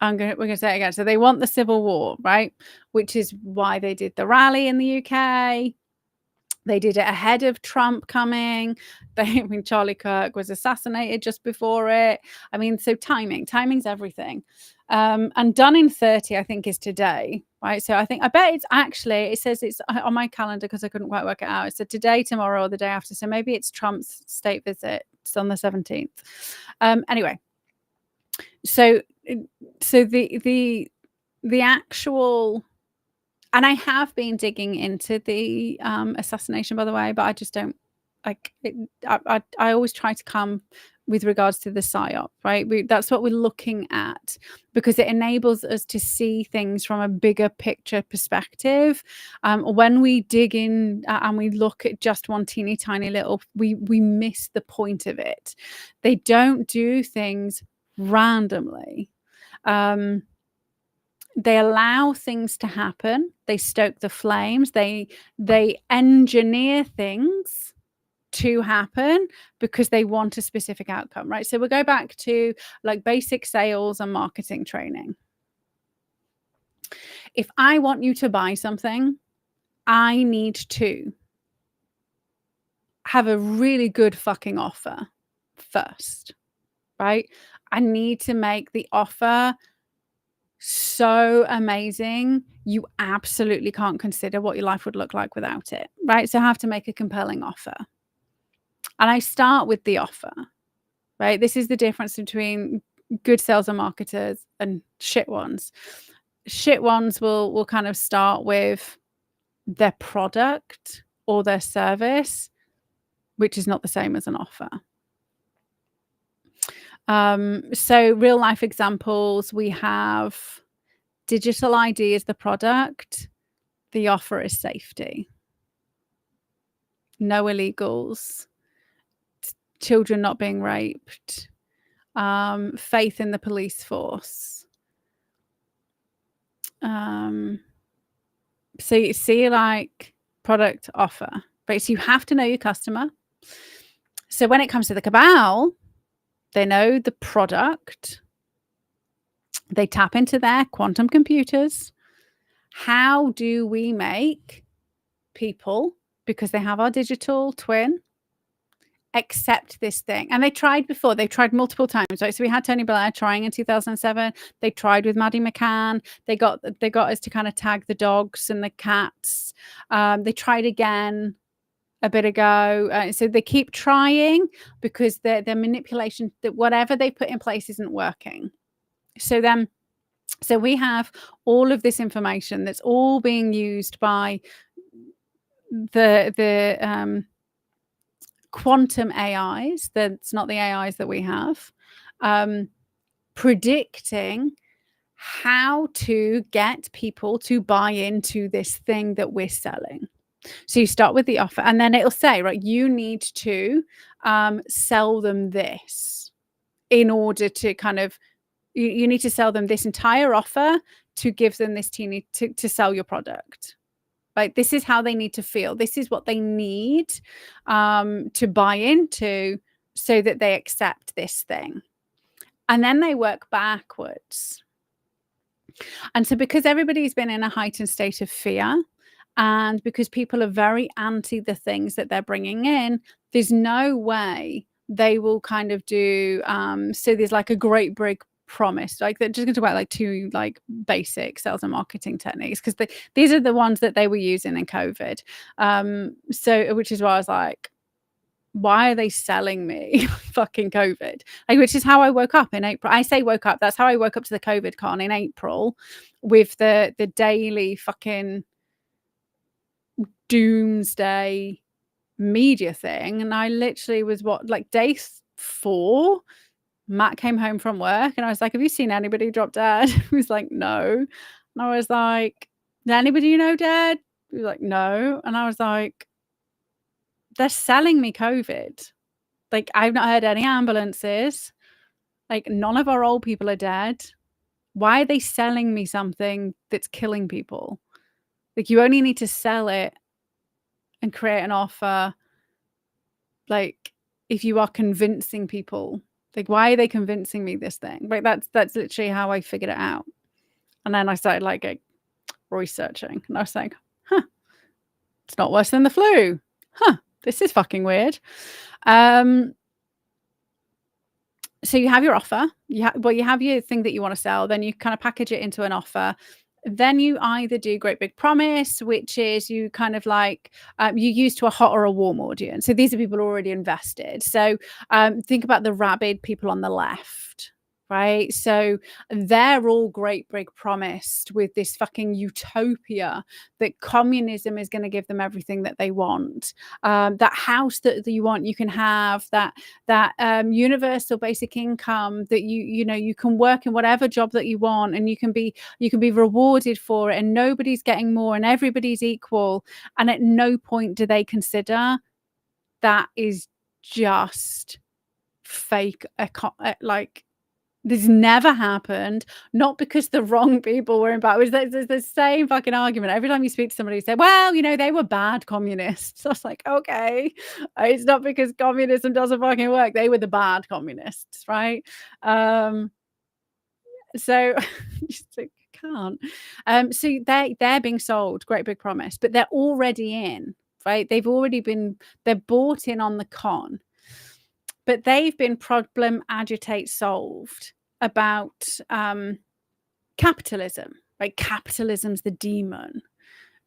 We're going to say it again. So they want the civil war, right? Which is why they did the rally in the UK. They did it ahead of Trump coming. Charlie Kirk was assassinated just before it. I mean, so timing's everything. And done in 30, I think, is today, right? So I bet it's actually, it says it's on my calendar because I couldn't quite work it out. It's today, tomorrow, or the day after. So maybe it's Trump's state visit. It's on the 17th. Anyway, so the actual, and I have been digging into the assassination, by the way, but I just don't like it. I always try to come with regards to the psyop, right? That's what we're looking at, because it enables us to see things from a bigger picture perspective. When we dig in and we look at just one teeny tiny little, we miss the point of it. They don't do things randomly. They allow things to happen. They stoke the flames. They engineer things to happen because they want a specific outcome, right? So we'll go back to like basic sales and marketing training. If I want you to buy something, I need to have a really good fucking offer first, right? I need to make the offer so amazing, you absolutely can't consider what your life would look like without it, right? So I have to make a compelling offer. And I start with the offer, right? This is the difference between good sales and marketers and shit ones. Shit ones will kind of start with their product or their service, which is not the same as an offer. So real life examples, we have digital ID is the product. The offer is safety. No illegals. Children not being raped. Faith in the police force. So you see like product offer, right? So you have to know your customer. So when it comes to the cabal, they know the product. They tap into their quantum computers. How do we make people, because they have our digital twin, accept this thing? And they tried before. They tried multiple times, right? So we had Tony Blair trying in 2007. They tried with Maddie McCann. They got us to kind of tag the dogs and the cats. They tried again a bit ago. So they keep trying because their manipulation, that whatever they put in place isn't working. So we have all of this information that's all being used by the quantum AIs. That's not the AIs that we have, predicting how to get people to buy into this thing that we're selling. So you start with the offer, and then it'll say, right, you need to sell them this in order to kind of, you need to sell them this entire offer to give them this to sell your product. Right? This is how they need to feel. This is what they need to buy into so that they accept this thing. And then they work backwards. And so because everybody's been in a heightened state of fear, and because people are very anti the things that they're bringing in, there's no way they will kind of do, so there's like a great big promise, like they're just going to talk about like two like basic sales and marketing techniques, because these are the ones that they were using in COVID. So which is why I was like, why are they selling me fucking COVID? Like, which is how I woke up in April. I say woke up, that's how I woke up to the COVID con in April, with the daily fucking doomsday media thing. And I literally was like day 4, Matt came home from work and I was like, have you seen anybody drop dead? He was like, no. And I was like, did anybody you know dead? He was like, no. And I was like, they're selling me COVID. Like, I've not heard any ambulances. Like, none of our old people are dead. Why are they selling me something that's killing people? Like, you only need to sell it and create an offer, like, if you are convincing people. Like, why are they convincing me this thing? Like, that's literally how I figured it out. And then I started like researching, and I was like, it's not worse than the flu. This is fucking weird. So you have your offer. You have your thing that you want to sell. Then you kind of package it into an offer. Then you either do great big promise, which is you kind of like you use to a hot or a warm audience. So these are people already invested. So think about the rabid people on the left, right? So they're all great big promised with this fucking utopia that communism is going to give them everything that they want, that house that you want you can have, that universal basic income, that you can work in whatever job that you want, and you can be rewarded for it, and nobody's getting more, and everybody's equal. And at no point do they consider that is just fake, like This never happened, not because the wrong people were in power. It's the same fucking argument. Every time you speak to somebody who say, "Well, they were bad communists." I was like, "Okay, it's not because communism doesn't fucking work. They were the bad communists, right?" So just like, can't. So they're being sold Great Big Promise, but they're already in, right? They're bought in on the con. But they've been problem, agitate, solved about capitalism, right? Capitalism's the demon,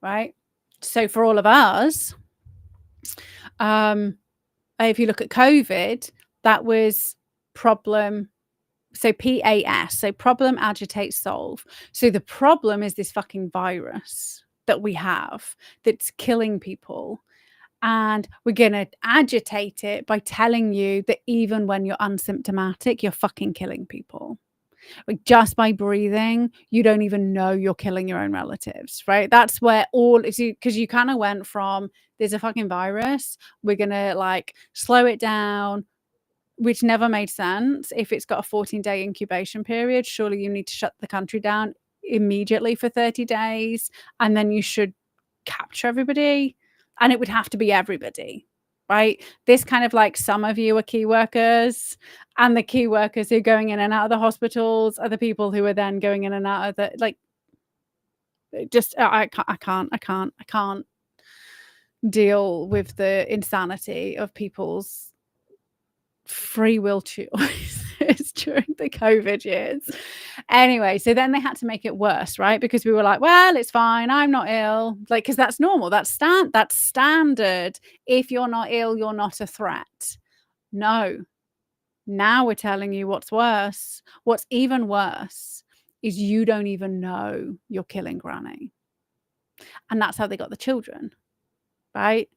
right? So for all of us, if you look at COVID, that was problem. So PAS, so problem, agitate, solve. So the problem is this fucking virus that we have that's killing people. And we're going to agitate it by telling you that even when you're asymptomatic, you're fucking killing people. Like just by breathing, you don't even know you're killing your own relatives, right? That's where all is, because you kind of went from there's a fucking virus, we're going to like slow it down, which never made sense. If it's got a 14-day incubation period, surely you need to shut the country down immediately for 30 days. And then you should capture everybody. And it would have to be everybody, right? This kind of like some of you are key workers, and the key workers who are going in and out of the hospitals are the people who are then going in and out of the, like, just, I can't deal with the insanity of people's free will choices during the COVID years. Anyway, so then they had to make it worse, right? Because we were like, well, it's fine, I'm not ill. Like, because that's normal. That's standard. If you're not ill, you're not a threat. No. Now we're telling you what's worse. What's even worse is you don't even know you're killing Granny. And that's how they got the children, right?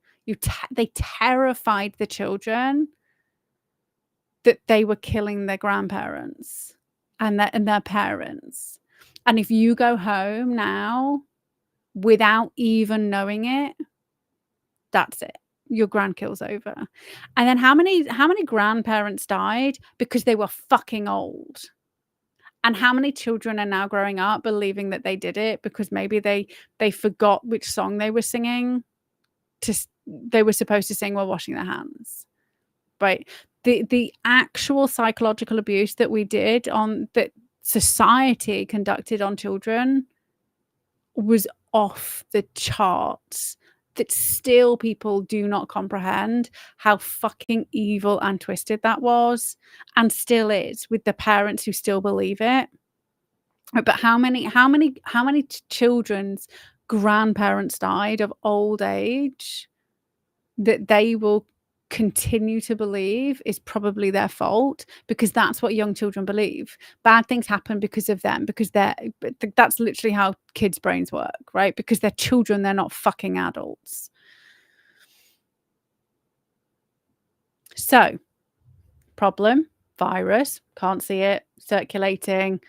They terrified the children that they were killing their grandparents and their parents. And if you go home now without even knowing it, that's it. Your grandkill's over. And then how many grandparents died because they were fucking old? And how many children are now growing up believing that they did it because maybe they forgot which song they were singing they were supposed to sing while washing their hands, right? The actual psychological abuse that that society conducted on children was off the charts, that still people do not comprehend how fucking evil and twisted that was, and still is, with the parents who still believe it. But how many children's grandparents died of old age that they will continue to believe is probably their fault, because that's what young children believe. Bad things happen because of them, because that's literally how kids' brains work, right? Because they're children, they're not fucking adults. So, problem, virus, can't see it, circulating,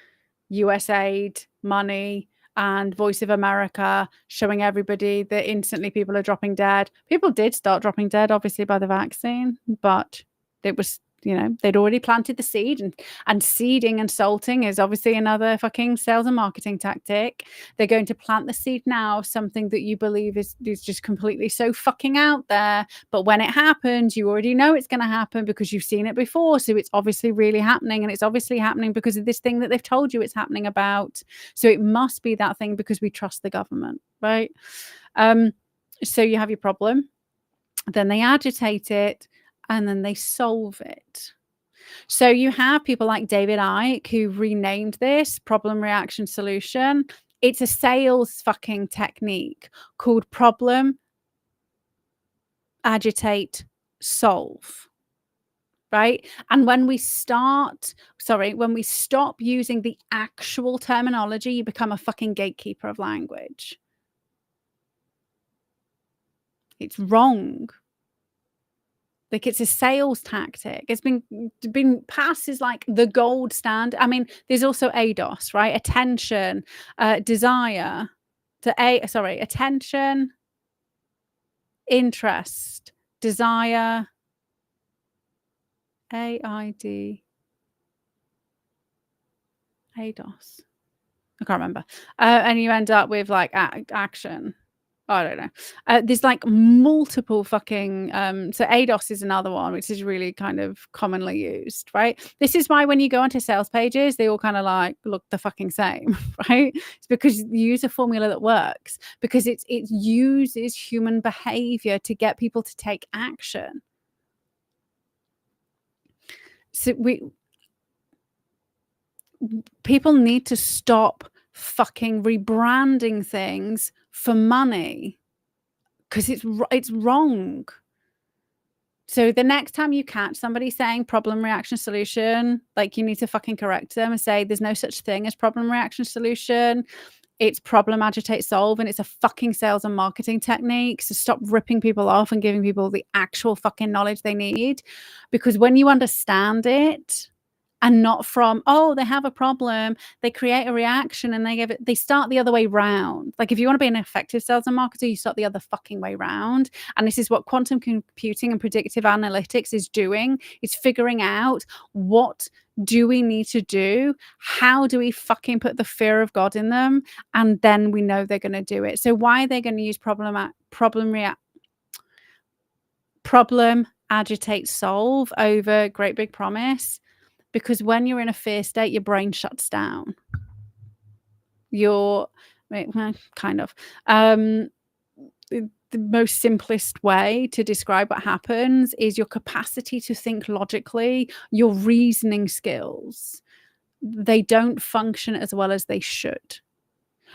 USAID, money, and Voice of America showing everybody that instantly people are dropping dead. People did start dropping dead, obviously, by the vaccine, but it was, they'd already planted the seed, and seeding and salting is obviously another fucking sales and marketing tactic. They're going to plant the seed now of something that you believe is just completely so fucking out there. But when it happens, you already know it's going to happen because you've seen it before. So it's obviously really happening, and it's obviously happening because of this thing that they've told you it's happening about. So it must be that thing because we trust the government, right? So you have your problem, then they agitate it, and then they solve it. So you have people like David Icke who renamed this problem, reaction, solution. It's a sales fucking technique called problem, agitate, solve. Right? And when we stop using the actual terminology, you become a fucking gatekeeper of language. It's wrong. Like, it's a sales tactic. It's been passed as like the gold standard. I mean, there's also ADOS, right? Attention, desire, attention, interest, desire, AID. ADOS? I can't remember. And you end up with like action. I don't know. There's like multiple fucking so ADOS is another one which is really kind of commonly used, right? This is why when you go onto sales pages, they all kind of like look the fucking same, right? It's because you use a formula that works, because it uses human behavior to get people to take action. So people need to stop fucking rebranding things for money, because it's wrong. So the next time you catch somebody saying problem, reaction, solution, like, you need to fucking correct them and say there's no such thing as problem, reaction, solution. It's problem, agitate, solve, and it's a fucking sales and marketing technique. So stop ripping people off and giving people the actual fucking knowledge they need, because when you understand it, and not from, oh, they have a problem, they create a reaction and they start the other way round. Like, if you want to be an effective sales and marketer, you start the other fucking way round. And this is what quantum computing and predictive analytics is doing. It's figuring out, what do we need to do? How do we fucking put the fear of God in them? And then we know they're going to do it. So why are they going to use problem, agitate, solve over great big promise? Because when you're in a fear state, your brain shuts down. Kind of. The most simplest way to describe what happens is your capacity to think logically, your reasoning skills. They don't function as well as they should.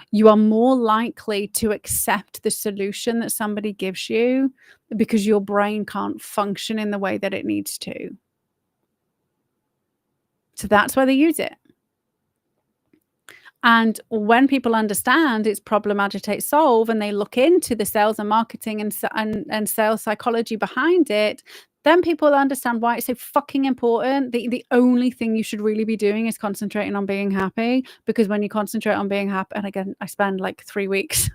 You are more likely to accept the solution that somebody gives you because your brain can't function in the way that it needs to. So that's why they use it. And when people understand it's problem, agitate, solve, and they look into the sales and marketing and sales psychology behind it, then people understand why it's so fucking important. The only thing you should really be doing is concentrating on being happy, because when you concentrate on being happy, and again, I spend like 3 weeks,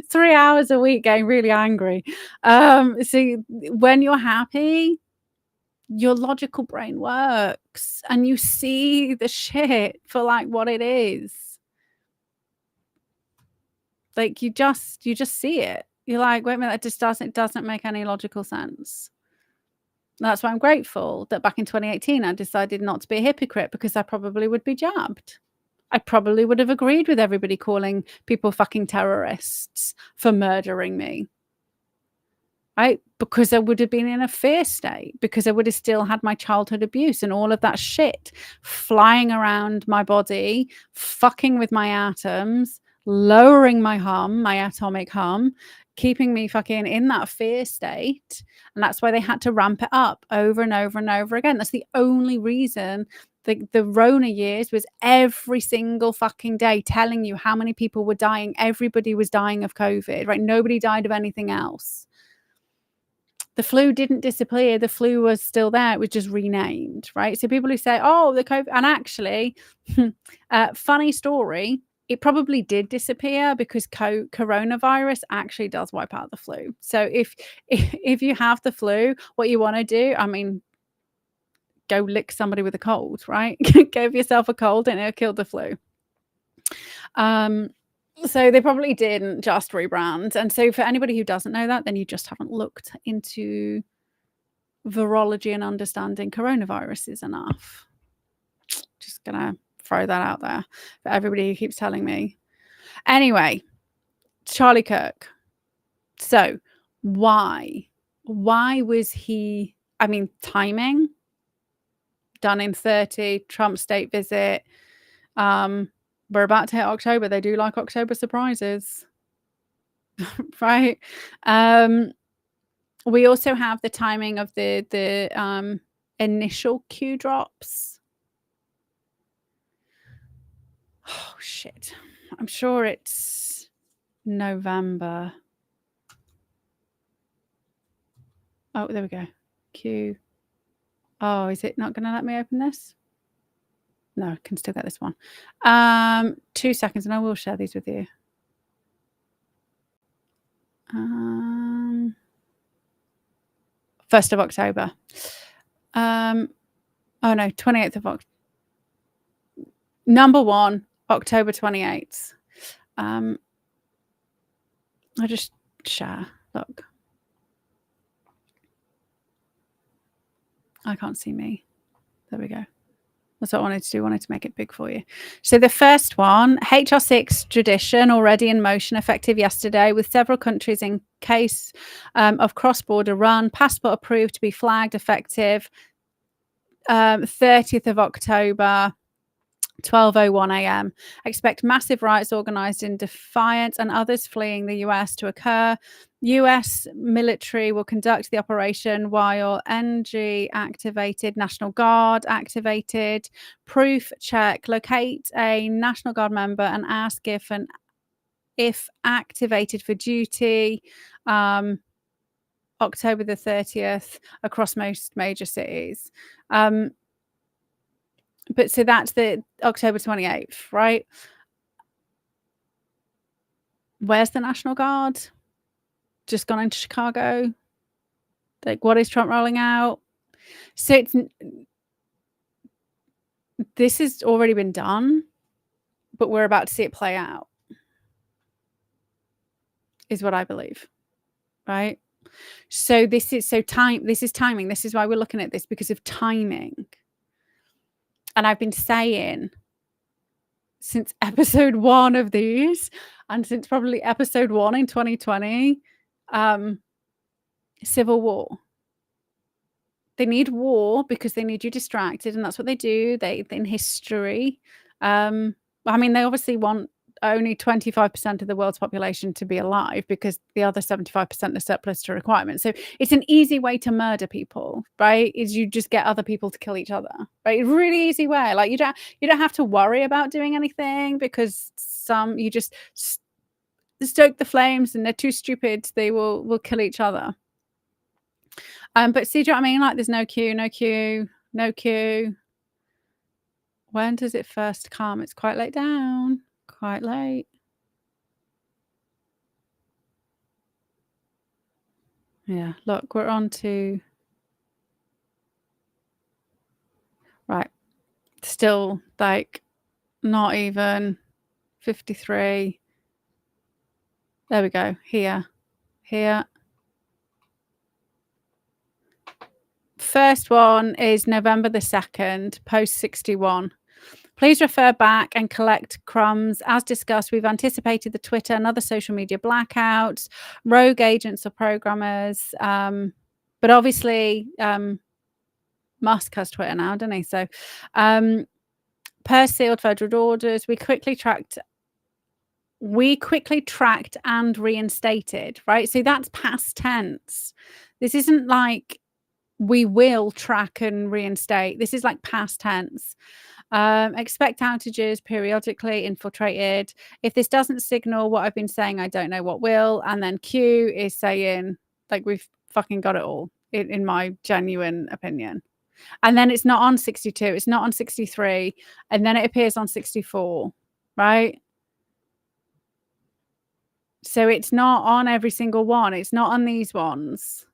3 hours a week getting really angry. So when you're happy, your logical brain works and you see the shit for like what it is. Like, you just see it. You're like, wait a minute, it doesn't make any logical sense. That's why I'm grateful that back in 2018 I decided not to be a hypocrite, because I probably would be jabbed. I probably would have agreed with everybody calling people fucking terrorists for murdering me. Right? Because I would have been in a fear state, because I would have still had my childhood abuse and all of that shit flying around my body, fucking with my atoms, lowering my hum, my atomic hum, keeping me fucking in that fear state. And that's why they had to ramp it up over and over and over again. That's the only reason the Rona years was every single fucking day telling you how many people were dying. Everybody was dying of COVID, right? Nobody died of anything else. The flu didn't disappear. The flu was still there. It was just renamed, right? So people who say, oh, the COVID, and actually, funny story, it probably did disappear, because coronavirus actually does wipe out the flu. So if you have the flu, what you want to do, I mean, go lick somebody with a cold, right? Give yourself a cold and it'll kill the flu. So they probably didn't just rebrand. And so for anybody who doesn't know that, then you just haven't looked into virology and understanding coronaviruses enough. Just gonna throw that out there for everybody who keeps telling me. Anyway, Charlie Kirk. So why was he, I mean, timing, done in 30, Trump state visit, we're about to hit October. They do like October surprises, right? We also have the timing of the initial Q drops. Oh, shit. I'm sure it's November. Oh, there we go. Q. Oh, is it not going to let me open this? No, I can still get this one. 2 seconds and I will share these with you. 1st of October. Oh no, 28th of October. Number 1, October 28th. I just share. Look. I can't see me. There we go. That's what I wanted to do. I wanted to make it big for you. So the first one, HR6 tradition already in motion, effective yesterday, with several countries in case of cross-border run. Passport approved to be flagged, effective 30th of October. 12:01 a.m. Expect massive riots organized in defiance and others fleeing the US to occur. US military will conduct the operation while NG activated, National Guard activated. Proof check. Locate a National Guard member and ask if activated for duty. October the 30th across most major cities. But so that's the October 28th, right? Where's the National Guard? Just gone into Chicago? Like, what is Trump rolling out? So this has already been done, but we're about to see it play out, is what I believe, right? So this is timing. This is why we're looking at this, because of timing. And I've been saying since episode 1 of these, and since probably episode 1 in 2020, civil war. They need war because they need you distracted, and that's what they do. They in history. I mean, they obviously want only 25% of the world's population to be alive because the other 75% are surplus to requirements. So it's an easy way to murder people, right? Is you just get other people to kill each other, right? Really easy way. Like you don't have to worry about doing anything because you just stoke the flames and they're too stupid. They will kill each other. But see, do you know what I mean? Like there's no queue. When does it first come? It's quite late down. Quite late. Yeah, look, we're on to... Right. Still, like, not even 53. There we go. Here. First one is November the 2nd, post 61. Please refer back and collect crumbs. As discussed, we've anticipated the Twitter and other social media blackouts, rogue agents or programmers. But obviously, Musk has Twitter now, doesn't he? So, per sealed federal orders, we quickly tracked and reinstated, right? So that's past tense. This isn't like we will track and reinstate. This is like past tense. Expect outages periodically infiltrated. If this doesn't signal what I've been saying, I don't know what will. And then Q is saying, like, we've fucking got it all, in my genuine opinion. And then it's not on 62, it's not on 63, and then it appears on 64, right? So it's not on every single one. It's not on these ones.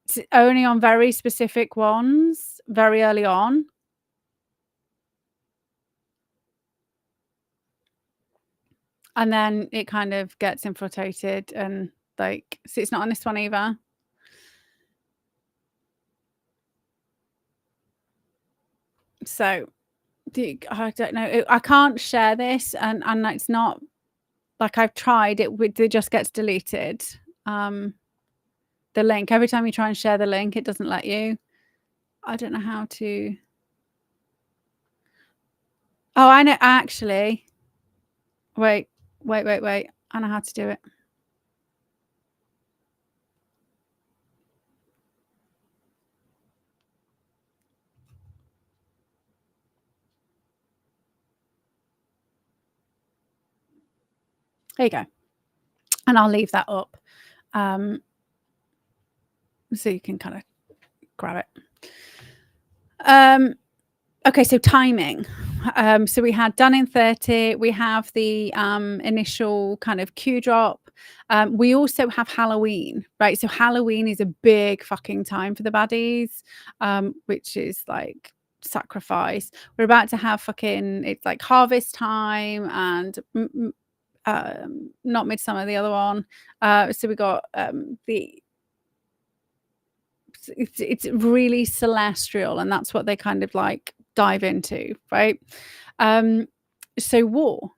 It's only on very specific ones, very early on. And then it kind of gets infiltrated and like, so it's not on this one either. So I don't know. I can't share this and it's not like I've tried it just gets deleted. The link, every time you try and share the link, it doesn't let you. I don't know how to. Oh, I know. Actually, wait. I know how to do it. There you go. And I'll leave that up. So you can kind of grab it. Okay, so timing. So we had done in 30. We have the initial kind of Q drop. We also have Halloween, right? So Halloween is a big fucking time for the baddies, which is like sacrifice. We're about to have fucking, it's like harvest time and not Midsummer, the other one. So we got it's really celestial, and that's what they kind of like dive into, right? So war.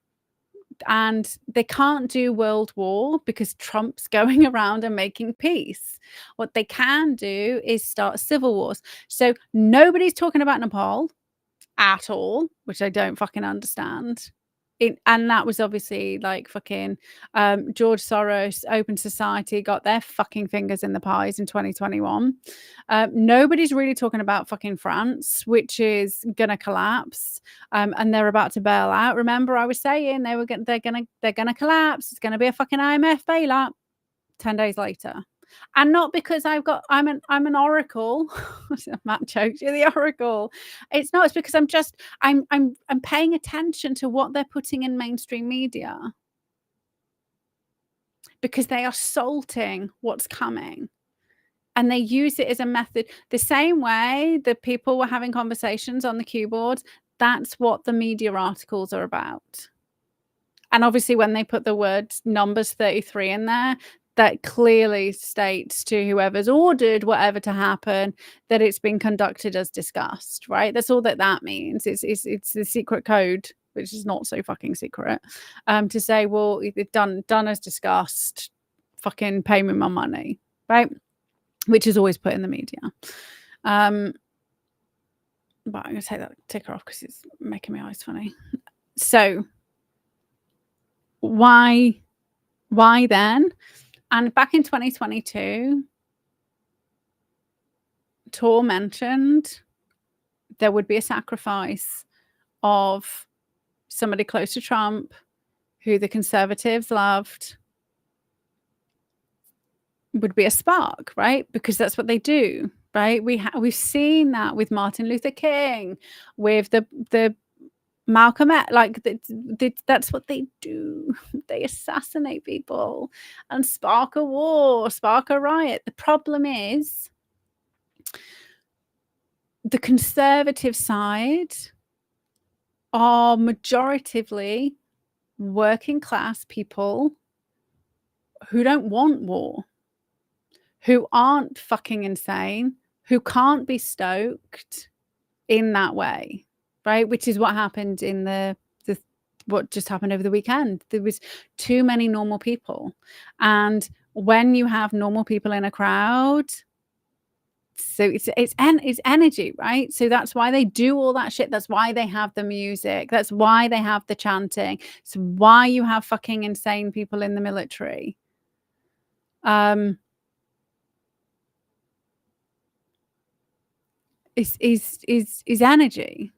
And they can't do world war because Trump's going around and making peace. What they can do is start civil wars. So nobody's talking about Nepal at all, which I don't fucking understand. And that was obviously like fucking George Soros, Open Society got their fucking fingers in the pies in 2021. Nobody's really talking about fucking France, which is gonna collapse, and they're about to bail out. Remember, I was saying they're gonna collapse. It's gonna be a fucking IMF bailout. 10 days later. And not because I'm an oracle. Matt choked you, the oracle. It's not. It's because I'm paying attention to what they're putting in mainstream media, because they are salting what's coming, and they use it as a method. The same way that people were having conversations on the keyboards, that's what the media articles are about. And obviously, when they put the word numbers 33 in there, that clearly states to whoever's ordered whatever to happen that it's been conducted as discussed, right? That's all that means. It's the secret code, which is not so fucking secret, to say, well, it's done as discussed, fucking pay me my money, right? Which is always put in the media. But I'm going to take that ticker off because it's making my eyes funny. So why then? And back in 2022, Tor mentioned there would be a sacrifice of somebody close to Trump who the conservatives loved. Would be a spark, right? Because that's what they do, right? We've seen that with Martin Luther King, with the Malcolm X, like that's what they do. They assassinate people and spark a war, spark a riot. The problem is the conservative side are majoritively working class people who don't want war, who aren't fucking insane, who can't be stoked in that way. Right, which is what happened in the what just happened over the weekend. There was too many normal people, and when you have normal people in a crowd, so it's energy, right? So that's why they do all that shit. That's why they have the music. That's why they have the chanting. It's why you have fucking insane people in the military. Is energy.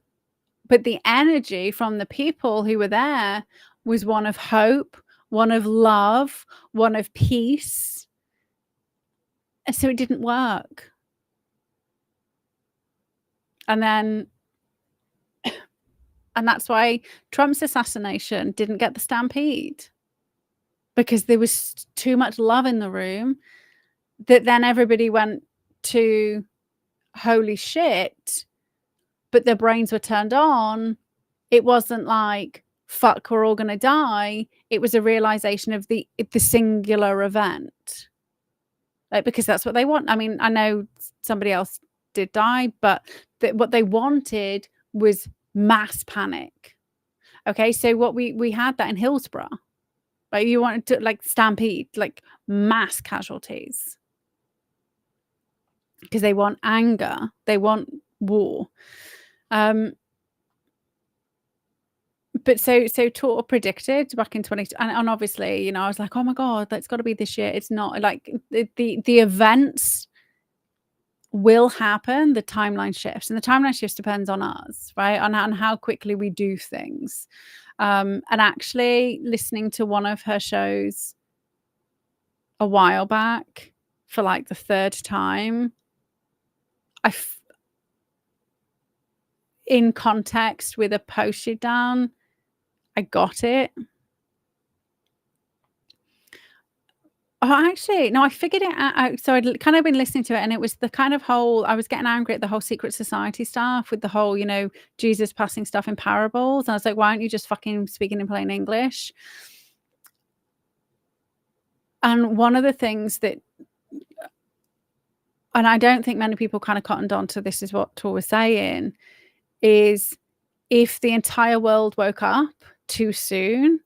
But the energy from the people who were there was one of hope, one of love, one of peace. And so it didn't work. And that's why Trump's assassination didn't get the stampede, because there was too much love in the room that then everybody went to holy shit, but their brains were turned on. It wasn't like, fuck, we're all going to die. It was a realization of the singular event. Like, because that's what they want. I mean, I know somebody else did die, but what they wanted was mass panic. Okay, so what we had that in Hillsborough. Like, you wanted to, like, stampede, like mass casualties. Because they want anger. They want war. But so Tor predicted back in 20, and obviously, you know, I was like, oh my god, that's got to be this year. It's not. Like, the events will happen. The timeline shifts, and the timeline shifts depends on us, right? On how quickly we do things. And actually, listening to one of her shows a while back for like the third time, in context with a post she'd done, I got it. Oh, actually, no, I figured it out. So I'd kind of been listening to it, and it was the kind of whole, I was getting angry at the whole secret society stuff with the whole, Jesus passing stuff in parables. And I was like, why aren't you just fucking speaking in plain English? And one of the things that, and I don't think many people kind of cottoned on to this, is what Tor was saying, is if the entire world woke up too soon,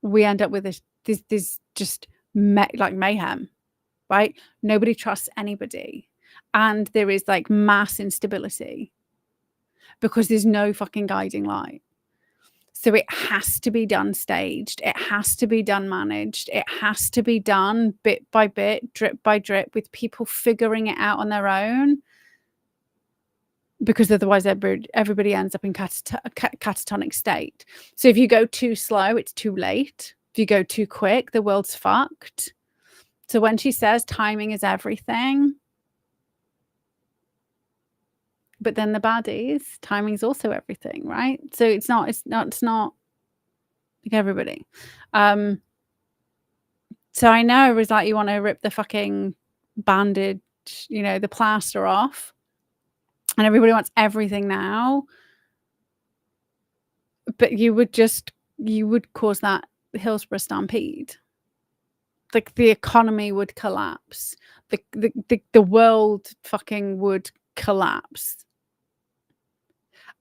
we end up with this just like mayhem, right? Nobody trusts anybody. And there is like mass instability because there's no fucking guiding light. So it has to be done staged. It has to be done managed. It has to be done bit by bit, drip by drip, with people figuring it out on their own. Because otherwise everybody ends up in catatonic state. So if you go too slow, it's too late. If you go too quick, the world's fucked. So when she says timing is everything, but then the baddies, timing is also everything, right? So it's not like everybody. So I know it was like, you want to rip the fucking bandage, the plaster off, and everybody wants everything now. But you would cause that Hillsborough stampede. Like the economy would collapse. The world fucking would collapse.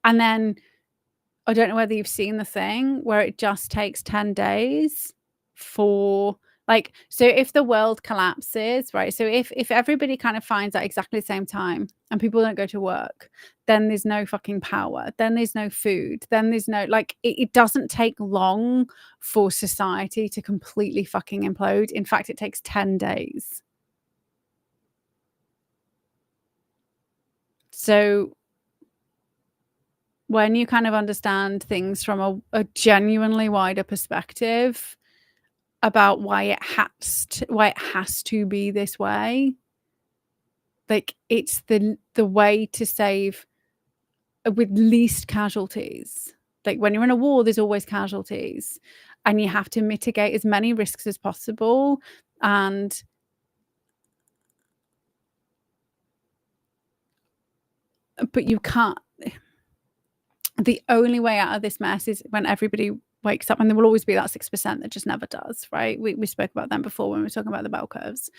And then I don't know whether you've seen the thing where it just takes 10 days for, like, so if the world collapses, right? So if everybody kind of finds at exactly the same time and people don't go to work, then there's no fucking power, then there's no food, then there's no, like, it doesn't take long for society to completely fucking implode. In fact, it takes 10 days. So when you kind of understand things from a genuinely wider perspective about why it has to be this way, like, it's the way to save with least casualties. Like, when you're in a war, there's always casualties, and you have to mitigate as many risks as possible. But you can't. The only way out of this mess is when everybody wakes up, and there will always be that 6% that just never does, right? We spoke about them before when we were talking about the bell curves.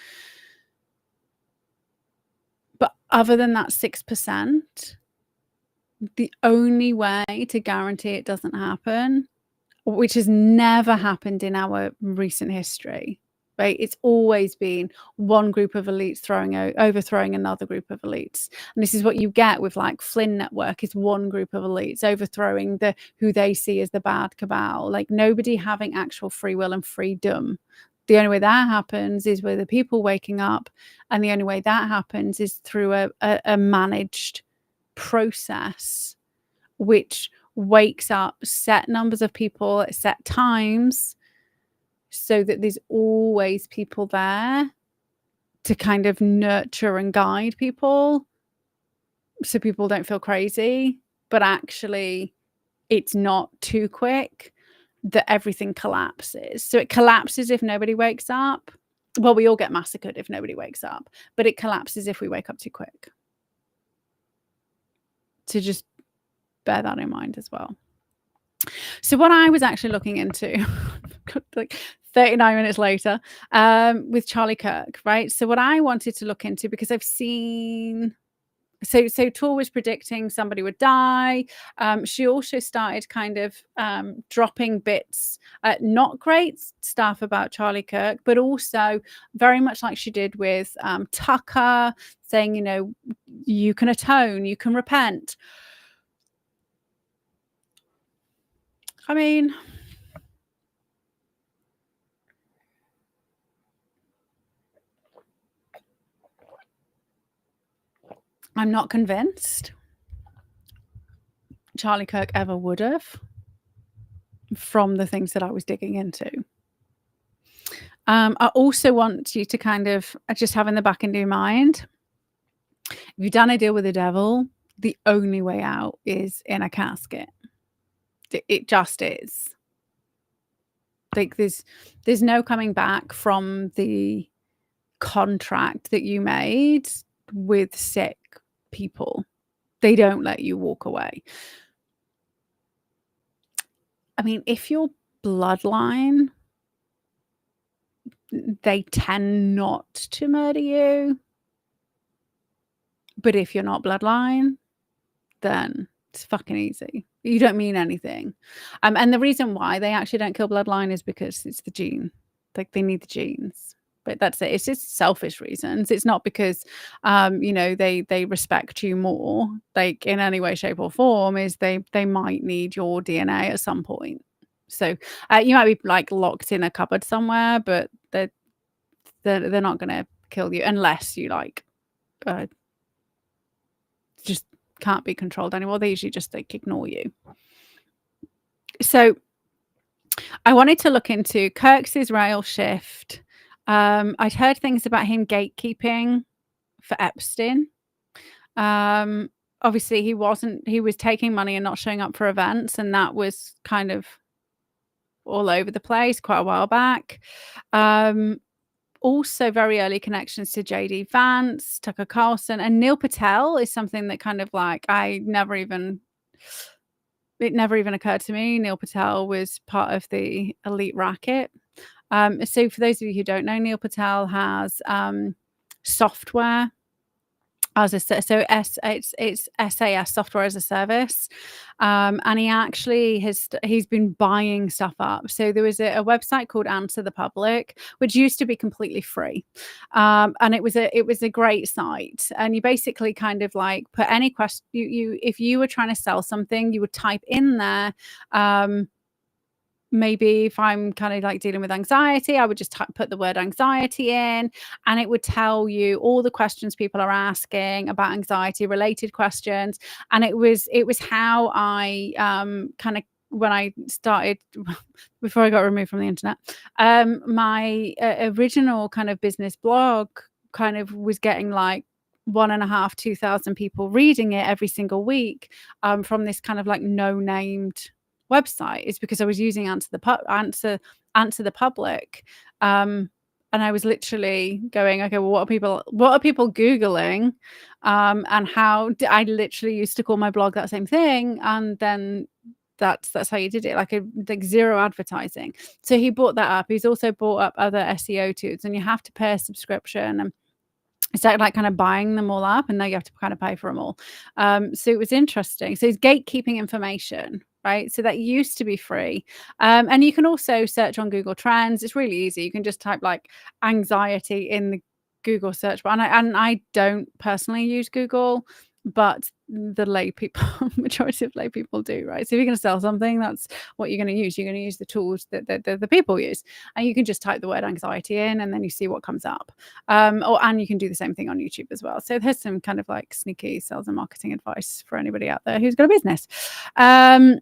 But other than that 6%, the only way to guarantee it doesn't happen, which has never happened in our recent history, right? It's always been one group of elites overthrowing another group of elites. And this is what you get with like Flynn Network, is one group of elites overthrowing who they see as the bad cabal, like nobody having actual free will and freedom. The only way that happens is with the people waking up, and the only way that happens is through a managed process, which wakes up set numbers of people at set times, so that there's always people there to kind of nurture and guide people, so people don't feel crazy, but actually it's not too quick that everything collapses. So it collapses if nobody wakes up. Well, we all get massacred if nobody wakes up, but it collapses if we wake up too quick. So just bear that in mind as well. So what I was actually looking into, like 39 minutes later, with Charlie Kirk, right? So what I wanted to look into, because I've seen, so Tor was predicting somebody would die. She also started kind of dropping bits, not great stuff about Charlie Kirk, but also very much like she did with Tucker, saying, you can atone, you can repent. I mean, I'm not convinced Charlie Kirk ever would have, from the things that I was digging into. I also want you to kind of just have in the back of your mind, if you've done a deal with the devil, the only way out is in a casket. It just is. Like there's no coming back from the contract that you made with sick people. They don't let you walk away. I mean, if your bloodline, they tend not to murder you. But if you're not bloodline, then it's fucking easy. You don't mean anything. And the reason why they actually don't kill bloodline is because it's the gene. Like they need the genes. But that's it. It's just selfish reasons. It's not because they respect you more, like in any way, shape, or form, is they might need your DNA at some point. So you might be like locked in a cupboard somewhere, but they're not gonna kill you unless you like just can't be controlled anymore. They usually just like ignore you. So I wanted to look into Kirk's Israel shift. I'd heard things about him gatekeeping for Epstein. Obviously he was taking money and not showing up for events, and that was kind of all over the place quite a while back. Also very early connections to JD Vance, Tucker Carlson, and Neil Patel is something that kind of like it never even occurred to me. Neil Patel was part of the elite racket. So for those of you who don't know, Neil Patel has software as it's SAS, software as a service, and he actually he's been buying stuff up. So there was a website called Answer the Public, which used to be completely free, and it was a great site. And you basically kind of like put any question you if you were trying to sell something, you would type in there. Maybe if I'm kind of like dealing with anxiety, I would just put the word anxiety in, and it would tell you all the questions people are asking about anxiety related questions. And it was how I kind of, when I started, before I got removed from the internet, my original kind of business blog kind of was getting like 1,500 to 2,000 people reading it every single week, from this kind of like no named website. Is because I was using Answer the Public, and I was literally going, okay, well, what are people googling, and how I literally used to call my blog that same thing, and then that's how you did it, like zero advertising. So he bought that up. He's also bought up other SEO tools, and you have to pay a subscription, and it's like kind of buying them all up, and now you have to kind of pay for them all. So it was interesting. So it's gatekeeping information, right? So that used to be free. And you can also search on Google Trends. It's really easy. You can just type like anxiety in the Google search bar. And I don't personally use Google, but the lay people, majority of lay people do, right? So if you're going to sell something, that's what you're going to use. You're going to use the tools that the people use, and you can just type the word anxiety in, and then you see what comes up. And you can do the same thing on YouTube as well. So there's some kind of like sneaky sales and marketing advice for anybody out there who's got a business. But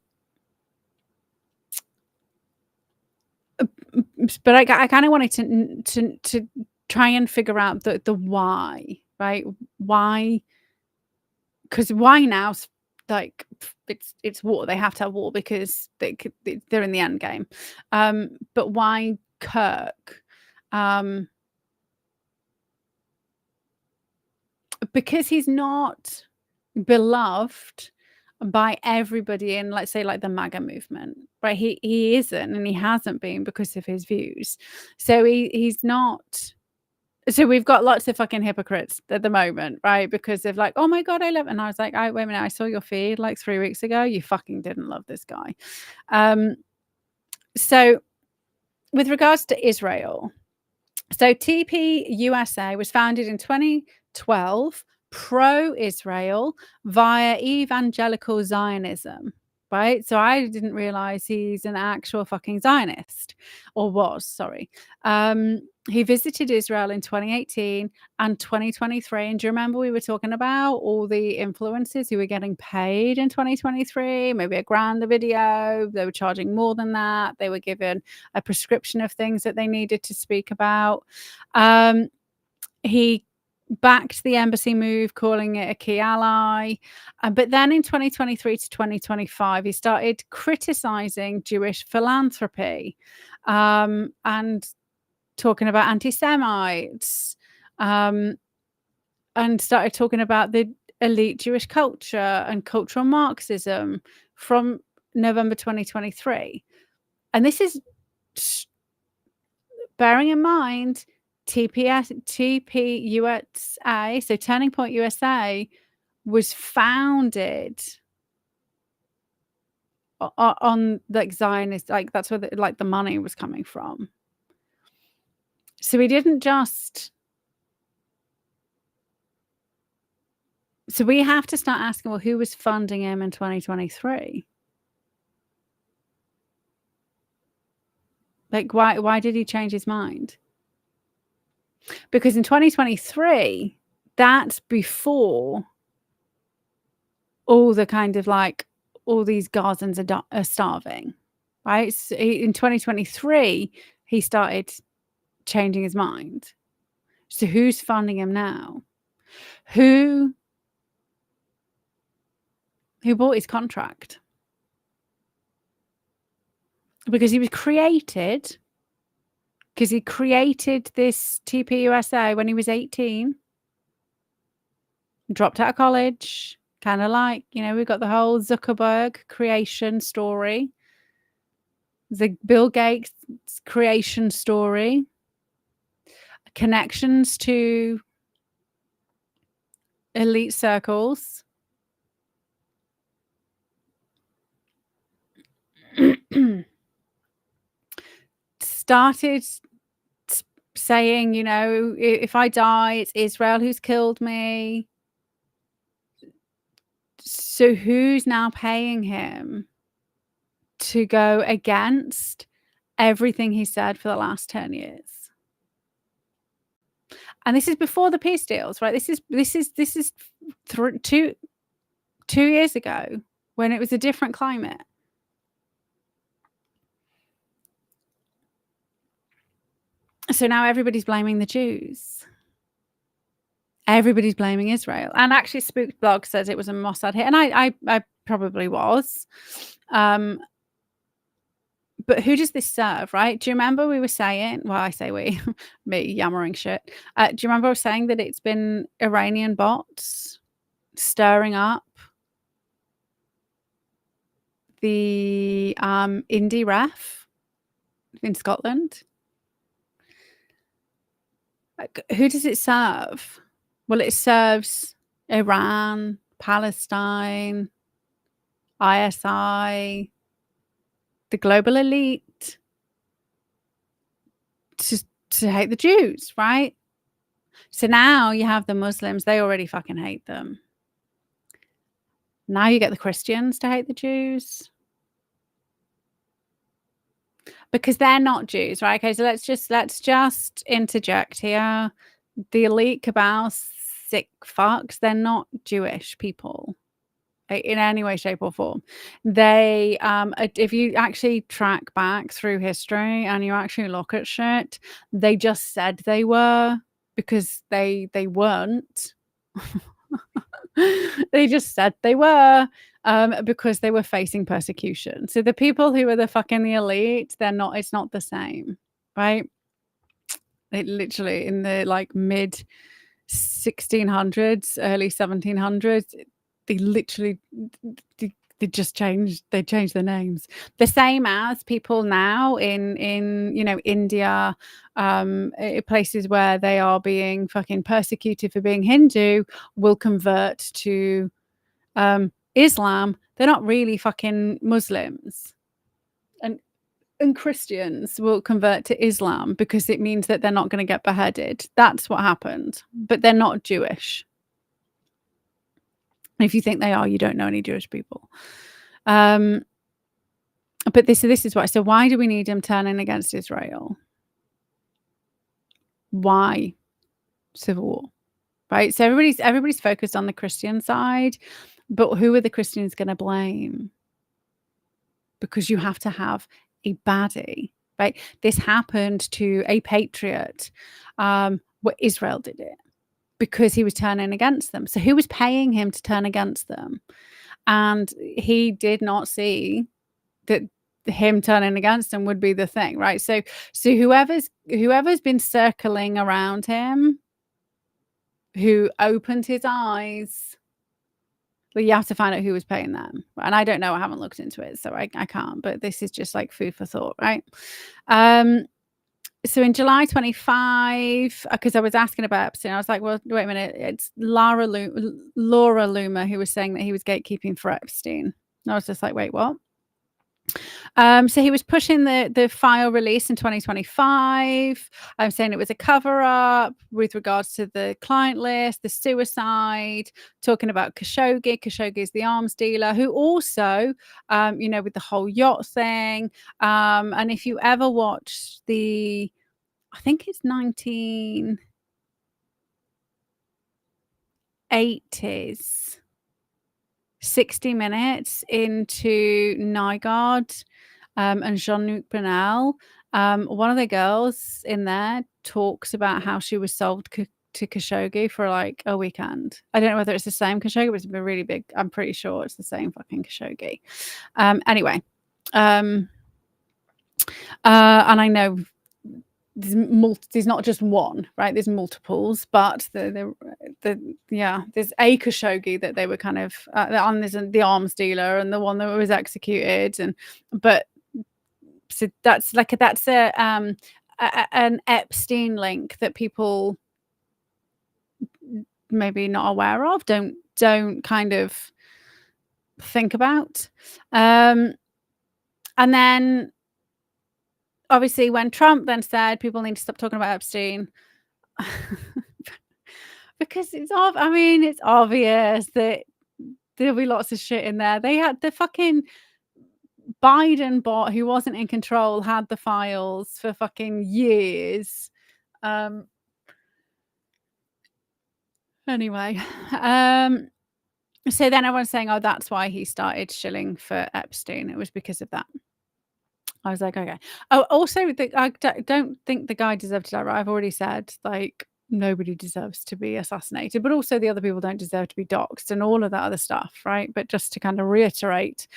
I kind of wanted to try and figure out the why, right? Why? Because why now? Like it's war. They have to have war because they're in the end game. But why Kirk? Because he's not beloved by everybody in, let's say, like the MAGA movement, right? He isn't, and he hasn't been because of his views. So he's not. So we've got lots of fucking hypocrites at the moment, right? Because they're like, oh my God, I love it. And I was like, wait a minute, I saw your feed like 3 weeks ago. You fucking didn't love this guy. So with regards to Israel, so TP USA was founded in 2012, pro-Israel via evangelical Zionism, right? So I didn't realize he's an actual fucking Zionist, or was, sorry. He visited Israel in 2018 and 2023. And do you remember we were talking about all the influencers who were getting paid in 2023? Maybe $1,000 a video. They were charging more than that. They were given a prescription of things that they needed to speak about. He backed the embassy move, calling it a key ally. But then in 2023 to 2025, he started criticizing Jewish philanthropy, and talking about anti-Semites, and started talking about the elite Jewish culture and cultural Marxism from November 2023. And this is bearing in mind TPUSA, so Turning Point USA, was founded on like Zionist, like that's where the money was coming from. So he didn't just. So we have to start asking, well, who was funding him in 2023? Like, why did he change his mind? Because in 2023, that's before all the kind of like all these Gazans are starving, right? So in 2023, he started changing his mind. So who's funding him now? Who bought his contract? Because he was created, because he created this TPUSA when he was 18, dropped out of college, kind of like, you know, we've got the whole Zuckerberg creation story, the Bill Gates creation story, connections to elite circles. Started saying, you know, if I die, it's Israel who's killed me. So who's now paying him to go against everything he said for the last 10 years? And this is before the peace deals, right? This is 2 years ago when it was a different climate. So now everybody's blaming the Jews. Everybody's blaming Israel. And actually, Spooked Blog says it was a Mossad hit. And I probably was. But who does this serve, right? Do you remember we were saying, well, I say we, me yammering shit. Do you remember I was saying that it's been Iranian bots stirring up the indie ref in Scotland? Who does it serve? Well, it serves Iran, Palestine, ISI, the global elite, to hate the Jews, right? So now you have the Muslims, they already fucking hate them. Now you get the Christians to hate the Jews. Because they're not Jews, right? Okay, so let's just interject here. The elite cabal, sick fucks, they're not Jewish people in any way, shape, or form. They, if you actually track back through history and you actually look at shit, they just said they were, because they weren't. They just said they were, because they were facing persecution. So the people who are the elite, they're not. It's not the same, right? It literally in the like mid 1600s, early 1700s, they literally they just changed. They changed their names. The same as people now in you know India, places where they are being fucking persecuted for being Hindu, will convert to Islam. They're not really fucking Muslims, and Christians will convert to Islam because it means that they're not going to get beheaded. That's what happened, but they're not Jewish. If you think they are, you don't know any Jewish people. But this is why. So why do we need him turning against Israel? Why civil war? Right. So everybody's focused on the Christian side, but who are the Christians going to blame? Because you have to have a baddie, right? This happened to a patriot, where Israel did it. because he was turning against them. So who was paying him to turn against them? And he did not see that him turning against him would be the thing, right? So whoever's been circling around him, who opened his eyes, well, you have to find out who was paying them. And I don't know, I haven't looked into it, so I can't, but this is just like food for thought, right? So in July 25, because I was asking about Epstein, I was like, well, wait a minute, it's Laura Loomer who was saying that he was gatekeeping for Epstein. And I was just like, wait, what? So he was pushing the file release in 2025. I'm saying it was a cover-up with regards to the client list, the suicide, talking about Khashoggi. Khashoggi is the arms dealer who also, with the whole yacht thing. And if you ever watch I think it's 1980s, 60 Minutes into Nygaard and Jean-Luc Brunel, one of the girls in there talks about how she was sold to Khashoggi for like a weekend. I don't know whether it's the same Khashoggi, but it's been really big. I'm pretty sure it's the same fucking Khashoggi. Anyway, and I know there's not just one, right? There's multiples, but there's a Khashoggi that they were kind of and there's the arms dealer and the one that was executed, but so that's an Epstein link that people maybe not aware of, don't kind of think about, and then obviously when Trump then said people need to stop talking about Epstein because it's obvious that there'll be lots of shit in there. They had the fucking Biden bot who wasn't in control had the files for fucking years. Anyway, so then everyone's saying, oh, that's why he started shilling for Epstein. It was because of that. I was like, okay. Oh, also, I don't think the guy deserved to die, right? I've already said, like, nobody deserves to be assassinated, but also the other people don't deserve to be doxxed and all of that other stuff, right? But just to kind of reiterate,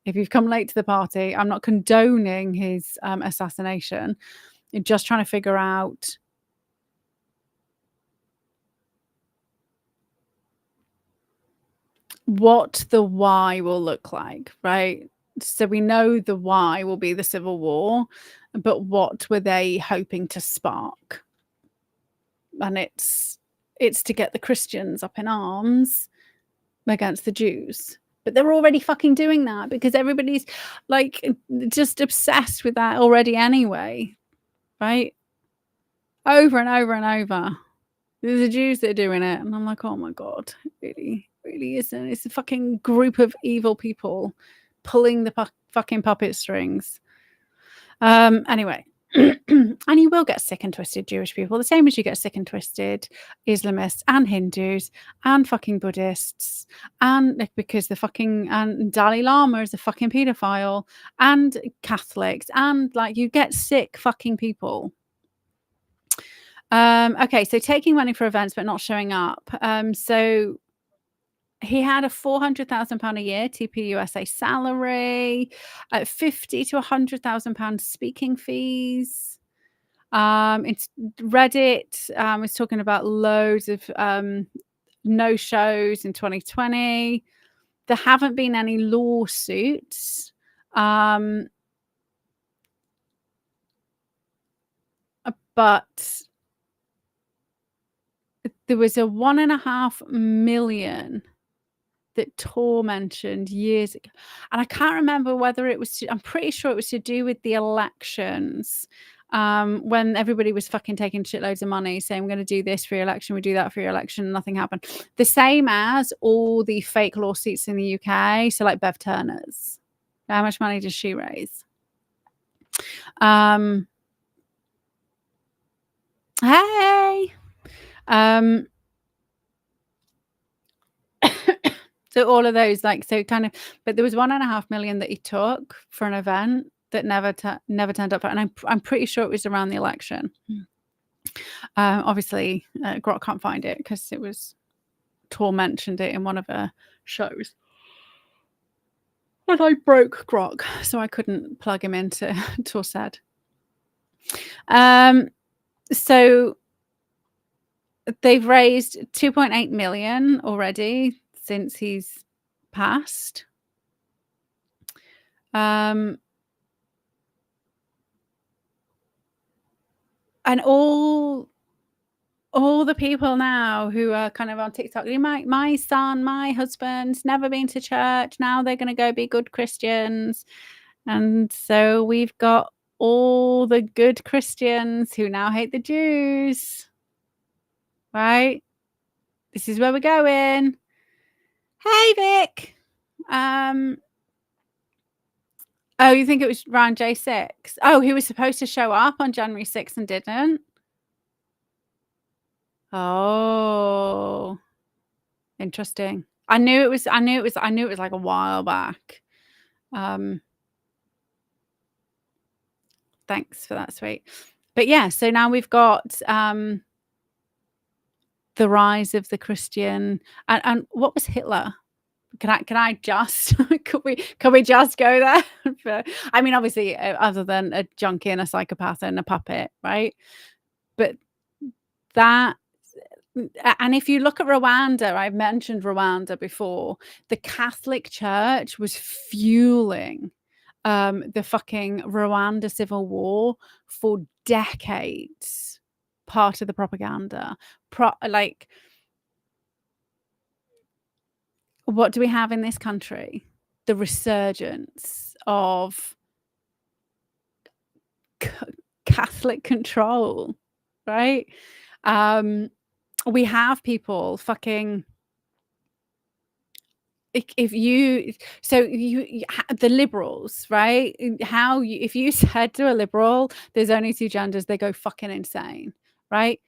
if you've come late to the party, I'm not condoning his assassination. I'm just trying to figure out what the why will look like, right? So we know the why will be the Civil War, but what were they hoping to spark? And it's to get the Christians up in arms against the Jews. But they're already fucking doing that because everybody's like just obsessed with that already anyway, right? Over and over and over. There's the Jews that are doing it. And I'm like, oh my God, really isn't. It's a fucking group of evil people pulling the fucking puppet strings. Anyway, and you will get sick and twisted Jewish people, the same as you get sick and twisted Islamists and Hindus and fucking Buddhists, and because the fucking Dalai Lama is a fucking pedophile, and Catholics, and like you get sick fucking people. Okay, so taking money for events but not showing up. So he had a £400,000 a year TPUSA salary, £50,000 to £100,000 speaking fees. It's Reddit was talking about loads of no shows in 2020. There haven't been any lawsuits. But there was a 1.5 million that Tor mentioned years ago. And I can't remember whether it was, I'm pretty sure it was to do with the elections, when everybody was fucking taking shitloads of money saying, we're going to do this for your election, we do that for your election, nothing happened. The same as all the fake lawsuits in the UK. So like Bev Turner's. How much money does she raise? Hey! So all of those, like, so kind of, but there was 1.5 million that he took for an event that never turned up, and I'm pretty sure it was around the election. Obviously, Grok can't find it because it was Tor mentioned it in one of her shows. But I broke Grok, so I couldn't plug him into Tor said. So they've raised 2.8 million already since he's passed. And all the people now who are kind of on TikTok, my son, my husband's never been to church. Now they're going to go be good Christians. And so we've got all the good Christians who now hate the Jews. Right? This is where we're going. Hey, Vic. Oh, you think it was around J6? Oh, he was supposed to show up on January 6th and didn't? Oh, interesting. I knew it was like a while back. Thanks for that, sweet. But yeah, so now we've got the rise of the Christian and what was Hitler? Can I just could we just go there? I mean, obviously, other than a junkie and a psychopath and a puppet, right? But that, and if you look at Rwanda, I've mentioned Rwanda before, the Catholic Church was fueling the fucking Rwanda civil war for decades. Part of the propaganda. Like, what do we have in this country? The resurgence of Catholic control, right? We have people fucking, if you the liberals, right? If you said to a liberal there's only two genders, they go fucking insane, right?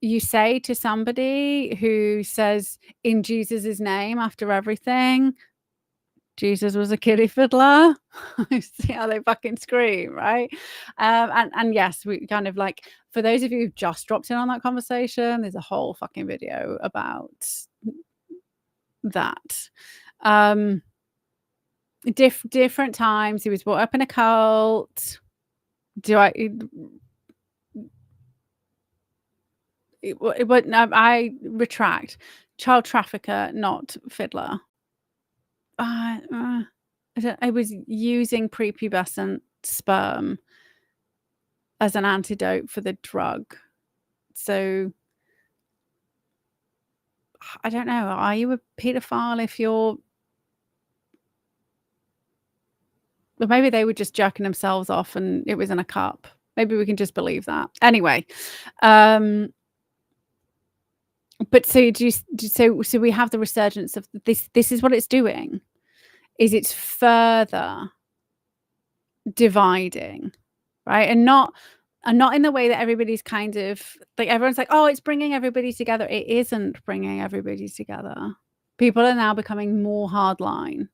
You say to somebody who says in Jesus's name after everything, Jesus was a kiddie fiddler. See how they fucking scream, right? And yes, we kind of like, for those of you who've just dropped in on that conversation, there's a whole fucking video about that. Different times. He was brought up in a cult. I retract. Child trafficker, not fiddler. I was using prepubescent sperm as an antidote for the drug. So I don't know. Are you a pedophile if you're... But maybe they were just jerking themselves off and it was in a cup. Maybe we can just believe that. Anyway, but so so we have the resurgence of this. This is what it's doing. Is it's further dividing, right? And not in the way that everybody's kind of like, everyone's like, oh, it's bringing everybody together. It isn't bringing everybody together. People are now becoming more hardline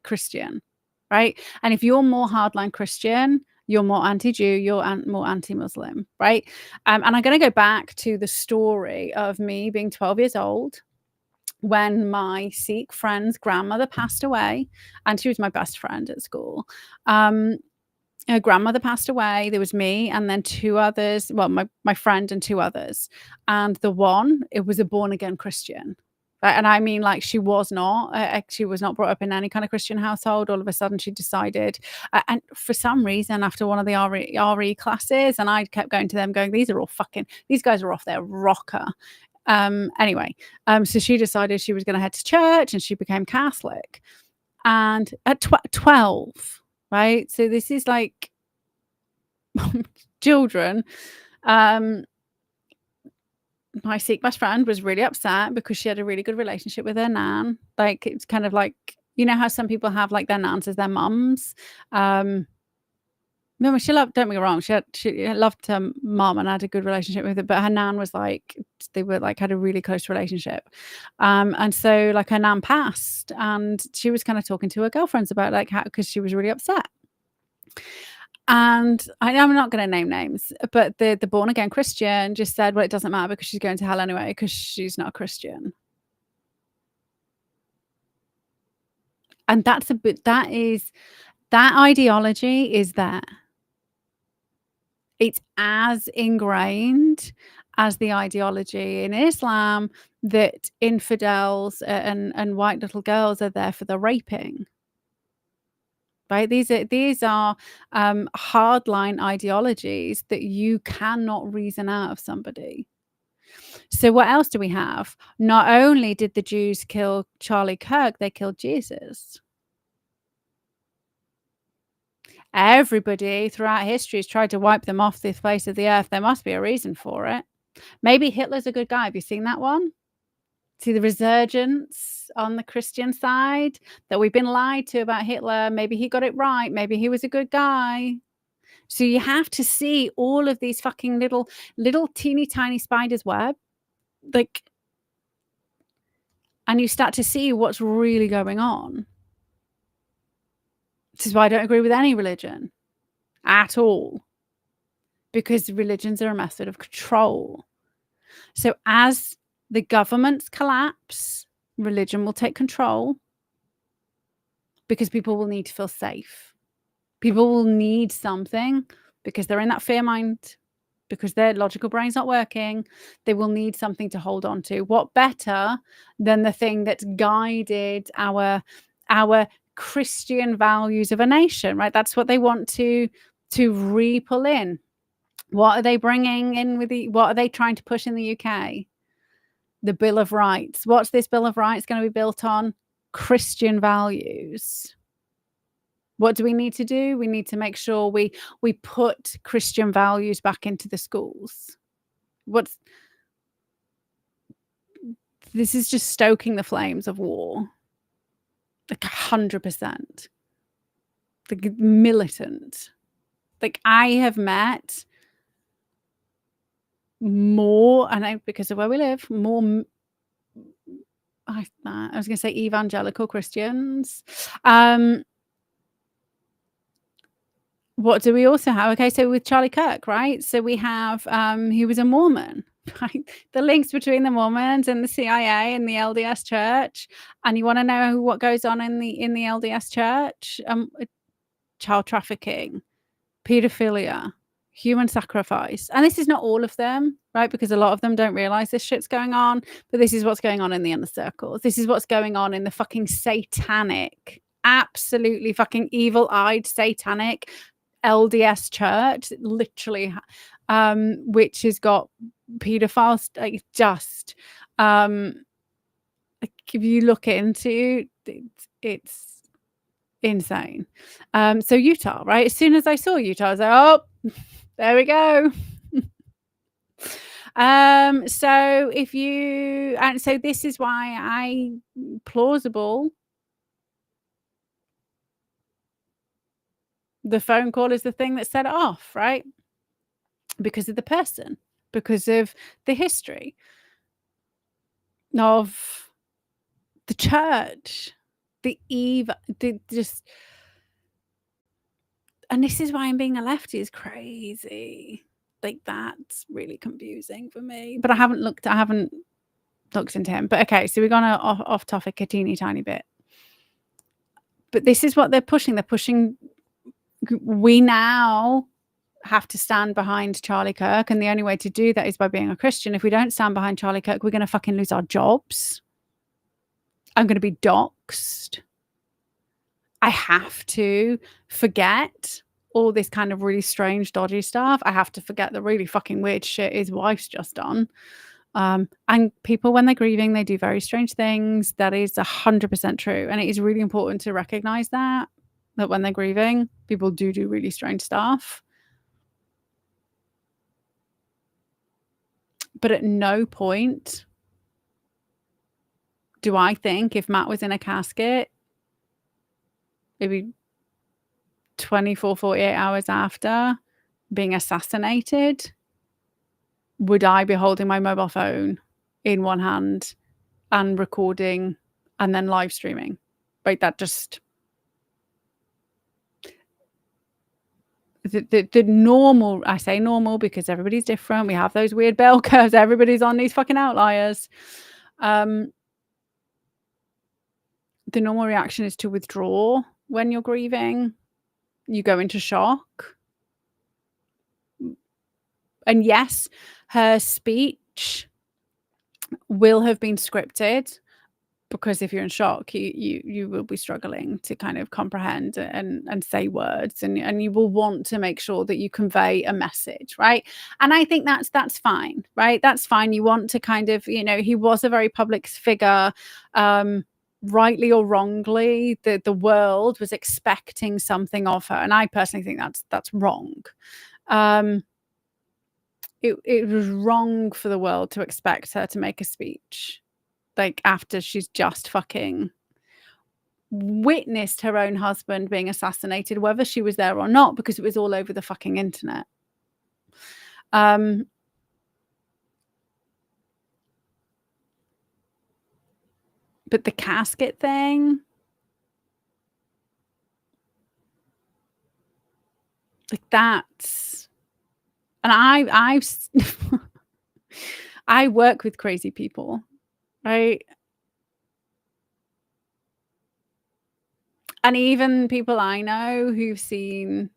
Christian, right? And if you're more hardline Christian, you're more anti-Jew, you're more anti-Muslim, right? And I'm going to go back to the story of me being 12 years old when my Sikh friend's grandmother passed away, and she was my best friend at school. Her grandmother passed away. There was me and then two others. Well, my friend and two others. And the one, it was a born-again Christian. And I mean, like, she was not brought up in any kind of Christian household. All of a sudden she decided, and for some reason, after one of the RE classes, and I kept going to them going, these guys are off their rocker. Anyway, so she decided she was going to head to church and she became Catholic. And at 12, right? So this is like children. My Sikh best friend was really upset because she had a really good relationship with her nan. Like, it's kind of like, you know how some people have like their nans as their mums. No, she loved, don't get me wrong, she loved her mom and had a good relationship with her, but her nan was like, they were like, had a really close relationship. And so like her nan passed and she was kind of talking to her girlfriends about like how, because she was really upset. And I'm not going to name names, but the born again Christian just said, well, it doesn't matter because she's going to hell anyway because she's not a Christian. And that ideology is there. It's as ingrained as the ideology in Islam that infidels and white little girls are there for the raping. Right? These are hardline ideologies that you cannot reason out of somebody. So what else do we have? Not only did the Jews kill Charlie Kirk, they killed Jesus. Everybody throughout history has tried to wipe them off the face of the earth. There must be a reason for it. Maybe Hitler's a good guy. Have you seen that one? See the resurgence on the Christian side that we've been lied to about Hitler. Maybe he got it right. Maybe he was a good guy. So you have to see all of these fucking little teeny tiny spiders web, like, and you start to see what's really going on. This is why I don't agree with any religion at all, because religions are a method of control. So as the governments collapse, religion will take control because people will need to feel safe. People will need something because they're in that fear mind, because their logical brain's not working. They will need something to hold on to. What better than the thing that's guided our Christian values of a nation, right? That's what they want to re-pull in. What are they bringing in with what are they trying to push in the UK? The Bill of Rights. What's this Bill of Rights going to be built on? Christian values. What do we need to do? We need to make sure we put Christian values back into the schools. This is just stoking the flames of war. Like 100%. Like militant. Like I have met more, and because of where we live, more I was going to say evangelical Christians. What do we also have? Okay, so with Charlie Kirk, right? So we have he was a Mormon, right? The links between the Mormons and the CIA and the LDS Church. And you want to know what goes on in the LDS Church? Child trafficking, pedophilia, human sacrifice. And this is not all of them, right? Because a lot of them don't realize this shit's going on, but this is what's going on in the inner circles. This is what's going on in the fucking satanic, absolutely fucking evil-eyed satanic LDS Church, literally, which has got pedophiles, like just like if you look into it's insane. So Utah, right? As soon as I saw Utah, I was like, oh, there we go. So if you, and so this is why plausible. The phone call is the thing that set it off, right? Because of the person, because of the history of the church, just, and this is why I'm being a lefty is crazy. Like that's really confusing for me. But I haven't looked into him. But okay, so we're gone off topic a teeny tiny bit. But this is what they're pushing. They're pushing. We now have to stand behind Charlie Kirk, and the only way to do that is by being a Christian. If we don't stand behind Charlie Kirk, we're going to fucking lose our jobs. I'm going to be doxxed. I have to forget all this kind of really strange, dodgy stuff. I have to forget the really fucking weird shit his wife's just done. And people, when they're grieving, they do very strange things. That is 100% true. And it is really important to recognize that when they're grieving, people do really strange stuff. But at no point do I think if Matt was in a casket, maybe 24, 48 hours after being assassinated, would I be holding my mobile phone in one hand and recording and then live streaming? Right? That just... the normal, I say normal because everybody's different. We have those weird bell curves. Everybody's on these fucking outliers. The normal reaction is to withdraw when you're grieving. You go into shock. And yes, her speech will have been scripted, because if you're in shock, you will be struggling to kind of comprehend and say words, and you will want to make sure that you convey a message, right? And I think that's fine, right? That's fine. You want to kind of, he was a very public figure, rightly or wrongly. The world was expecting something of her, and I personally think that's wrong. It was wrong for the world to expect her to make a speech like after she's just fucking witnessed her own husband being assassinated, whether she was there or not, because it was all over the fucking internet. But the casket thing, like that's, and I've I work with crazy people, right? And even people I know who've seen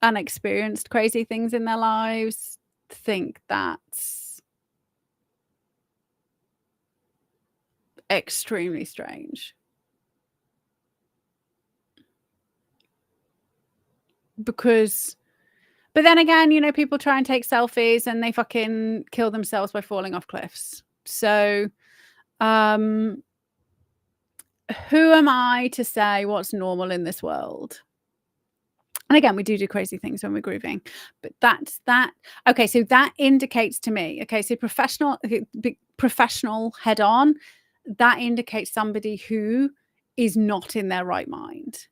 and experienced crazy things in their lives think that's extremely strange. But then again, people try and take selfies and they fucking kill themselves by falling off cliffs. So, who am I to say what's normal in this world? And again, we do crazy things when we're grieving, but that's that. Okay, so that indicates to me, okay, so professional head on, that indicates somebody who is not in their right mind.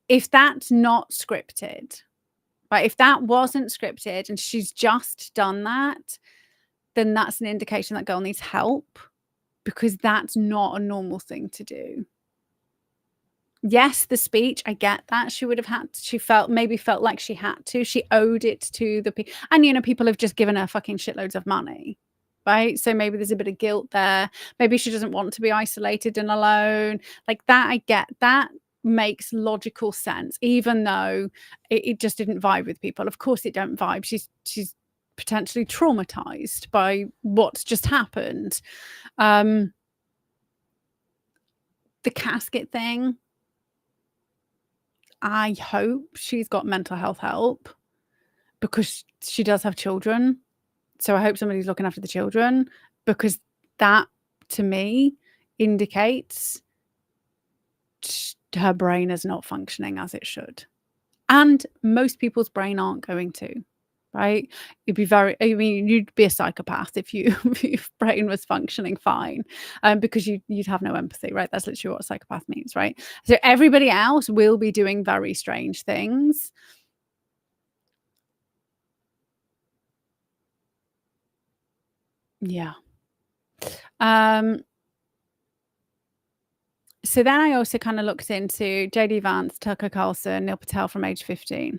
If that's not scripted, right? If that wasn't scripted and she's just done that, then that's an indication that girl needs help, because that's not a normal thing to do. Yes, the speech, I get that. She would have had to, she felt like she had to. She owed it to the people. And, people have just given her fucking shitloads of money, right? So maybe there's a bit of guilt there. Maybe she doesn't want to be isolated and alone. Like that, I get that. Makes logical sense, even though it just didn't vibe with people. Of course it don't vibe. She's potentially traumatized by what's just happened. The casket thing, I hope she's got mental health help, because she does have children. So I hope somebody's looking after the children, because that to me indicates her brain is not functioning as it should. And most people's brain aren't going to, right? You'd be a psychopath if your brain was functioning fine, because you'd have no empathy, right? That's literally what a psychopath means, right? So everybody else will be doing very strange things. Yeah. So then I also kind of looked into JD Vance, Tucker Carlson, Neil Patel from age 15.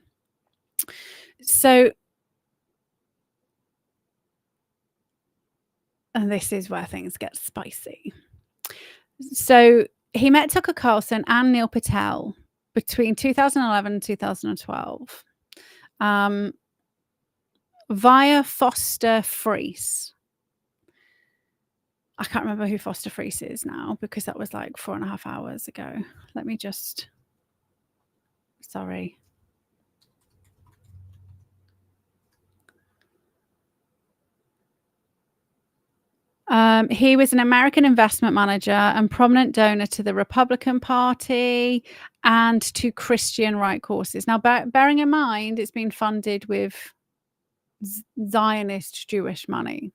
So, and this is where things get spicy. So he met Tucker Carlson and Neil Patel between 2011 and 2012 via Foster Freese. I can't remember who Foster Freese is now, because that was like 4.5 hours ago. Let me just, sorry. He was an American investment manager and prominent donor to the Republican Party and to Christian right causes. Now, bearing in mind, it's been funded with Zionist Jewish money.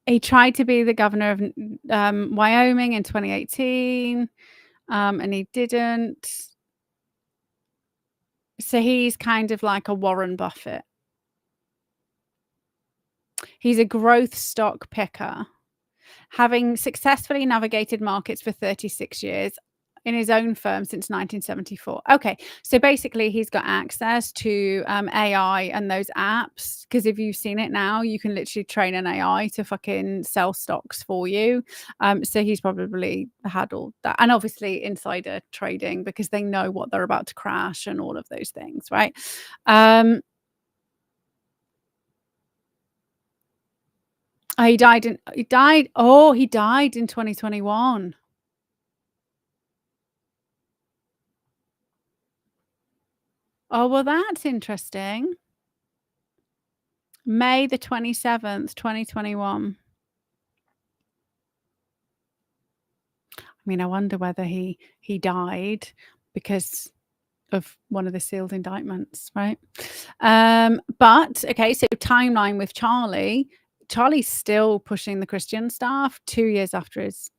He tried to be the governor of Wyoming in 2018, and he didn't. So he's kind of like a Warren Buffett. He's a growth stock picker, having successfully navigated markets for 36 years. in his own firm since 1974. Okay, so basically he's got access to AI and those apps, because if you've seen it now, you can literally train an AI to fucking sell stocks for you. So he's probably had all that, and obviously insider trading, because they know what they're about to crash and all of those things, right? He died in 2021. Oh, well, that's interesting. May the 27th, 2021. I mean, I wonder whether he died because of one of the sealed indictments, right? But okay, so timeline with Charlie. Charlie's still pushing the Christian stuff 2 years after his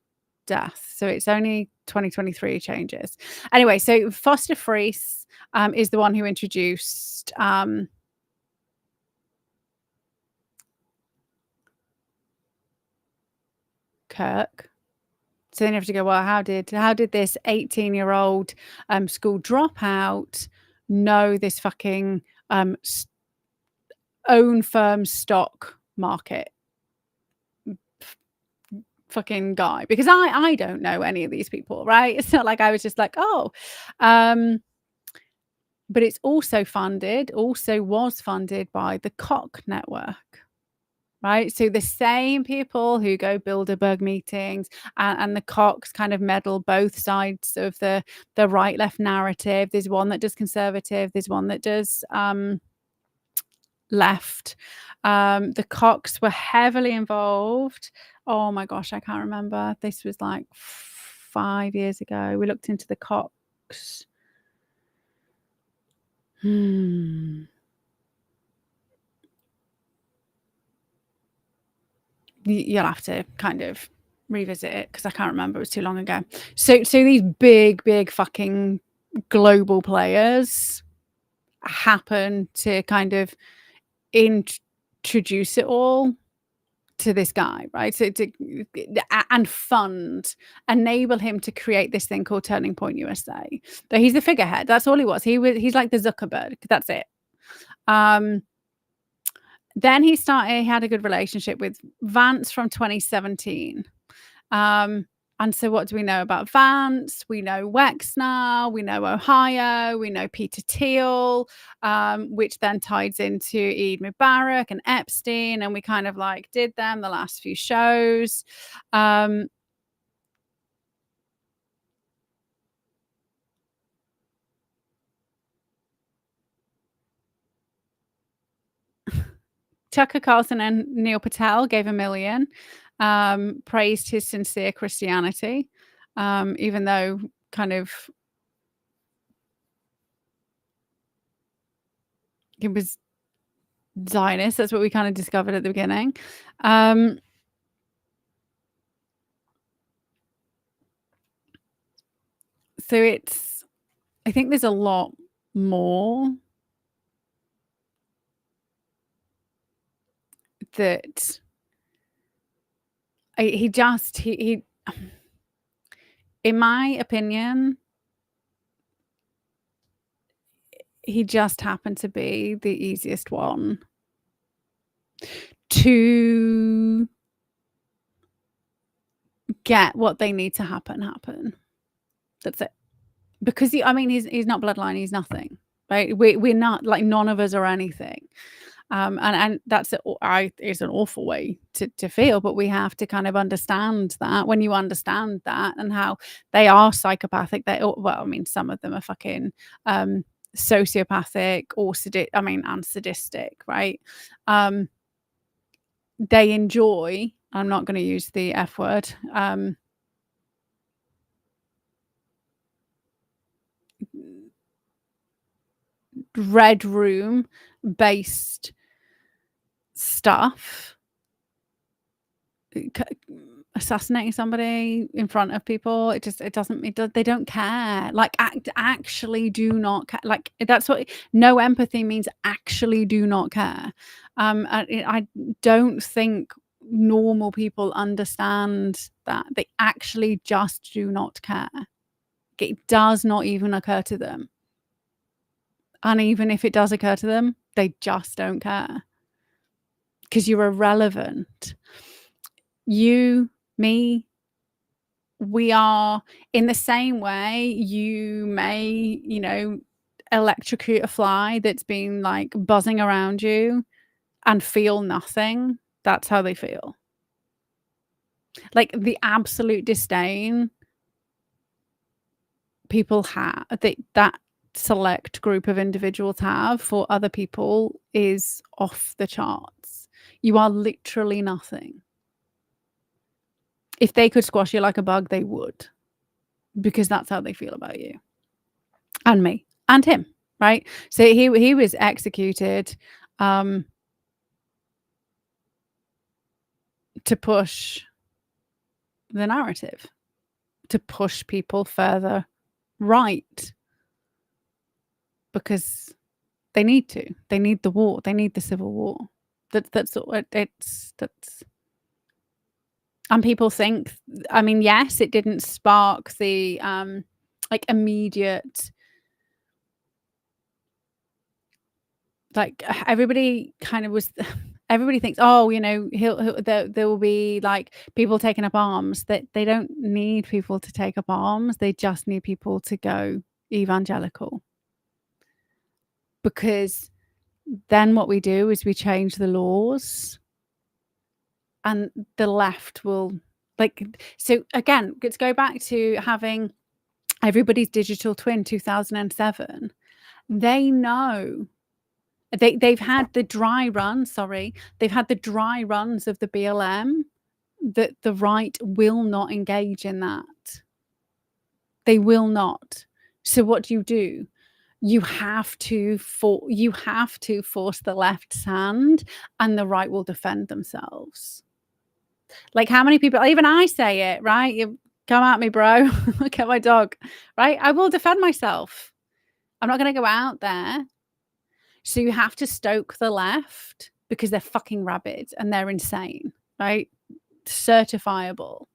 death. So it's only 2023 changes. Anyway, so Foster Friess is the one who introduced Kirk. So then you have to go, well, how did this 18-year-old school dropout know this fucking own firm stock market fucking guy? Because I don't know any of these people, right? It's not like I was just like, oh. But it's also was funded by the Koch network. Right, so the same people who go Bilderberg meetings and the Kochs kind of meddle both sides of the right-left narrative. There's one that does conservative, there's one that does left. The Kochs were heavily involved. Oh my gosh, I can't remember. This was like 5 years ago. We looked into the Kochs. You'll have to kind of revisit it because I can't remember. It was too long ago. So these big fucking global players happen to kind of introduce it all to this guy, right? So and enable him to create this thing called Turning Point USA. So he's the figurehead. That's all he was. He's like the Zuckerberg. That's it. Then he had a good relationship with Vance from 2017. And so what do we know about Vance? We know Wexner, we know Ohio, we know Peter Thiel, which then ties into Eid Mubarak and Epstein, and we kind of like did them the last few shows. Tucker Carlson and Neil Patel gave $1 million, praised his sincere Christianity, even though kind of it was Zionist. That's what we kind of discovered at the beginning. So I think there's a lot more that he in my opinion, he just happened to be the easiest one to get what they need to happen. That's it. Because he's not bloodline, he's nothing, right? We're not, like, none of us are anything. And that's it's an awful way to feel, but we have to kind of understand that. When you understand that and how they are psychopathic, some of them are fucking sociopathic or and sadistic, right? They enjoy, I'm not going to use the F word, red room based stuff, assassinating somebody in front of people. They don't care. Like, actually do not care. Like, that's what no empathy means. Actually do not care. I don't think normal people understand that. They actually just do not care. It does not even occur to them. And even if it does occur to them, they just don't care. Because you're irrelevant. You, me, we are in the same way you may, you know, electrocute a fly that's been like buzzing around you and feel nothing. That's how they feel. Like the absolute disdain people have, that select group of individuals have for other people is off the charts. You are literally nothing. If they could squash you like a bug, they would, because that's how they feel about you and me and him, right? So he was executed to push the narrative, to push people further right, because they need to. They need the war. They need the civil war. That's and people think, I mean, yes, it didn't spark the like immediate, like everybody kind of was, everybody thinks, oh, you know, there will be like people taking up arms. That they don't need people to take up arms. They just need people to go evangelical. Because then what we do is we change the laws, and the left will, like, so again, let's go back to having everybody's digital twin 2007. They know they've had the dry run, they've had the dry runs of the BLM, that the right will not engage in that. They will not. So what do? You have to force the left's hand, and the right will defend themselves. Like, how many people, even I say it, right? You come at me, bro. Look at my dog, right? I will defend myself. I'm not going to go out there. So you have to stoke the left, because they're fucking rabid and they're insane, right? Certifiable.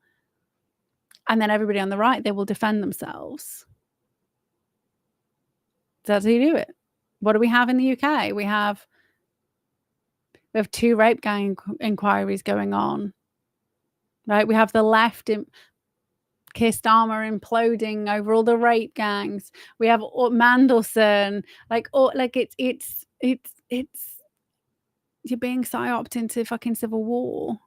And then everybody on the right, they will defend themselves. That's how you do it. What do we have in the UK? We have 2 rape gang inquiries going on, right? We have the left in Keir Starmer imploding over all the rape gangs. We have Mandelson, like it's you're being psyoped into fucking civil war,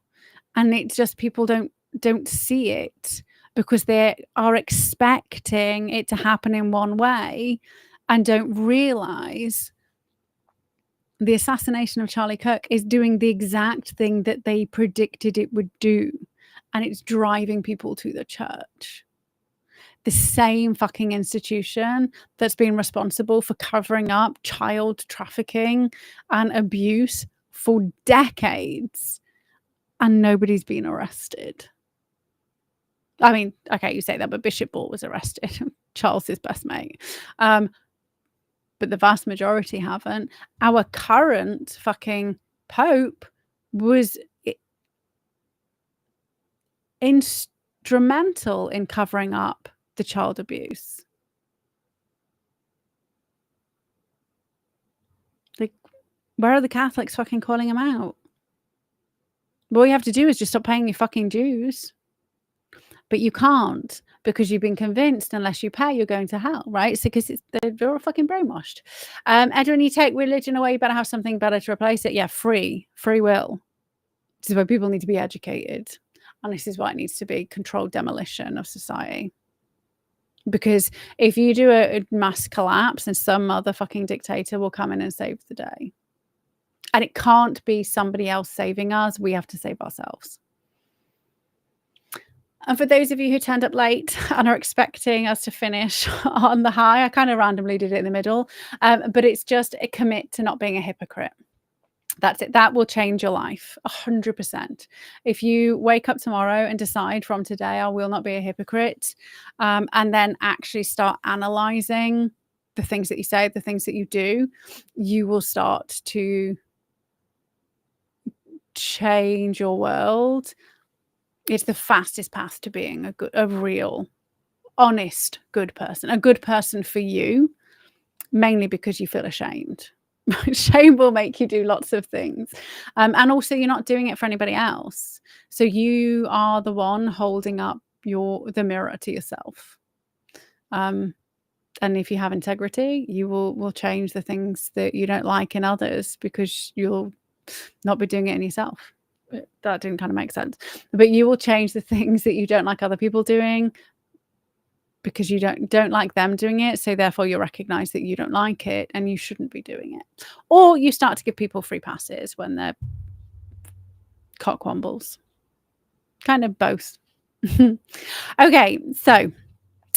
and it's just people don't see it, because they are expecting it to happen in one way, and don't realize the assassination of Charlie Kirk is doing the exact thing that they predicted it would do, and it's driving people to the church. The same fucking institution that's been responsible for covering up child trafficking and abuse for decades, and nobody's been arrested. I mean, okay, you say that, but Bishop Ball was arrested, Charles's best mate. But the vast majority haven't. Our current fucking Pope was instrumental in covering up the child abuse. Like, where are the Catholics fucking calling him out? All you have to do is just stop paying your fucking dues. But you can't, because you've been convinced unless you pay, you're going to hell, right? So because they're all fucking brainwashed. Edwin, you take religion away, you better have something better to replace it. Yeah, free will. This is why people need to be educated. And this is why it needs to be controlled demolition of society. Because if you do a mass collapse, then some motherfucking dictator will come in and save the day. And it can't be somebody else saving us. We have to save ourselves. And for those of you who turned up late and are expecting us to finish on the high, I kind of randomly did it in the middle. But it's just a commit to not being a hypocrite. That's it. That will change your life 100%. If you wake up tomorrow and decide from today, I will not be a hypocrite, and then actually start analyzing the things that you say, the things that you do, you will start to change your world. It's the fastest path to being a real, honest good person, a good person for you, mainly because you feel ashamed. Shame will make you do lots of things. And also you're not doing it for anybody else. So you are the one holding up the mirror to yourself. And if you have integrity, you will change the things that you don't like in others, because you'll not be doing it in yourself. That didn't kind of make sense. But you will change the things that you don't like other people doing, because you don't like them doing it. So therefore you recognize that you don't like it and you shouldn't be doing it. Or you start to give people free passes when they're cockwombles. Kind of both. Okay, so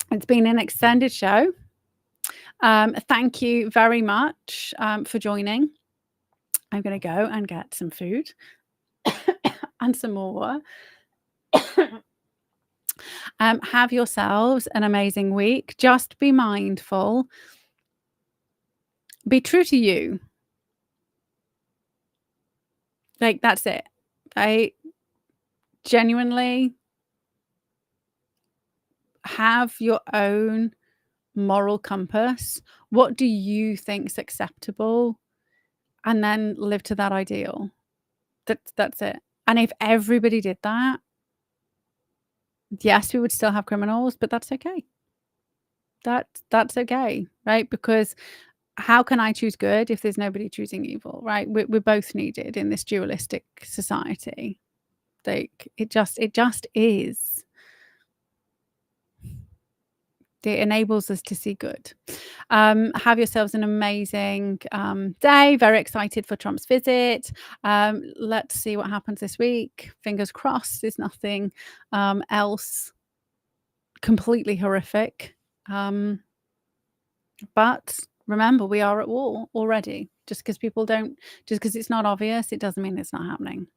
it's been an extended show. Thank you very much for joining. I'm going to go and get some food and some more water. Have yourselves an amazing week. Just be mindful. Be true to you. Like, that's it. Genuinely have your own moral compass. What do you think's acceptable? And then live to that ideal. That's it. And if everybody did that, yes, we would still have criminals, but that's okay. That's okay, right? Because how can I choose good if there's nobody choosing evil, right? We're both needed in this dualistic society. Like, it just is. It enables us to see good. Have yourselves an amazing day. Very excited for Trump's visit. Let's see what happens this week. Fingers crossed there's nothing else completely horrific. But remember, we are at war already. Just because it's not obvious, it doesn't mean it's not happening.